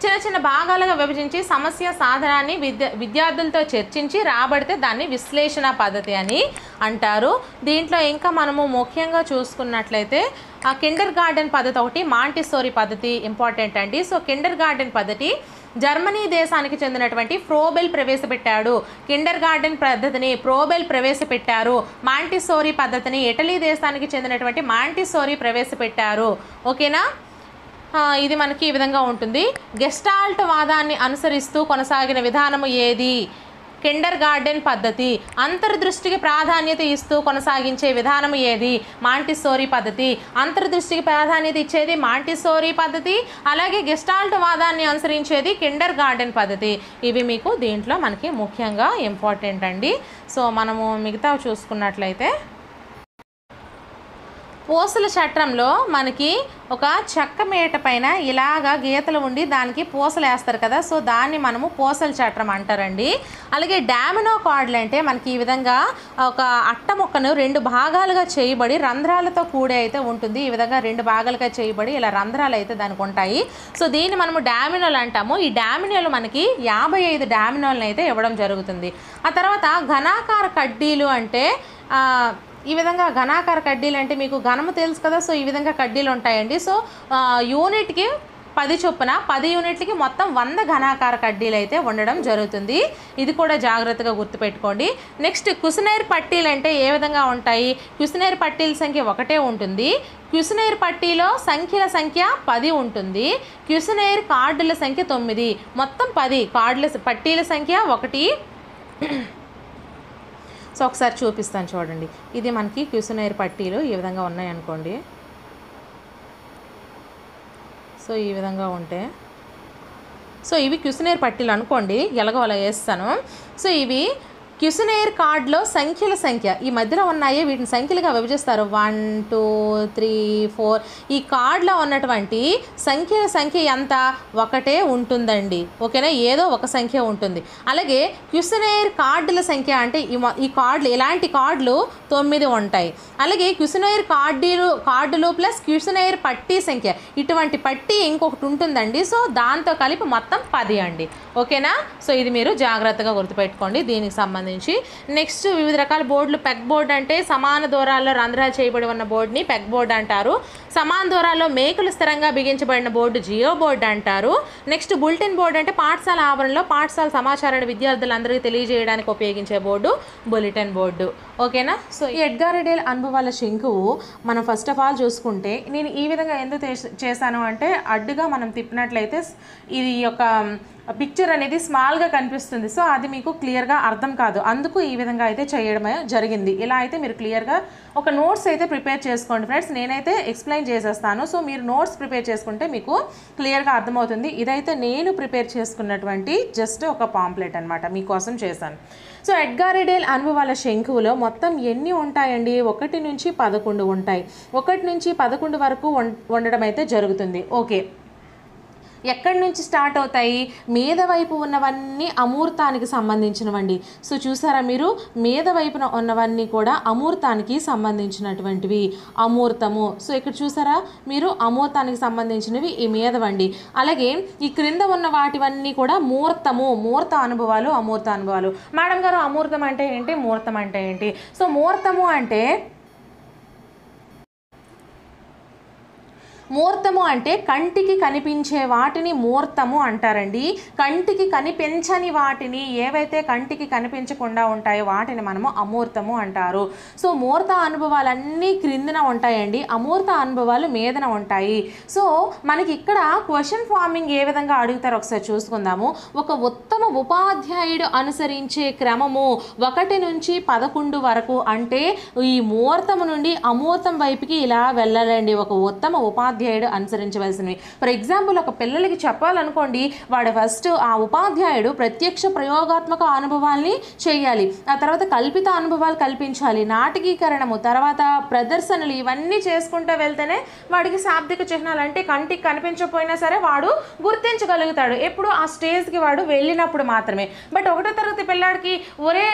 చిన్న చిన్న భాగాలుగా విభజించి సమస్య సాధనాన్ని విద్యార్థులతో చర్చించి రాబడితే దాన్ని విశ్లేషణ పద్ధతి అని అంటారు. దీంట్లో ఇంకా మనము ముఖ్యంగా చూసుకున్నట్లయితే ఆ కిండర్ గార్డెన్ పద్ధతి ఒకటి, మాంటిసోరీ పద్ధతి ఇంపార్టెంట్ అండి. సో కిండర్ గార్డెన్ పద్ధతి జర్మనీ దేశానికి చెందినటువంటి ఫ్రోబెల్ ప్రవేశపెట్టాడు. కిండర్ గార్డెన్ పద్ధతిని ఫ్రోబెల్ ప్రవేశపెట్టారు. మాంటిసోరీ పద్ధతిని ఇటలీ దేశానికి చెందినటువంటి మాంటిసోరీ ప్రవేశపెట్టారు. ఓకేనా. ఇది మనకి ఈ విధంగా ఉంటుంది. గెస్టాల్ట్ వాదాన్ని అనుసరిస్తూ కొనసాగిన విధానము ఏది? కిండర్ గార్డెన్ పద్ధతి. అంతర్దృష్టికి ప్రాధాన్యత ఇస్తూ కొనసాగించే విధానం ఏది? మాంటిసోరీ పద్ధతి. అంతర్దృష్టికి ప్రాధాన్యత ఇచ్చేది మాంటిసోరీ పద్ధతి. అలాగే గెస్టాల్ట్ వాదాన్ని అనుసరించేది కిండర్ గార్డెన్ పద్ధతి. ఇవి మీకు దీంట్లో మనకి ముఖ్యంగా ఇంపార్టెంట్ అండి. సో మనము మిగతా చూసుకున్నట్లయితే పూసల చట్రంలో మనకి ఒక చెక్క మేట పైన ఇలాగా గీతలు ఉండి దానికి పూసలు వేస్తారు కదా. సో దాన్ని మనము పూసల చట్రం అంటారండి. అలాగే డామినో కార్డులు అంటే మనకి ఈ విధంగా ఒక అట్ట ముక్కను రెండు భాగాలుగా చేయబడి రంధ్రాలతో కూడి అయితే ఉంటుంది. ఈ విధంగా రెండు భాగాలుగా చేయబడి ఇలా రంధ్రాలు అయితే దానికి ఉంటాయి. సో దీన్ని మనము డామినోలు అంటాము. ఈ డామినోలు మనకి 55 డామినోలను అయితే ఇవ్వడం జరుగుతుంది. ఆ తర్వాత ఘనాకార కడ్డీలు అంటే ఈ విధంగా ఘనాకార కడ్డీలు అంటే మీకు ఘనము తెలుసు కదా. సో ఈ విధంగా కడ్డీలు ఉంటాయండి. సో యూనిట్కి 10 చొప్పున 10 యూనిట్లకి మొత్తం 100 ఘనాకార కడ్డీలు అయితే ఉండడం జరుగుతుంది. ఇది కూడా జాగ్రత్తగా గుర్తుపెట్టుకోండి. నెక్స్ట్ క్యుసినైర్ పట్టీలు అంటే ఏ విధంగా ఉంటాయి? క్యుసినైర్ పట్టీల సంఖ్య 1 ఉంటుంది. క్యుసినైర్ పట్టీలో సంఖ్యల సంఖ్య 10 ఉంటుంది. క్యుసినైర్ కార్డుల సంఖ్య 9, మొత్తం 10 కార్డుల పట్టీల సంఖ్య 1. సో ఒకసారి చూపిస్తాను చూడండి. ఇది మనకి క్యుసినైర్ పట్టీలు ఈ విధంగా ఉన్నాయి అనుకోండి. సో ఈ విధంగా ఉంటే సో ఇవి క్యుసినైర్ పట్టీలు అనుకోండి, ఎలాగో అలా వేస్తాను. సో ఇవి క్యుసినైర్ కార్డులో సంఖ్యల సంఖ్య ఈ మధ్యలో ఉన్నాయి, వీటిని సంఖ్యలుగా విభజిస్తారు. 1 2 3 4. ఈ కార్డులో ఉన్నటువంటి సంఖ్యల సంఖ్య ఎంత? 1 ఉంటుందండి. ఓకేనా. ఏదో ఒక సంఖ్య ఉంటుంది. అలాగే క్యుసినైర్ కార్డుల సంఖ్య అంటే ఈ కార్డులు ఇలాంటి కార్డులు 9 ఉంటాయి. అలాగే క్యుసినైర్ కార్డులు ప్లస్ క్యుసినైర్ పట్టీ సంఖ్య ఇటువంటి పట్టీ ఇంకొకటి ఉంటుందండి. సో దాంతో కలిపి మొత్తం 10 అండి. ఓకేనా. సో ఇది మీరు జాగ్రత్తగా గుర్తుపెట్టుకోండి దీనికి సంబంధించి. నెక్స్ట్ వివిధ రకాల బోర్డులు. పెగ్ బోర్డు అంటే సమాన దూరాల్లో రంధ్రాలు చేయబడి ఉన్న బోర్డుని పెగ్ బోర్డు అంటారు. సమాన దూరాల్లో మేకులు స్థిరంగా బిగించబడిన బోర్డు జియో బోర్డు అంటారు. నెక్స్ట్ బులెటిన్ బోర్డు అంటే పాఠశాల ఆవరణలో పాఠశాల సమాచారాన్ని విద్యార్థులందరికీ తెలియజేయడానికి ఉపయోగించే బోర్డు బులెటిన్ బోర్డు. ఓకేనా. సో ఈ ఎడ్గార్ ఎడేల్ అనుభవాల శంకువు మనం ఫస్ట్ ఆఫ్ ఆల్ చూసుకుంటే నేను ఈ విధంగా ఎందుకు చేశాను అంటే అడ్డుగా మనం తిప్పినట్లయితే ఇది యొక్క పిక్చర్ అనేది స్మాల్గా కనిపిస్తుంది. సో అది మీకు క్లియర్గా అర్థం కాదు, అందుకు ఈ విధంగా అయితే చేయడమే జరిగింది. ఇలా అయితే మీరు క్లియర్గా ఒక నోట్స్ అయితే ప్రిపేర్ చేసుకోండి ఫ్రెండ్స్. నేనైతే ఎక్స్ప్లెయిన్ చేసేస్తాను, సో మీరు నోట్స్ ప్రిపేర్ చేసుకుంటే మీకు క్లియర్గా అర్థమవుతుంది. ఇదైతే నేను ప్రిపేర్ చేసుకున్నటువంటి జస్ట్ ఒక పాంప్లెట్ అనమాట, మీకోసం చేశాను. సో ఎడ్గార్ ఎడేల్ అనుభవాల శంకువులో మొత్తం ఎన్ని ఉంటాయండి? 1 నుంచి 11 ఉంటాయి. 1 నుంచి 11 వరకు ఉండడం అయితే జరుగుతుంది. ఓకే, ఎక్కడి నుంచి స్టార్ట్ అవుతాయి? మీద వైపు ఉన్నవన్నీ అమూర్తానికి సంబంధించినవండి. సో చూసారా మీరు, మీద వైపున ఉన్నవన్నీ కూడా అమూర్తానికి సంబంధించినటువంటివి, అమూర్తము. సో ఇక్కడ చూసారా మీరు, అమూర్తానికి సంబంధించినవి ఈ మీదవండి. అలాగే ఈ క్రింద ఉన్న వాటివన్నీ కూడా మూర్తము, మూర్త అనుభవాలు, అమూర్త అనుభవాలు. మేడం గారు అమూర్తం అంటే ఏంటి, మూర్తం అంటే ఏంటి? సో మూర్తము అంటే కంటికి కనిపించే వాటిని మూర్తము అంటారండి. కంటికి కనిపించని వాటిని, ఏవైతే కంటికి కనిపించకుండా ఉంటాయో వాటిని మనము అమూర్తము అంటారు. సో మూర్త అనుభవాలన్నీ క్రిందన ఉంటాయండి, అమూర్త అనుభవాలు మీదన ఉంటాయి. సో మనకి ఇక్కడ క్వశ్చన్ ఫార్మింగ్ ఏ విధంగా అడుగుతారో ఒకసారి చూసుకుందాము. ఒక ఉత్తమ ఉపాధ్యాయుడు అనుసరించే క్రమము 1 నుంచి 11 వరకు అంటే ఈ మూర్తము నుండి అమూర్తం వైపుకి ఇలా వెళ్ళాలండి ఒక ఉత్తమ ఉపాధ్యాయుడు అనుసరించవలసినవి. ఫర్ ఎగ్జాంపుల్ ఒక పిల్లలకి చెప్పాలనుకోండి, వాడు ఫస్ట్ ఆ ఉపాధ్యాయుడు ప్రత్యక్ష ప్రయోగాత్మక అనుభవాల్ని చేయాలి, ఆ తర్వాత కల్పిత అనుభవాలు కల్పించాలి, నాటకీకరణము, తర్వాత ప్రదర్శనలు, ఇవన్నీ చేసుకుంటూ వెళ్తేనే వాడికి శాబ్దిక చిహ్నాలు అంటే కంటికి కనిపించకపోయినా సరే వాడు గుర్తించగలుగుతాడు. ఎప్పుడు ఆ స్టేజ్కి వాడు వెళ్ళినప్పుడు మాత్రమే. బట్ 1వ తరగతి పిల్లాడికి ఒరే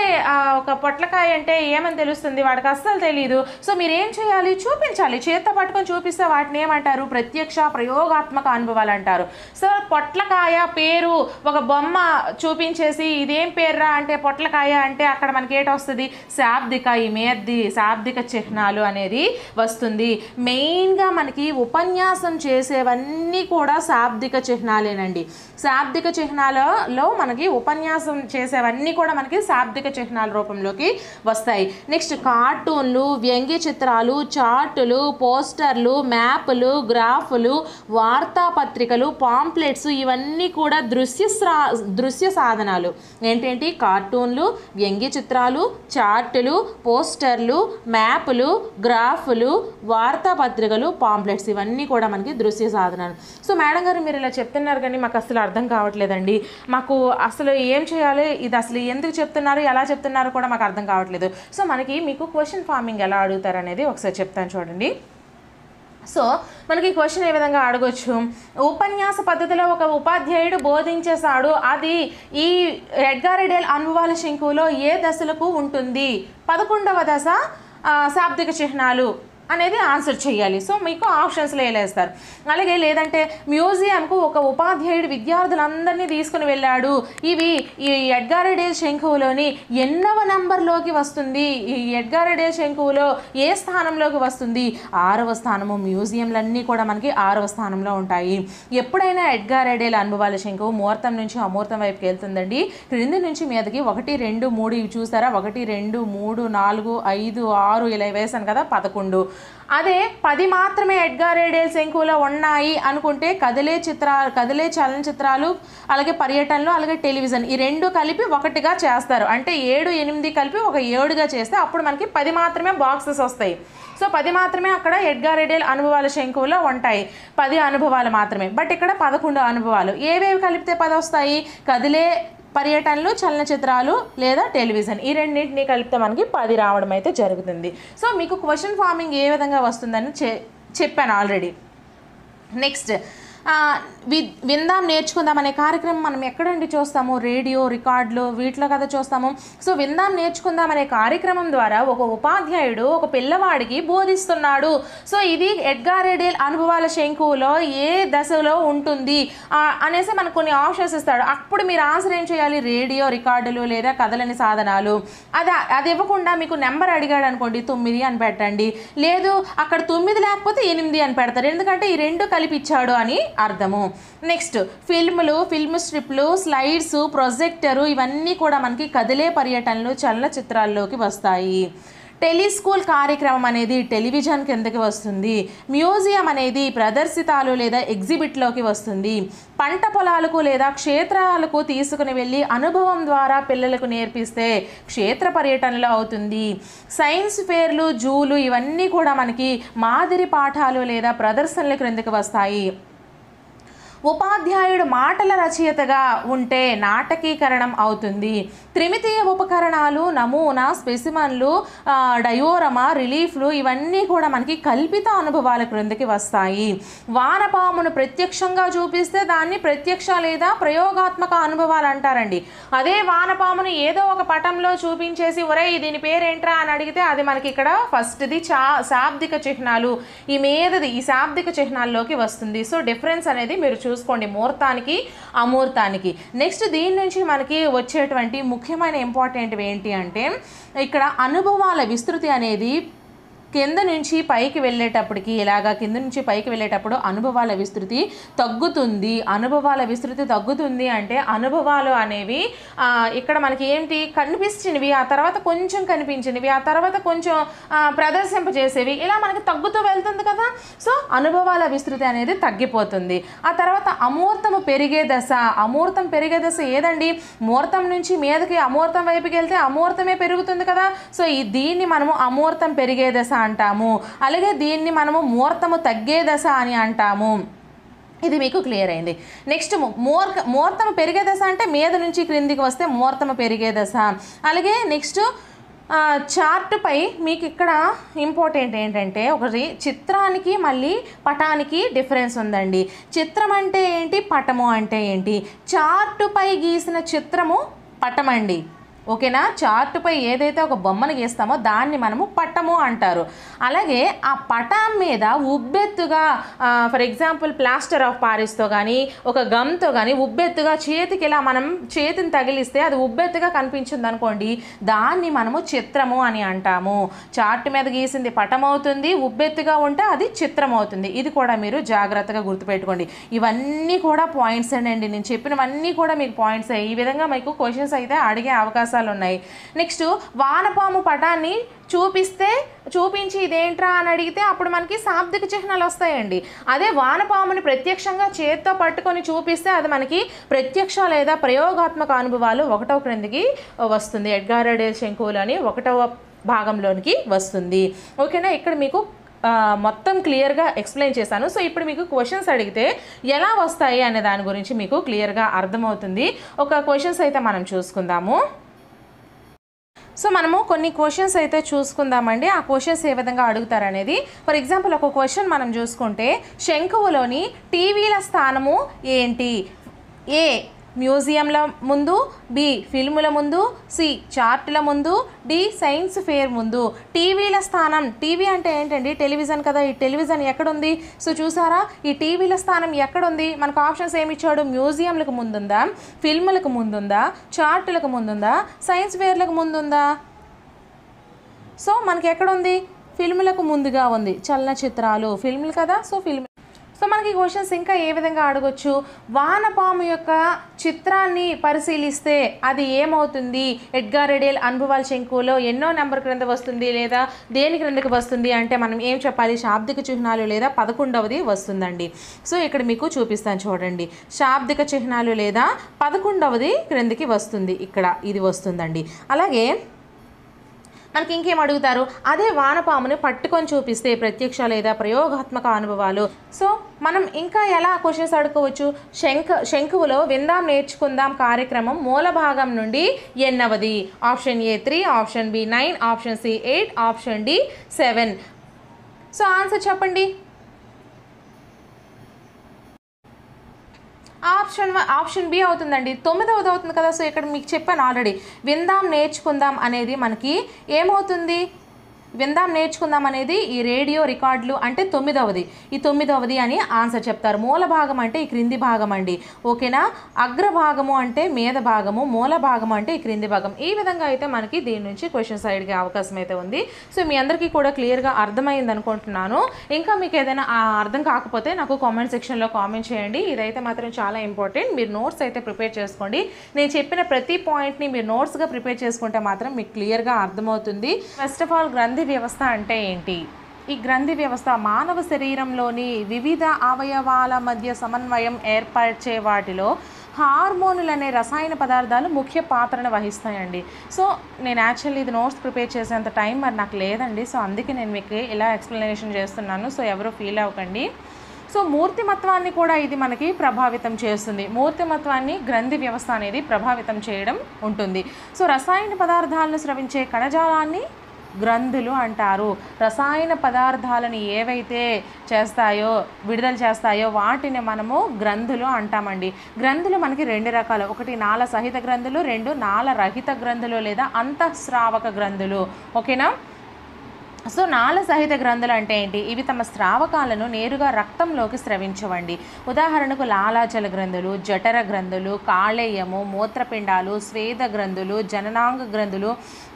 ఒక పొట్లకాయ అంటే ఏమని తెలుస్తుంది, వాడికి అస్సలు తెలియదు. సో మీరు ఏం చేయాలి, చూపించాలి, చేత్తో పట్టుకొని చూపిస్తే వాటిని ఏమంటారు, ప్రత్యక్ష ప్రయోగాత్మక అనుభవాలు అంటారు. సో పొట్లకాయ పేరు ఒక బొమ్మ చూపించేసి ఇదేం పేర్రా అంటే పొట్లకాయ అంటే అక్కడ మనకి ఏట వస్తుంది, శాబ్దిక, ఈ మేద్ది శాబ్దిక చిహ్నాలు అనేది వస్తుంది. మెయిన్గా మనకి ఉపన్యాసం చేసేవన్నీ కూడా శాబ్దిక చిహ్నాలేనండి. శాబ్దిక చిహ్నాలలో మనకి ఉపన్యాసం చేసేవన్నీ కూడా మనకి శాబ్దిక చిహ్నాల రూపంలోకి వస్తాయి. నెక్స్ట్ కార్టూన్లు, వ్యంగ్య చిత్రాలు, చార్టులు, పోస్టర్లు, మ్యాప్లు, గ్రాఫులు, వార్తాపత్రికలు, పాంప్లెట్స్, ఇవన్నీ కూడా దృశ్య సాధనాలు. ఏంటేంటి? కార్టూన్లు, వ్యంగ్య చిత్రాలు, చార్టులు, పోస్టర్లు, మ్యాప్లు, గ్రాఫులు, వార్తాపత్రికలు, పాంప్లెట్స్, ఇవన్నీ కూడా మనకి దృశ్య సాధనాలు. సో మేడం గారు మీరు ఇలా చెప్తున్నారు కానీ మాకు అసలు అర్థం కావట్లేదండి, మాకు అసలు ఏం చేయాలి, ఇది అసలు ఎందుకు చెప్తున్నారు, ఎలా చెప్తున్నారు కూడా మాకు అర్థం కావట్లేదు. సో మీకు క్వశ్చన్ ఫార్మింగ్ ఎలా అడుగుతారు అనేది ఒకసారి చెప్తాను చూడండి. సో మనకి క్వశ్చన్ ఏ విధంగా అడగొచ్చు, ఉపన్యాస పద్ధతిలో ఒక ఉపాధ్యాయుడు బోధించేశాడు, అది ఈ ఎడ్గార్ ఎడేల్ అనుభవాల శంకువులో ఏ దశలకు ఉంటుంది? 11వ దశ శాబ్దిక చిహ్నాలు అనేది ఆన్సర్ చేయాలి. సో మీకు ఆప్షన్స్లో వేస్తారు. అలాగే లేదంటే మ్యూజియంకు ఒక ఉపాధ్యాయుడు విద్యార్థులందరినీ తీసుకుని వెళ్ళాడు, ఇవి ఈ ఎడ్గార్ ఎడేల్ శంకువులోని ఎన్నవ నంబర్లోకి వస్తుంది, ఈ ఎడ్గార్ ఎడేల్ శంకువులో ఏ స్థానంలోకి వస్తుంది? 6వ స్థానము. మ్యూజియంలన్నీ కూడా మనకి 6వ స్థానంలో ఉంటాయి. ఎప్పుడైనా ఎడ్గార్ ఎడేల్ అనుభవాల శంకువు మూర్తం నుంచి అమూర్తం వైపుకి వెళ్తుందండి, క్రింది నుంచి మీదకి 1, 2, 3 ఇవి చూసారా, 1, 2, 3, 4, 5, 6 ఇలా వేసాను కదా, 11. అదే 10 మాత్రమే ఎడ్గార్ ఎడేల్ శంకువులో ఉన్నాయి అనుకుంటే కదిలే చలనచిత్రాలు, అలాగే పర్యటనలు, అలాగే టెలివిజన్, ఈ 2 కలిపి 1గా చేస్తారు. అంటే 7, 8 కలిపి ఒక 7గా చేస్తే అప్పుడు మనకి 10 మాత్రమే బాక్సెస్ వస్తాయి. సో 10 మాత్రమే అక్కడ ఎడ్గార్ ఎడేల్ అనుభవాల శంకువులో ఉంటాయి, 10 అనుభవాలు మాత్రమే. బట్ ఇక్కడ 11 అనుభవాలు. ఏవేవి కలిపితే 10 వస్తాయి? కదిలే పర్యటనలు, చలనచిత్రాలు లేదా టెలివిజన్, ఈ రెండింటిని కలిపితే మనకి 10 రావడం అయితే జరుగుతుంది. సో మీకు క్వశ్చన్ ఫార్మింగ్ ఏ విధంగా వస్తుందని చెప్పాను ఆల్రెడీ. నెక్స్ట్ విందాం నేర్చుకుందాం అనే కార్యక్రమం మనం ఎక్కడండి చూస్తాము? రేడియో, రికార్డులు వీటిలో కదా చూస్తాము. సో విందాం నేర్చుకుందాం అనే కార్యక్రమం ద్వారా ఒక ఉపాధ్యాయుడు ఒక పిల్లవాడికి బోధిస్తున్నాడు. సో ఇది ఎడ్గార్ ఎడేల్ అనుభవాల శంకువులో ఏ దశలో ఉంటుంది అనేసి మనకు కొన్ని ఆప్షన్స్ ఇస్తాడు. అప్పుడు మీరు ఆన్సర్ ఏం చేయాలి? రేడియో, రికార్డులు లేదా కదలని సాధనాలు. అది ఇవ్వకుండా మీకు నెంబర్ అడిగాడు అనుకోండి, 9 అని పెట్టండి. లేదు అక్కడ 9 లేకపోతే 8 అని పెడతారు, ఎందుకంటే ఈ రెండు కలిపిచ్చాడు అని అర్థము. నెక్స్ట్ ఫిల్ములు, ఫిల్మ్ స్ట్రిప్లు, స్లైడ్స్, ప్రొజెక్టరు ఇవన్నీ కూడా మనకి కదిలే పర్యటనలు, చలనచిత్రాల్లోకి వస్తాయి. టెలిస్కూల్ కార్యక్రమం అనేది టెలివిజన్ కిందకి వస్తుంది. మ్యూజియం అనేది ప్రదర్శితాలు లేదా ఎగ్జిబిట్లోకి వస్తుంది. పంట పొలాలకు లేదా క్షేత్రాలకు తీసుకుని వెళ్ళి అనుభవం ద్వారా పిల్లలకు నేర్పిస్తే క్షేత్ర పర్యటనలో అవుతుంది. సైన్స్ ఫేర్లు, జూలు ఇవన్నీ కూడా మనకి మాదిరి పాఠాలు లేదా ప్రదర్శనల క్రిందకి వస్తాయి. ఉపాధ్యాయుడు మాటల రచయితగా ఉంటే నాటకీకరణం అవుతుంది. త్రిమితీయ ఉపకరణాలు, నమూనా, స్పెసిమన్లు, డయోరమా, రిలీఫ్లు ఇవన్నీ కూడా మనకి కల్పిత అనుభవాల క్రిందకి వస్తాయి. వానపామును ప్రత్యక్షంగా చూపిస్తే దాన్ని ప్రత్యక్ష లేదా ప్రయోగాత్మక అనుభవాలు అంటారండి. అదే వానపామును ఏదో ఒక పటంలో చూపించేసి ఒరే దీని పేరేంట్రా అని అడిగితే అది మనకి ఇక్కడ ఫస్ట్ది శాబ్దిక చిహ్నాలు, ఈ మీదది ఈ శాబ్దిక చిహ్నాల్లోకి వస్తుంది. సో డిఫరెన్స్ అనేది మీరు చూసుకోండి మూర్తానికి అమూర్తానికి. నెక్స్ట్ దీని నుంచి మనకి వచ్చేటువంటి ముఖ్యమైన ఇంపార్టెంట్ ఏంటి అంటే ఇక్కడ అనుభవాల విస్తృతి అనేది కింద నుంచి పైకి వెళ్ళేటప్పటికి ఇలాగా కింద నుంచి పైకి వెళ్ళేటప్పుడు అనుభవాల విస్తృతి తగ్గుతుంది. అనుభవాల విస్తృతి తగ్గుతుంది అంటే అనుభవాలు అనేవి ఇక్కడ మనకి ఏంటి కనిపించినవి, ఆ తర్వాత కొంచెం కనిపించినవి, ఆ తర్వాత కొంచెం ప్రదర్శింపజేసేవి, ఇలా మనకి తగ్గుతూ వెళ్తుంది కదా. సో అనుభవాల విస్తృతి అనేది తగ్గిపోతుంది. ఆ తర్వాత అమూర్తము పెరిగే దశ. అమూర్తం పెరిగే దశ ఏదండి? మూర్తం నుంచి మీదకి అమూర్తం వైపుకి వెళ్తే అమూర్తమే పెరుగుతుంది కదా. సో దీన్ని మనము అమూర్తం పెరిగే దశ అంటాము. అలాగే దీన్ని మనము మూర్తము తగ్గే దశ అని అంటాము. ఇది మీకు క్లియర్ అయింది. నెక్స్ట్ మూర్తము పెరిగే దశ అంటే మీద నుంచి క్రిందికి వస్తే మూర్తము పెరిగే దశ. అలాగే నెక్స్ట్ చార్టుపై మీకు ఇక్కడ ఇంపార్టెంట్ ఏంటంటే ఒకటి చిత్రానికి మళ్ళీ పటానికి డిఫరెన్స్ ఉందండి. చిత్రం అంటే ఏంటి, పటము అంటే ఏంటి? చార్టుపై గీసిన చిత్రము పటమండి, ఓకేనా. చార్టుపై ఏదైతే ఒక బొమ్మను గీస్తామో దాన్ని మనము పటము అంటారు. అలాగే ఆ పటం మీద ఉబ్బెత్తుగా ఫర్ ఎగ్జాంపుల్ ప్లాస్టర్ ఆఫ్ పారిస్తో కానీ ఒక గమ్తో కానీ ఉబ్బెత్తుగా చేతికి ఇలా మనం చేతిని తగిలిస్తే అది ఉబ్బెత్తుగా కనిపించింది అనుకోండి, దాన్ని మనము చిత్రము అని అంటాము. చార్టు మీద గీసింది పటం అవుతుంది, ఉబ్బెత్తుగా ఉంటే అది చిత్రం అవుతుంది. ఇది కూడా మీరు జాగ్రత్తగా గుర్తుపెట్టుకోండి. ఇవన్నీ కూడా పాయింట్స్ అండి, నేను చెప్పినవన్నీ కూడా మీకు పాయింట్స్. ఈ విధంగా మీకు క్వశ్చన్స్ అయితే అడిగే అవకాశం ఉన్నాయి. నెక్స్ట్ వానపాము పటాన్ని చూపించి ఇదేంట్రా అని అడిగితే అప్పుడు మనకి శాబ్దిక చిహ్నాలు వస్తాయండి. అదే వానపాముని ప్రత్యక్షంగా చేత్తో పట్టుకొని చూపిస్తే అది మనకి ప్రత్యక్ష లేదా ప్రయోగాత్మక అనుభవాలు 1వ క్రిందికి వస్తుంది. ఎడ్గార్ ఎడేల్ శంకువులు అని 1వ భాగంలోనికి వస్తుంది. ఓకేనా. ఇక్కడ మీకు మొత్తం క్లియర్గా ఎక్స్ప్లెయిన్ చేశాను. సో ఇప్పుడు మీకు క్వశ్చన్స్ అడిగితే ఎలా వస్తాయి అనే దాని గురించి మీకు క్లియర్గా అర్థమవుతుంది. ఒక క్వశ్చన్స్ అయితే మనం చూసుకుందాము. సో మనము కొన్ని క్వశ్చన్స్ అయితే చూసుకుందామండి. ఆ క్వశ్చన్స్ ఏ విధంగా అడుగుతారనేది. ఫర్ ఎగ్జాంపుల్ ఒక క్వశ్చన్ మనం చూసుకుంటే శంకువులోని టీవీల స్థానము ఏంటి? ఏ మ్యూజియంల ముందు, బి ఫిల్ముల ముందు, సి చార్టుల ముందు, డి సైన్స్ ఫేర్ ముందు. టీవీల స్థానం, టీవీ అంటే ఏంటండి? టెలివిజన్ కదా. ఈ టెలివిజన్ ఎక్కడుంది? సో చూసారా ఈ టీవీల స్థానం ఎక్కడుంది? మనకు ఆప్షన్స్ ఏమి ఇచ్చాడు? మ్యూజియంలకు ముందుందా, ఫిల్ములకు ముందుందా, చార్టులకు ముందుందా, సైన్స్ ఫేర్లకు ముందుందా? సో మనకి ఎక్కడుంది? ఫిల్ములకు ముందుగా ఉంది. చలనచిత్రాలు ఫిల్ములు కదా. So film. సో మనకి క్వశ్చన్స్ ఇంకా ఏ విధంగా అడగొచ్చు? వానపాము యొక్క చిత్రాన్ని పరిశీలిస్తే అది ఏమవుతుంది? ఎడ్గార్ ఎడేల్ అనుభవాల శంకువులో ఎన్నో నెంబర్ క్రింద వస్తుంది లేదా దేని క్రిందకి వస్తుంది అంటే మనం ఏం చెప్పాలి? శాబ్దిక చిహ్నాలు లేదా 11వది వస్తుందండి. సో ఇక్కడ మీకు చూపిస్తాను చూడండి. శాబ్దిక చిహ్నాలు లేదా 11వది క్రిందికి వస్తుంది. ఇక్కడ ఇది వస్తుందండి. అలాగే మనకి ఇంకేం అడుగుతారు? అదే వానపాముని పట్టుకొని చూపిస్తే ప్రత్యక్ష లేదా ప్రయోగాత్మక అనుభవాలు. సో మనం ఇంకా ఎలా క్వశ్చన్స్ అడుకోవచ్చు? శంకువులో విందాం నేర్చుకుందాం కార్యక్రమం మూల భాగం నుండి ఎన్నవది? Option A 3, option B 9, option C 8, option D 7. So answer చెప్పండి. ఆప్షన్ బి అవుతుందండి. 9వది అవుతుంది కదా. సో ఇక్కడ మీకు చెప్పాను ఆల్రెడీ, విందాం నేర్చుకుందాం అనేది మనకి ఏమవుతుంది, విందాం నేర్చుకుందాం అనేది ఈ రేడియో రికార్డులు అంటే 9వది. ఈ 9వది అని ఆన్సర్ చెప్తారు. మూల భాగం అంటే ఈ క్రింది భాగం అండి. ఓకేనా. అగ్రభాగము అంటే మీద భాగము, మూల భాగము అంటే ఈ క్రింది భాగం. ఈ విధంగా అయితే మనకి దీని నుంచి క్వశ్చన్స్ అడిగే అవకాశం అయితే ఉంది. సో మీ అందరికీ కూడా క్లియర్గా అర్థమైంది అనుకుంటున్నాను. ఇంకా మీకు ఏదైనా అర్థం కాకపోతే నాకు కామెంట్ సెక్షన్లో కామెంట్ చేయండి. ఇదైతే మాత్రం చాలా ఇంపార్టెంట్. మీరు నోట్స్ అయితే ప్రిపేర్ చేసుకోండి. నేను చెప్పిన ప్రతి పాయింట్ని మీరు నోట్స్గా ప్రిపేర్ చేసుకుంటే మాత్రం మీకు క్లియర్గా అర్థమవుతుంది. ఫస్ట్ ఆఫ్ ఆల్ గ్రంథి వ్యవస్థ అంటే ఏంటి? ఈ గ్రంథి వ్యవస్థ మానవ శరీరంలోని వివిధ అవయవాల మధ్య సమన్వయం ఏర్పరిచే వాటిలో హార్మోనులు అనే రసాయన పదార్థాలు ముఖ్య పాత్రను వహిస్తాయండి. సో నేను యాక్చువల్లీ ఇది నోట్స్ ప్రిపేర్ చేసేంత టైం మరి నాకు లేదండి. సో అందుకే నేను మీకు ఇలా ఎక్స్ప్లెనేషన్ చేస్తున్నాను. సో ఎవరు ఫీల్ అవ్వకండి. సో మూర్తిమత్వాన్ని కూడా ఇది మనకి ప్రభావితం చేస్తుంది. మూర్తిమత్వాన్ని గ్రంథి వ్యవస్థ అనేది ప్రభావితం చేయడం ఉంటుంది. సో రసాయన పదార్థాలను స్రవించే కణజాలాన్ని గ్రంథులు అంటారు. రసాయన పదార్థాలను ఏవైతే విడుదల చేస్తాయో వాటిని మనము గ్రంథులు అంటామండి. గ్రంథులు మనకి 2 రకాలు. ఒకటి నాళ సహిత గ్రంథులు, 2 నాళ రహిత గ్రంథులు లేదా అంతఃస్రావక గ్రంథులు. ఓకేనా. సో నాళ సహిత గ్రంథులు అంటే ఏంటి? ఇవి తమ స్రావకాలను నేరుగా రక్తంలోకి స్రవించవండి. ఉదాహరణకు లాలాజల గ్రంథులు, జఠర గ్రంథులు, కాళేయము, మూత్రపిండాలు, స్వేద గ్రంథులు, జననాంగ గ్రంథులు.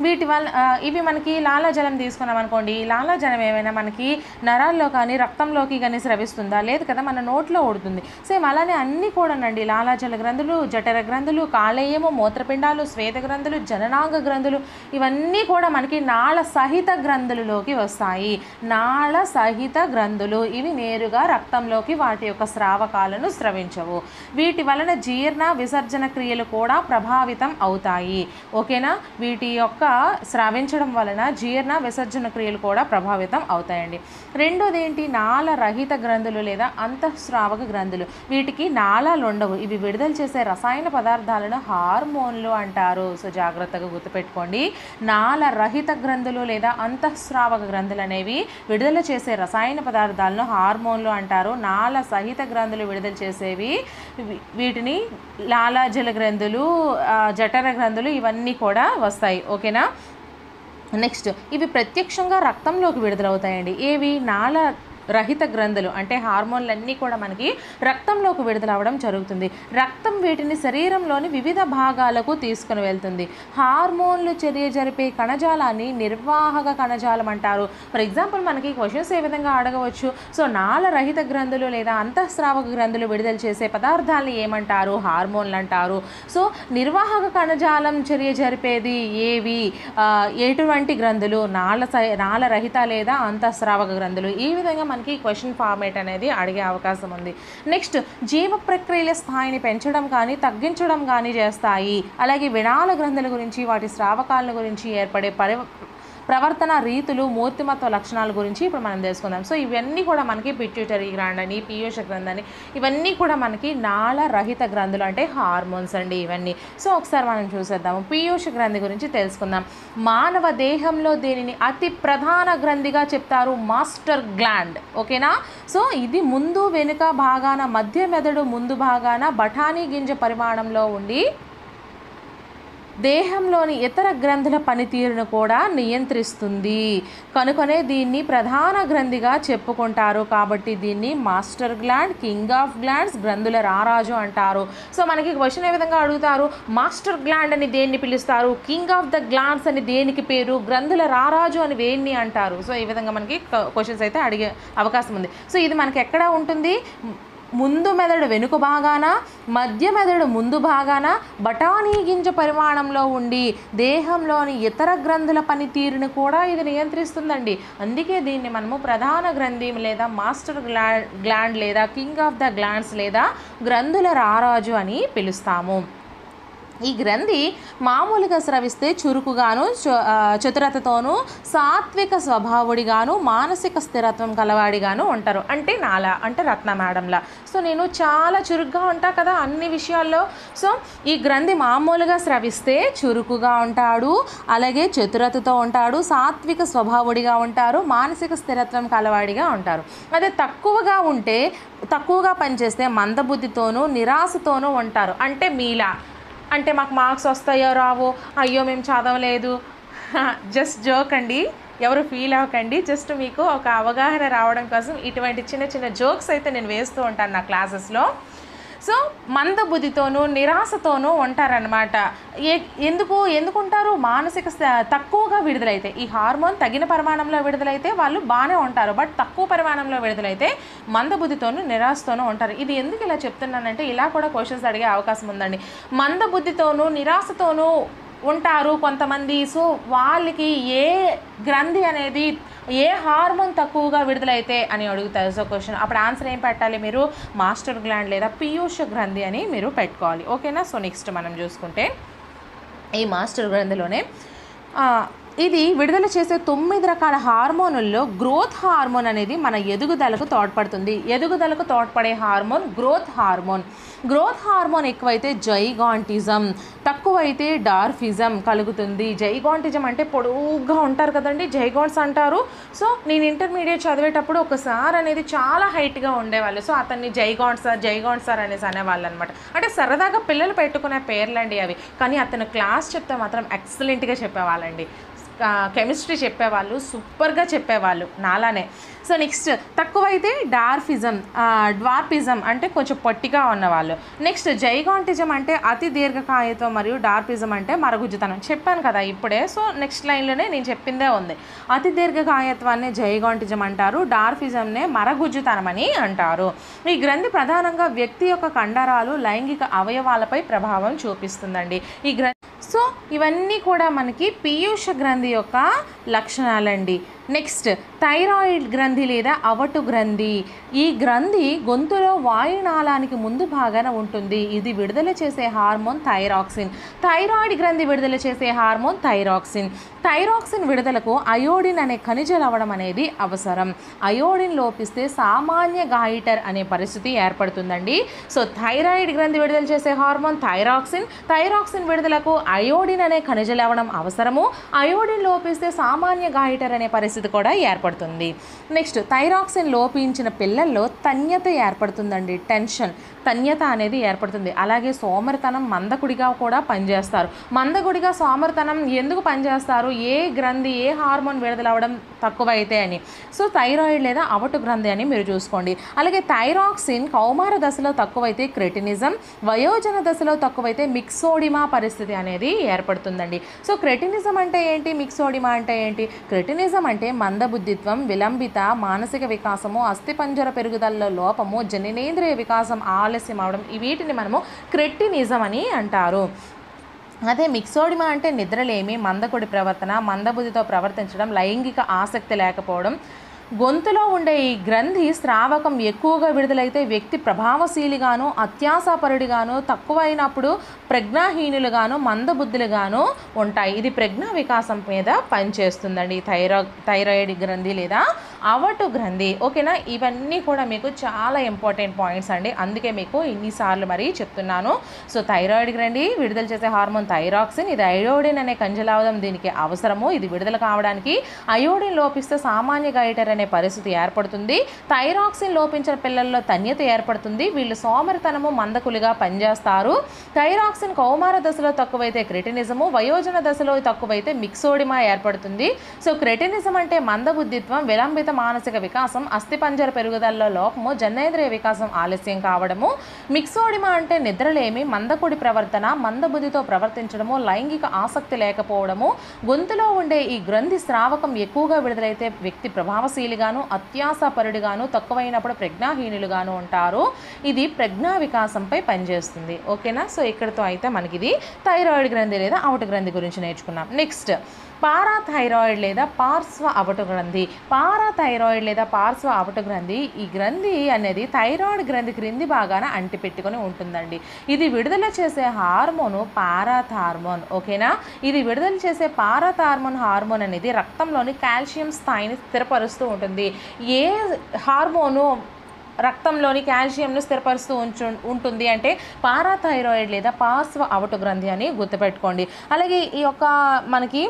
వీటి వల్ల ఇవి మనకి లాలాజలం తీసుకున్నాం అనుకోండి, లాలాజలం ఏమైనా మనకి నరాల్లో కానీ రక్తంలోకి కానీ స్రవిస్తుందా? లేదు కదా, మన నోట్లో ఓడుతుంది. సేమ్ అలానే అన్నీ కూడానండి, లాలాజల గ్రంథులు, జఠర గ్రంథులు, కాళేయము, మూత్రపిండాలు, స్వేద గ్రంథులు, జననాంగ గ్రంథులు ఇవన్నీ కూడా మనకి నాళ సహిత గ్రంథులలో వస్తాయి. నాళ సహిత గ్రంథులు ఇవి నేరుగా రక్తంలోకి వాటి యొక్క స్రావకాలను స్రవించవు. వీటి వలన జీర్ణ విసర్జన క్రియలు కూడా ప్రభావితం అవుతాయి. ఓకేనా. వీటి యొక్క స్రవించడం వలన జీర్ణ విసర్జన క్రియలు కూడా ప్రభావితం అవుతాయండి. రెండోది ఏంటి? నాళ రహిత గ్రంథులు లేదా అంతఃస్రావక గ్రంథులు. వీటికి నాళాలు ఉండవు. ఇవి విడుదల చేసే రసాయన పదార్థాలను హార్మోన్లు అంటారు. సో జాగ్రత్తగా గుర్తుపెట్టుకోండి. నాళ రహిత గ్రంథులు లేదా అంతఃస్రావక గ్రంథులు అనేవి విడుదల చేసే రసాయన పదార్థాలను హార్మోన్లు అంటారు. నాళ సహిత గ్రంథులు విడుదల చేసేవి వీటిని లాలాజల గ్రంథులు, జఠర గ్రంథులు ఇవన్నీ కూడా వస్తాయి. ఓకేనా. నెక్స్ట్ ఇవి ప్రత్యక్షంగా రక్తంలోకి విడుదలవుతాయండి. ఏవి? నాళ రహిత గ్రంథులు అంటే హార్మోన్లన్నీ కూడా మనకి రక్తంలోకి విడుదలవ్వడం జరుగుతుంది. రక్తం వీటిని శరీరంలోని వివిధ భాగాలకు తీసుకుని వెళ్తుంది. హార్మోన్లు చర్య జరిపే కణజాలాన్ని నిర్వాహక కణజాలం అంటారు. ఫర్ ఎగ్జాంపుల్ మనకి క్వశ్చన్స్ ఏ విధంగా అడగవచ్చు? సో నాళ రహిత గ్రంథులు లేదా అంతఃస్రావక గ్రంథులు విడుదల చేసే పదార్థాలని ఏమంటారు? హార్మోన్లు అంటారు. సో నిర్వాహక కణజాలం చర్య జరిపేది ఏవి? ఎటువంటి గ్రంథులు? నాళ రహిత లేదా అంతఃస్రావక గ్రంథులు. ఈ విధంగా మనకి క్వశ్చన్ ఫార్మేట్ అనేది అడిగే అవకాశం ఉంది. నెక్స్ట్ జీవ ప్రక్రియల స్థాయిని పెంచడం కానీ తగ్గించడం కానీ చేస్తాయి. అలాగే వినాళ గ్రంథుల గురించి, వాటి స్రావకాల గురించి ఏర్పడే ప్రవర్తన రీతులు, మూర్తిమత్వ లక్షణాల గురించి ఇప్పుడు మనం తెలుసుకుందాం. సో ఇవన్నీ కూడా మనకి పిట్యూటరీ గ్లాండ్ అని, పీయూష గ్రంథి అని ఇవన్నీ కూడా మనకి నాళ రహిత గ్రంథులు అంటే హార్మోన్స్ అండి ఇవన్నీ. సో ఒకసారి మనం చూసేద్దాము. పీయూష గ్రంథి గురించి తెలుసుకుందాం. మానవ దేహంలో దీనిని అతి ప్రధాన గ్రంథిగా చెప్తారు, మాస్టర్ గ్లాండ్. ఓకేనా. సో ఇది ముందు వెనుక భాగాన, మధ్య మెదడు ముందు భాగాన బఠానీ గింజ పరిమాణంలో ఉండి దేహంలోని ఇతర గ్రంథుల పనితీరును కూడా నియంత్రిస్తుంది. కనుకనే దీన్ని ప్రధాన గ్రంథిగా చెప్పుకుంటారు. కాబట్టి దీన్ని master gland, king of glands, గ్రంథుల రారాజు అంటారు. సో మనకి క్వశ్చన్ ఏ విధంగా అడుగుతారు? మాస్టర్ గ్లాండ్ అని దేన్ని పిలుస్తారు? కింగ్ ఆఫ్ ద గ్లాండ్స్ అని దేనికి పేరు? గ్రంథుల రారాజు అని వేన్ని అంటారు. సో ఈ విధంగా మనకి క్వశ్చన్స్ అయితే అడిగే అవకాశం ఉంది. సో ఇది మనకి ఎక్కడ ఉంటుంది? ముందు మెదడు వెనుక భాగాన, మధ్య మెదడు ముందు భాగాన బఠానీ గింజ పరిమాణంలో ఉండి దేహంలోని ఇతర గ్రంథుల పనితీరును కూడా ఇది నియంత్రిస్తుందండి. అందుకే దీన్ని మనము ప్రధాన గ్రంథి లేదా మాస్టర్ గ్లాండ్ లేదా కింగ్ ఆఫ్ ద గ్లాండ్స్ లేదా గ్రంథుల రారాజు అని పిలుస్తాము. ఈ గ్రంథి మామూలుగా స్రవిస్తే చురుకుగాను, చతురతతోనూ, సాత్విక స్వభావుడిగాను, మానసిక స్థిరత్వం కలవాడిగాను ఉంటారు. అంటే నాలా అంటే రత్న మేడంలా. సో నేను చాలా చురుగ్గా ఉంటా కదా అన్ని విషయాల్లో. సో ఈ గ్రంథి మామూలుగా స్రవిస్తే చురుకుగా ఉంటాడు, అలాగే చతురతతో ఉంటాడు, సాత్విక స్వభావుడిగా ఉంటారు, మానసిక స్థిరత్వం కలవాడిగా ఉంటారు. అదే తక్కువగా ఉంటే తక్కువగా పనిచేస్తే మందబుద్ధితోనూ నిరాశతోనూ ఉంటారు. అంటే మీలా అంటే మాకు మార్క్స్ వస్తాయో రావో, అయ్యో మేము చదవలేదు, జస్ట్ జోక్ అండి, ఎవరు ఫీల్ అవ్వకండి. జస్ట్ మీకు ఒక అవగాహన రావడం కోసం ఇటువంటి చిన్న చిన్న జోక్స్ అయితే నేను వేస్తూ ఉంటాను నా క్లాసెస్లో. సో మందబుద్ధితోనూ నిరాశతోనూ ఉంటారనమాట. ఎందుకుంటారు? మానసిక తక్కువగా విడుదలైతే, ఈ హార్మోన్ తగిన పరిమాణంలో విడుదలైతే వాళ్ళు బాగానే ఉంటారు, బట్ తక్కువ పరిమాణంలో విడుదలైతే మందబుద్ధితోనూ నిరాశతోనూ ఉంటారు. ఇది ఎందుకు ఇలా చెప్తున్నానంటే ఇలా కూడా క్వశ్చన్స్ అడిగే అవకాశం ఉందండి. మందబుద్ధితోనూ నిరాశతోనూ ఉంటారు కొంతమంది. సో వాళ్ళకి ఏ గ్రంథి అనేది, ఏ హార్మోన్ తక్కువగా విడుదలైతే అని అడుగుతారు. సో క్వశ్చన్ అప్పుడు ఆన్సర్ ఏం పెట్టాలి మీరు? మాస్టర్ గ్లాండ్ లేదా పీయూష గ్రంథి అని మీరు పెట్టుకోవాలి. ఓకేనా? సో నెక్స్ట్ మనం చూసుకుంటే ఈ మాస్టర్ గ్రంథిలోనే ఇది విడుదల చేసే 9 రకాల హార్మోనుల్లో గ్రోత్ హార్మోన్ అనేది మన ఎదుగుదలకు తోడ్పడుతుంది. ఎదుగుదలకు తోడ్పడే hormone growth hormone. Growth hormone ఎక్కువైతే జైగాంటిజం, తక్కువైతే డార్ఫిజం కలుగుతుంది. జైగాంటిజం అంటే పొడుగ్గా ఉంటారు కదండి, జైగాంట్స్ అంటారు. సో నేను ఇంటర్మీడియట్ చదివేటప్పుడు ఒకసారి అనేది చాలా హైట్గా ఉండేవాళ్ళు. సో అతన్ని జైగాంట్ సార్ అనేసి అనేవాళ్ళు అనమాట. అంటే సరదాగా పిల్లలు పెట్టుకునే పేర్లండి అవి. కానీ అతను క్లాస్ చెప్తే మాత్రం ఎక్సలెంట్గా చెప్పేవాళ్ళండి. కెమిస్ట్రీ చెప్పేవాళ్ళు, సూపర్గా చెప్పేవాళ్ళు నాలానే. సో నెక్స్ట్ తక్కువైతే డ్వార్ఫిజం అంటే కొంచెం పొట్టిగా ఉన్నవాళ్ళు. నెక్స్ట్ జైగాంటిజం అంటే అతి దీర్ఘకాయత్వం, మరియు డార్ఫిజం అంటే మరగుజ్జుతనం. చెప్పాను కదా ఇప్పుడే. సో నెక్స్ట్ లైన్లోనే నేను చెప్పిందే ఉంది. అతి దీర్ఘకాయత్వాన్ని జైగాంటిజం అంటారు, డార్ఫిజంనే మరగుజ్జుతనం అని అంటారు. ఈ గ్రంథి ప్రధానంగా వ్యక్తి యొక్క కండరాలు, లైంగిక అవయవాలపై ప్రభావం చూపిస్తుందండి. ఈ గ్రంథి సో ఇవన్నీ కూడా మనకి పీయూష గ్రంథి యొక్క లక్షణాలండి. నెక్స్ట్ థైరాయిడ్ గ్రంథి లేదా అవటు గ్రంథి. ఈ గ్రంథి గొంతులో వాయునాళానికి ముందు భాగాన ఉంటుంది. ఇది విడుదల చేసే హార్మోన్ థైరాక్సిన్. థైరాయిడ్ గ్రంథి విడుదల చేసే హార్మోన్ థైరాక్సిన్. థైరాక్సిన్ విడుదలకు అయోడిన్ అనే ఖనిజ లవణం అనేది అవసరం. అయోడిన్ లోపిస్తే సామాన్య గాయిటర్ అనే పరిస్థితి ఏర్పడుతుందండి. సో థైరాయిడ్ గ్రంథి విడుదల చేసే హార్మోన్ థైరాక్సిన్. థైరాక్సిన్ విడుదలకు అయోడిన్ అనే ఖనిజ లవణం అవసరము. అయోడిన్ లోపిస్తే సామాన్య గాయిటర్ అనే పరిస్థితి కూడా ఏర్పడుతుంది. నెక్స్ట్ థైరాక్సిన్ లోపించిన పిల్లల్లో తన్యత ఏర్పడుతుందండి. తన్యత అనేది ఏర్పడుతుంది. అలాగే సోమరితనం, మందకుడిగా కూడా పనిచేస్తారు. మందకుడిగా సోమరితనం ఎందుకు పనిచేస్తారు? ఏ గ్రంథి, ఏ హార్మోన్ విడుదలవ్వడం తక్కువైతే అని. సో థైరాయిడ్ లేదా అవటు గ్రంథి అని మీరు చూసుకోండి. అలాగే థైరాక్సిన్ కౌమార దశలో తక్కువైతే క్రెటినిజం, వయోజన దశలో తక్కువైతే మిక్సోడిమా పరిస్థితి అనేది ఏర్పడుతుందండి. సో క్రెటినిజం అంటే ఏంటి? మిక్సోడిమా అంటే ఏంటి? క్రెటినిజం అంటే మందబుద్ధిత్వం, విలంబిత మానసిక వికాసము, అస్థిపంజర పెరుగుదలలో లోపము, జననేంద్రియ వికాసం ఆలస్యం అవడం, వీటిని మనము క్రెటినిజం అని అంటారు. అదే మిక్సోడిమా అంటే నిద్రలేమి, మందకుడి ప్రవర్తన, మందబుద్ధితో ప్రవర్తించడం, లైంగిక ఆసక్తి లేకపోవడం. గొంతులో ఉండే ఈ గ్రంథి స్రావకం ఎక్కువగా విడుదలైతే వ్యక్తి ప్రభావశీలిగాను, అత్యాశాపరుడిగాను, తక్కువైనప్పుడు ప్రజ్ఞాహీనులుగాను, మందబుద్ధులుగాను ఉంటాయి. ఇది ప్రజ్ఞా వికాసం మీద పనిచేస్తుందండి థైరాయిడ్ గ్రంథి లేదా అవటు గ్రంథి. ఓకేనా? ఇవన్నీ కూడా మీకు చాలా ఇంపార్టెంట్ పాయింట్స్ అండి, అందుకే మీకు ఇన్నిసార్లు మరి చెప్తున్నాను. సో థైరాయిడ్ గ్రంథి విడుదల చేసే హార్మోన్ థైరాక్సిన్. ఇది అయోడిన్ అనే ఖనిజలవణం దీనికి అవసరము. ఇది విడుదల కావడానికి అయోడిన్ లోపిస్తే సామాన్య గైటర్ అనే పరిస్థితి ఏర్పడుతుంది. థైరాక్సిన్ లోపించిన పిల్లల్లో తన్యత ఏర్పడుతుంది. వీళ్ళు సోమరితనము, మందకులుగా పనిచేస్తారు. థైరాక్సిన్ కౌమార దశలో తక్కువైతే క్రెటినిజము, వయోజన దశలో తక్కువైతే మిక్సోడిమా ఏర్పడుతుంది. సో క్రెటినిజం అంటే మందబుద్ధిత్వం, విలంబిత మానసిక వికాసం, అస్థిపంజర పెరుగుదలలో లోపము, జనేంద్రియ వికాసం ఆలస్యం కావడము. మిక్సోడిమా అంటే నిద్రలేమి, మందకుడి ప్రవర్తన, మందబుద్ధితో ప్రవర్తించడము, లైంగిక ఆసక్తి లేకపోవడము. గొంతులో ఉండే ఈ గ్రంథి స్రావకం ఎక్కువగా విడుదలైతే వ్యక్తి ప్రభావశీలిగాను, అత్యాశాపరుడిగాను, తక్కువైనప్పుడు ప్రజ్ఞాహీనులుగాను ఉంటారు. ఇది ప్రజ్ఞా వికాసంపై పనిచేస్తుంది. ఓకేనా? సో ఇక్కడతో అయితే మనకి ఇది థైరాయిడ్ గ్రంథి లేదా అవటు గ్రంథి గురించి నేర్చుకున్నాం. నెక్స్ట్ పారాథైరాయిడ్ లేదా పార్శ్వ అవటు గ్రంథి. పారాథైరాయిడ్ లేదా పార్శ్వ అవటు గ్రంథి, ఈ గ్రంథి అనేది థైరాయిడ్ గ్రంథి క్రింది భాగాన అంటిపెట్టుకొని ఉంటుందండి. ఇది విడుదల చేసే హార్మోను పారాథార్మోన్. ఓకేనా? ఇది విడుదల చేసే పారాథార్మోన్ అనేది రక్తంలోని కాల్షియం స్థాయిని స్థిరపరుస్తూ ఉంటుంది. ఏ హార్మోను రక్తంలోని కాల్షియంను స్థిరపరుస్తూ ఉంటుంది అంటే పారాథైరాయిడ్ లేదా పార్శ్వ అవటు గ్రంథి అని గుర్తుపెట్టుకోండి. అలాగే ఈ యొక్క మనకి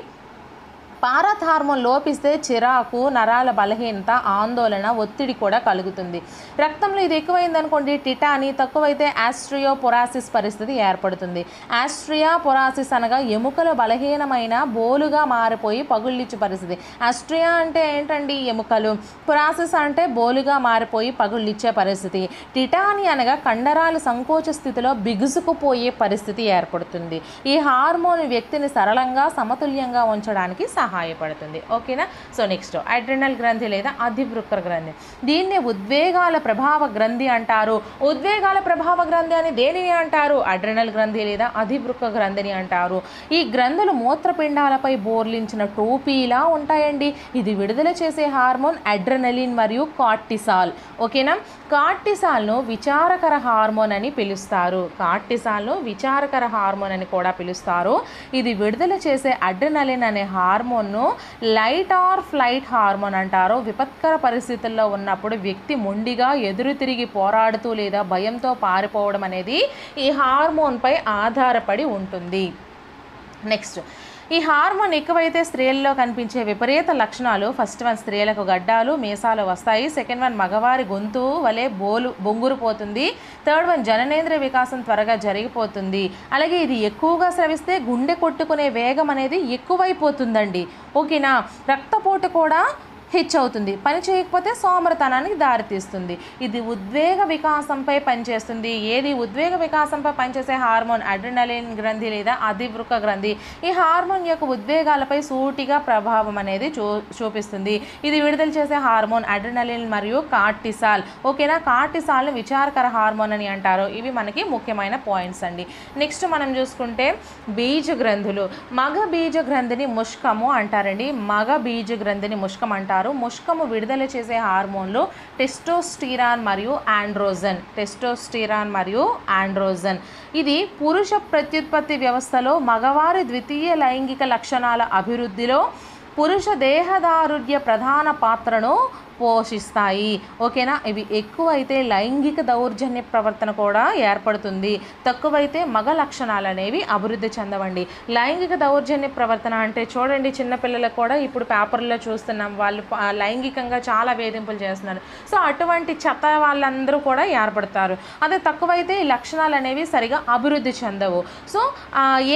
పారత్ హార్మోన్ లోపిస్తే చిరాకు, నరాల బలహీనత, ఆందోళన, ఒత్తిడి కూడా కలుగుతుంది. రక్తంలో ఇది ఎక్కువైందనుకోండి టిటాని, తక్కువైతే ఆస్ట్రియోపొరాసిస్ పరిస్థితి ఏర్పడుతుంది. ఆస్ట్రియోపొరాసిస్ అనగా ఎముకలు బలహీనమైన బోలుగా మారిపోయి పగుళ్ళిచ్చు పరిస్థితి. ఆస్ట్రియా అంటే ఏంటండి? ఎముకలు. పొరాసిస్ అంటే బోలుగా మారిపోయి పగుళ్ళిచ్చే పరిస్థితి. టిటాని అనగా కండరాలు సంకోచ స్థితిలో బిగుసుకుపోయే పరిస్థితి ఏర్పడుతుంది. ఈ హార్మోన్ వ్యక్తిని సరళంగా సమతుల్యంగా ఉంచడానికి సహాయపడుతుంది. ఓకేనా? సో నెక్స్ట్ అడ్రినల్ గ్రంథి లేదా అధివృక్క గ్రంథి. దీన్ని ఉద్వేగాల ప్రభావ గ్రంథి అంటారు. ఉద్వేగాల ప్రభావ గ్రంథి అని దేనిని అంటారు? అడ్రినల్ గ్రంథి లేదా అధివృక్క గ్రంథిని అంటారు. ఈ గ్రంథులు మూత్రపిండాలపై బోర్లించిన టోపీలా ఉంటాయండి. ఇది విడుదల చేసే హార్మోన్ అడ్రినలిన్ మరియు కార్టిసాల్. ఓకేనా? కార్టిసాల్ను విచారకర హార్మోన్ అని పిలుస్తారు. కార్టిసాల్ను విచారకర హార్మోన్ అని కూడా పిలుస్తారు. ఇది విడుదల చేసే అడ్రినలిన్ అనే హార్మోన్ను లైట్ ఆర్ ఫ్లైట్ హార్మోన్ అంటారు. విపత్కర పరిస్థితుల్లో ఉన్నప్పుడు వ్యక్తి మొండిగా ఎదురు తిరిగి పోరాడుతూ లేదా భయంతో పారిపోవడం అనేది ఈ హార్మోన్పై ఆధారపడి ఉంటుంది. నెక్స్ట్, ఈ హార్మోన్ ఎక్కువైతే స్త్రీలలో కనిపించే విపరీత లక్షణాలు. ఫస్ట్ వన్, స్త్రీలకు గడ్డాలు మీసాలు వస్తాయి. సెకండ్ వన్, మగవారి గొంతు వలె బొంగురు పోతుంది. థర్డ్ వన్, జననేంద్రియ వికాసం త్వరగా జరిగిపోతుంది. అలాగే ఇది ఎక్కువగా స్రవిస్తే గుండె కొట్టుకునే వేగం అనేది ఎక్కువైపోతుందండి. ఓకేనా? రక్తపోటు కూడా హెచ్చవుతుంది. పని చేయకపోతే సోమరతనానికి దారితీస్తుంది. ఇది ఉద్వేగ వికాసంపై పనిచేస్తుంది. ఏది ఉద్వేగ వికాసంపై పనిచేసే హార్మోన్? అడ్రినలిన్ గ్రంథి లేదా అధివృక్క గ్రంథి. ఈ హార్మోన్ యొక్క ఉద్వేగాలపై సూటిగా ప్రభావం అనేది చూపిస్తుంది. ఇది విడుదల చేసే హార్మోన్ అడ్రినలిన్ మరియు కార్టిసాల్. ఓకేనా? కార్టిసాల్ని విచారకర హార్మోన్ అని అంటారు. ఇవి మనకి ముఖ్యమైన పాయింట్స్ అండి. నెక్స్ట్ మనం చూసుకుంటే బీజ గ్రంథులు. మగ బీజ గ్రంథిని ముష్కము అంటారండి. మగ బీజ గ్రంథిని ముష్కం అంటారు. ముష్కము విడుదల చేసే హార్మోన్లు టెస్టోస్టిరాన్ మరియు ఆండ్రోజన్. టెస్టోస్టిరాన్ మరియు ఆండ్రోజన్. ఇది పురుష ప్రత్యుత్పత్తి వ్యవస్థలో మగవారి ద్వితీయ లైంగిక లక్షణాల అభివృద్ధిలో పురుష దేహదారుఢ్య ప్రధాన పాత్రను పోషిస్తాయి. ఓకేనా? ఇవి ఎక్కువైతే లైంగిక దౌర్జన్య ప్రవర్తన కూడా ఏర్పడుతుంది. తక్కువైతే మగ లక్షణాలు అనేవి అభివృద్ధి చెందవండి. లైంగిక దౌర్జన్య ప్రవర్తన అంటే చూడండి, చిన్నపిల్లలకు కూడా ఇప్పుడు పేపర్లో చూస్తున్నాం, వాళ్ళు లైంగికంగా చాలా వేధింపులు చేస్తున్నారు. సో అటువంటి చెత్త వాళ్ళందరూ కూడా ఏర్పడతారు. అదే తక్కువైతే ఈ లక్షణాలు అనేవి సరిగా అభివృద్ధి చెందవు. సో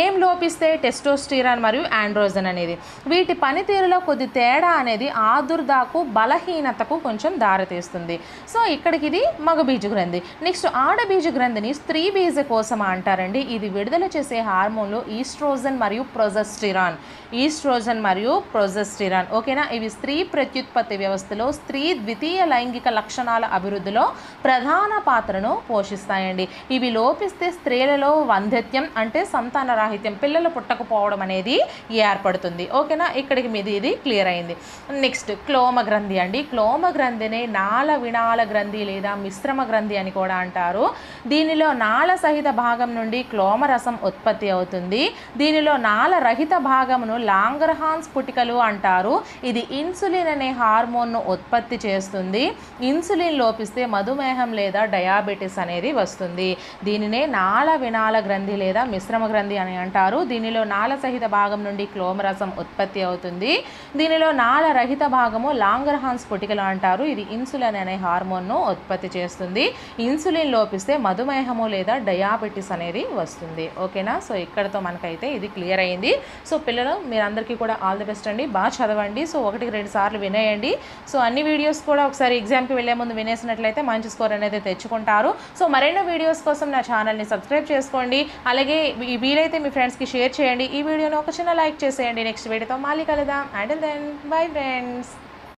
ఏం లోపిస్తే? టెస్టోస్టిరాన్ మరియు ఆండ్రోజన్ అనేది. వీటి పనితీరులో కొద్ది తేడా అనేది ఆదుర్దాకు, బలహీనతకు కొంచెం దారితీస్తుంది. సో ఇక్కడికి ఇది మగ బీజ గ్రంథి. నెక్స్ట్ ఆడబీజ గ్రంథిని స్త్రీ బీజ కోశం అంటారండి. ఇది విడుదల చేసే హార్మోన్లు ఈస్ట్రోజన్ మరియు ప్రొజెస్టిరాన్. ఈస్ట్రోజన్ మరియు ప్రొజెస్టిరాన్. ఓకేనా? ఇవి స్త్రీ ప్రత్యుత్పత్తి వ్యవస్థలో స్త్రీ ద్వితీయ లైంగిక లక్షణాల అభివృద్ధిలో ప్రధాన పాత్రను పోషిస్తాయండి. ఇవి లోపిస్తే స్త్రీలలో వంధ్యత్యం అంటే సంతానరాహిత్యం, పిల్లలు పుట్టకపోవడం అనేది ఏర్పడుతుంది. ఓకేనా? ఇక్కడికి మీది ఇది క్లియర్ అయింది. నెక్స్ట్ క్లోమ గ్రంథి అండి. క్లోమ గ్రంథిని నాళ వినాళ గ్రంథి లేదా మిశ్రమ గ్రంథి అని కూడా అంటారు. దీనిలో నాళ సహిత భాగం నుండి క్లోమరసం ఉత్పత్తి అవుతుంది. దీనిలో నాళ రహిత భాగమును లాంగర్హాన్స్ పుటికలు అంటారు. ఇది ఇన్సులిన్ అనే హార్మోన్ను ఉత్పత్తి చేస్తుంది. ఇన్సులిన్ లోపిస్తే మధుమేహం లేదా డయాబెటిస్ అనేది వస్తుంది. దీనినే నాళ వినాళ గ్రంథి లేదా మిశ్రమ గ్రంథి అని అంటారు. దీనిలో నాళ సహిత భాగం నుండి క్లోమరసం ఉత్పత్తి అవుతుంది. దీనిలో నాళ రహిత భాగము లాంగర్హాన్స్ పుటికలు అంటారు. ఇది ఇన్సులిన్ అనే హార్మోన్ను ఉత్పత్తి చేస్తుంది. ఇన్సులిన్ లోపిస్తే మధుమేహము లేదా డయాబెటిస్ అనేది వస్తుంది. ఓకేనా? సో ఇక్కడతో మనకైతే ఇది క్లియర్ అయింది. సో పిల్లలు మీరందరికీ కూడా ఆల్ ది బెస్ట్ అండి. బాగా చదవండి. సో 1-2 సార్లు వినేయండి. సో అన్ని వీడియోస్ కూడా ఒకసారి ఎగ్జామ్కి వెళ్ళే ముందు వినేసినట్లయితే మంచి స్కోర్ అనేది తెచ్చుకుంటారు. సో మరెన్నో వీడియోస్ కోసం నా ఛానల్ని సబ్స్క్రైబ్ చేసుకోండి. అలాగే వీలైతే మీ ఫ్రెండ్స్కి షేర్ చేయండి. ఈ వీడియోని ఒక చిన్న లైక్ చేసేయండి. నెక్స్ట్ వీడియోతో మళ్ళీ కలుద్దాం. Until then bye friends.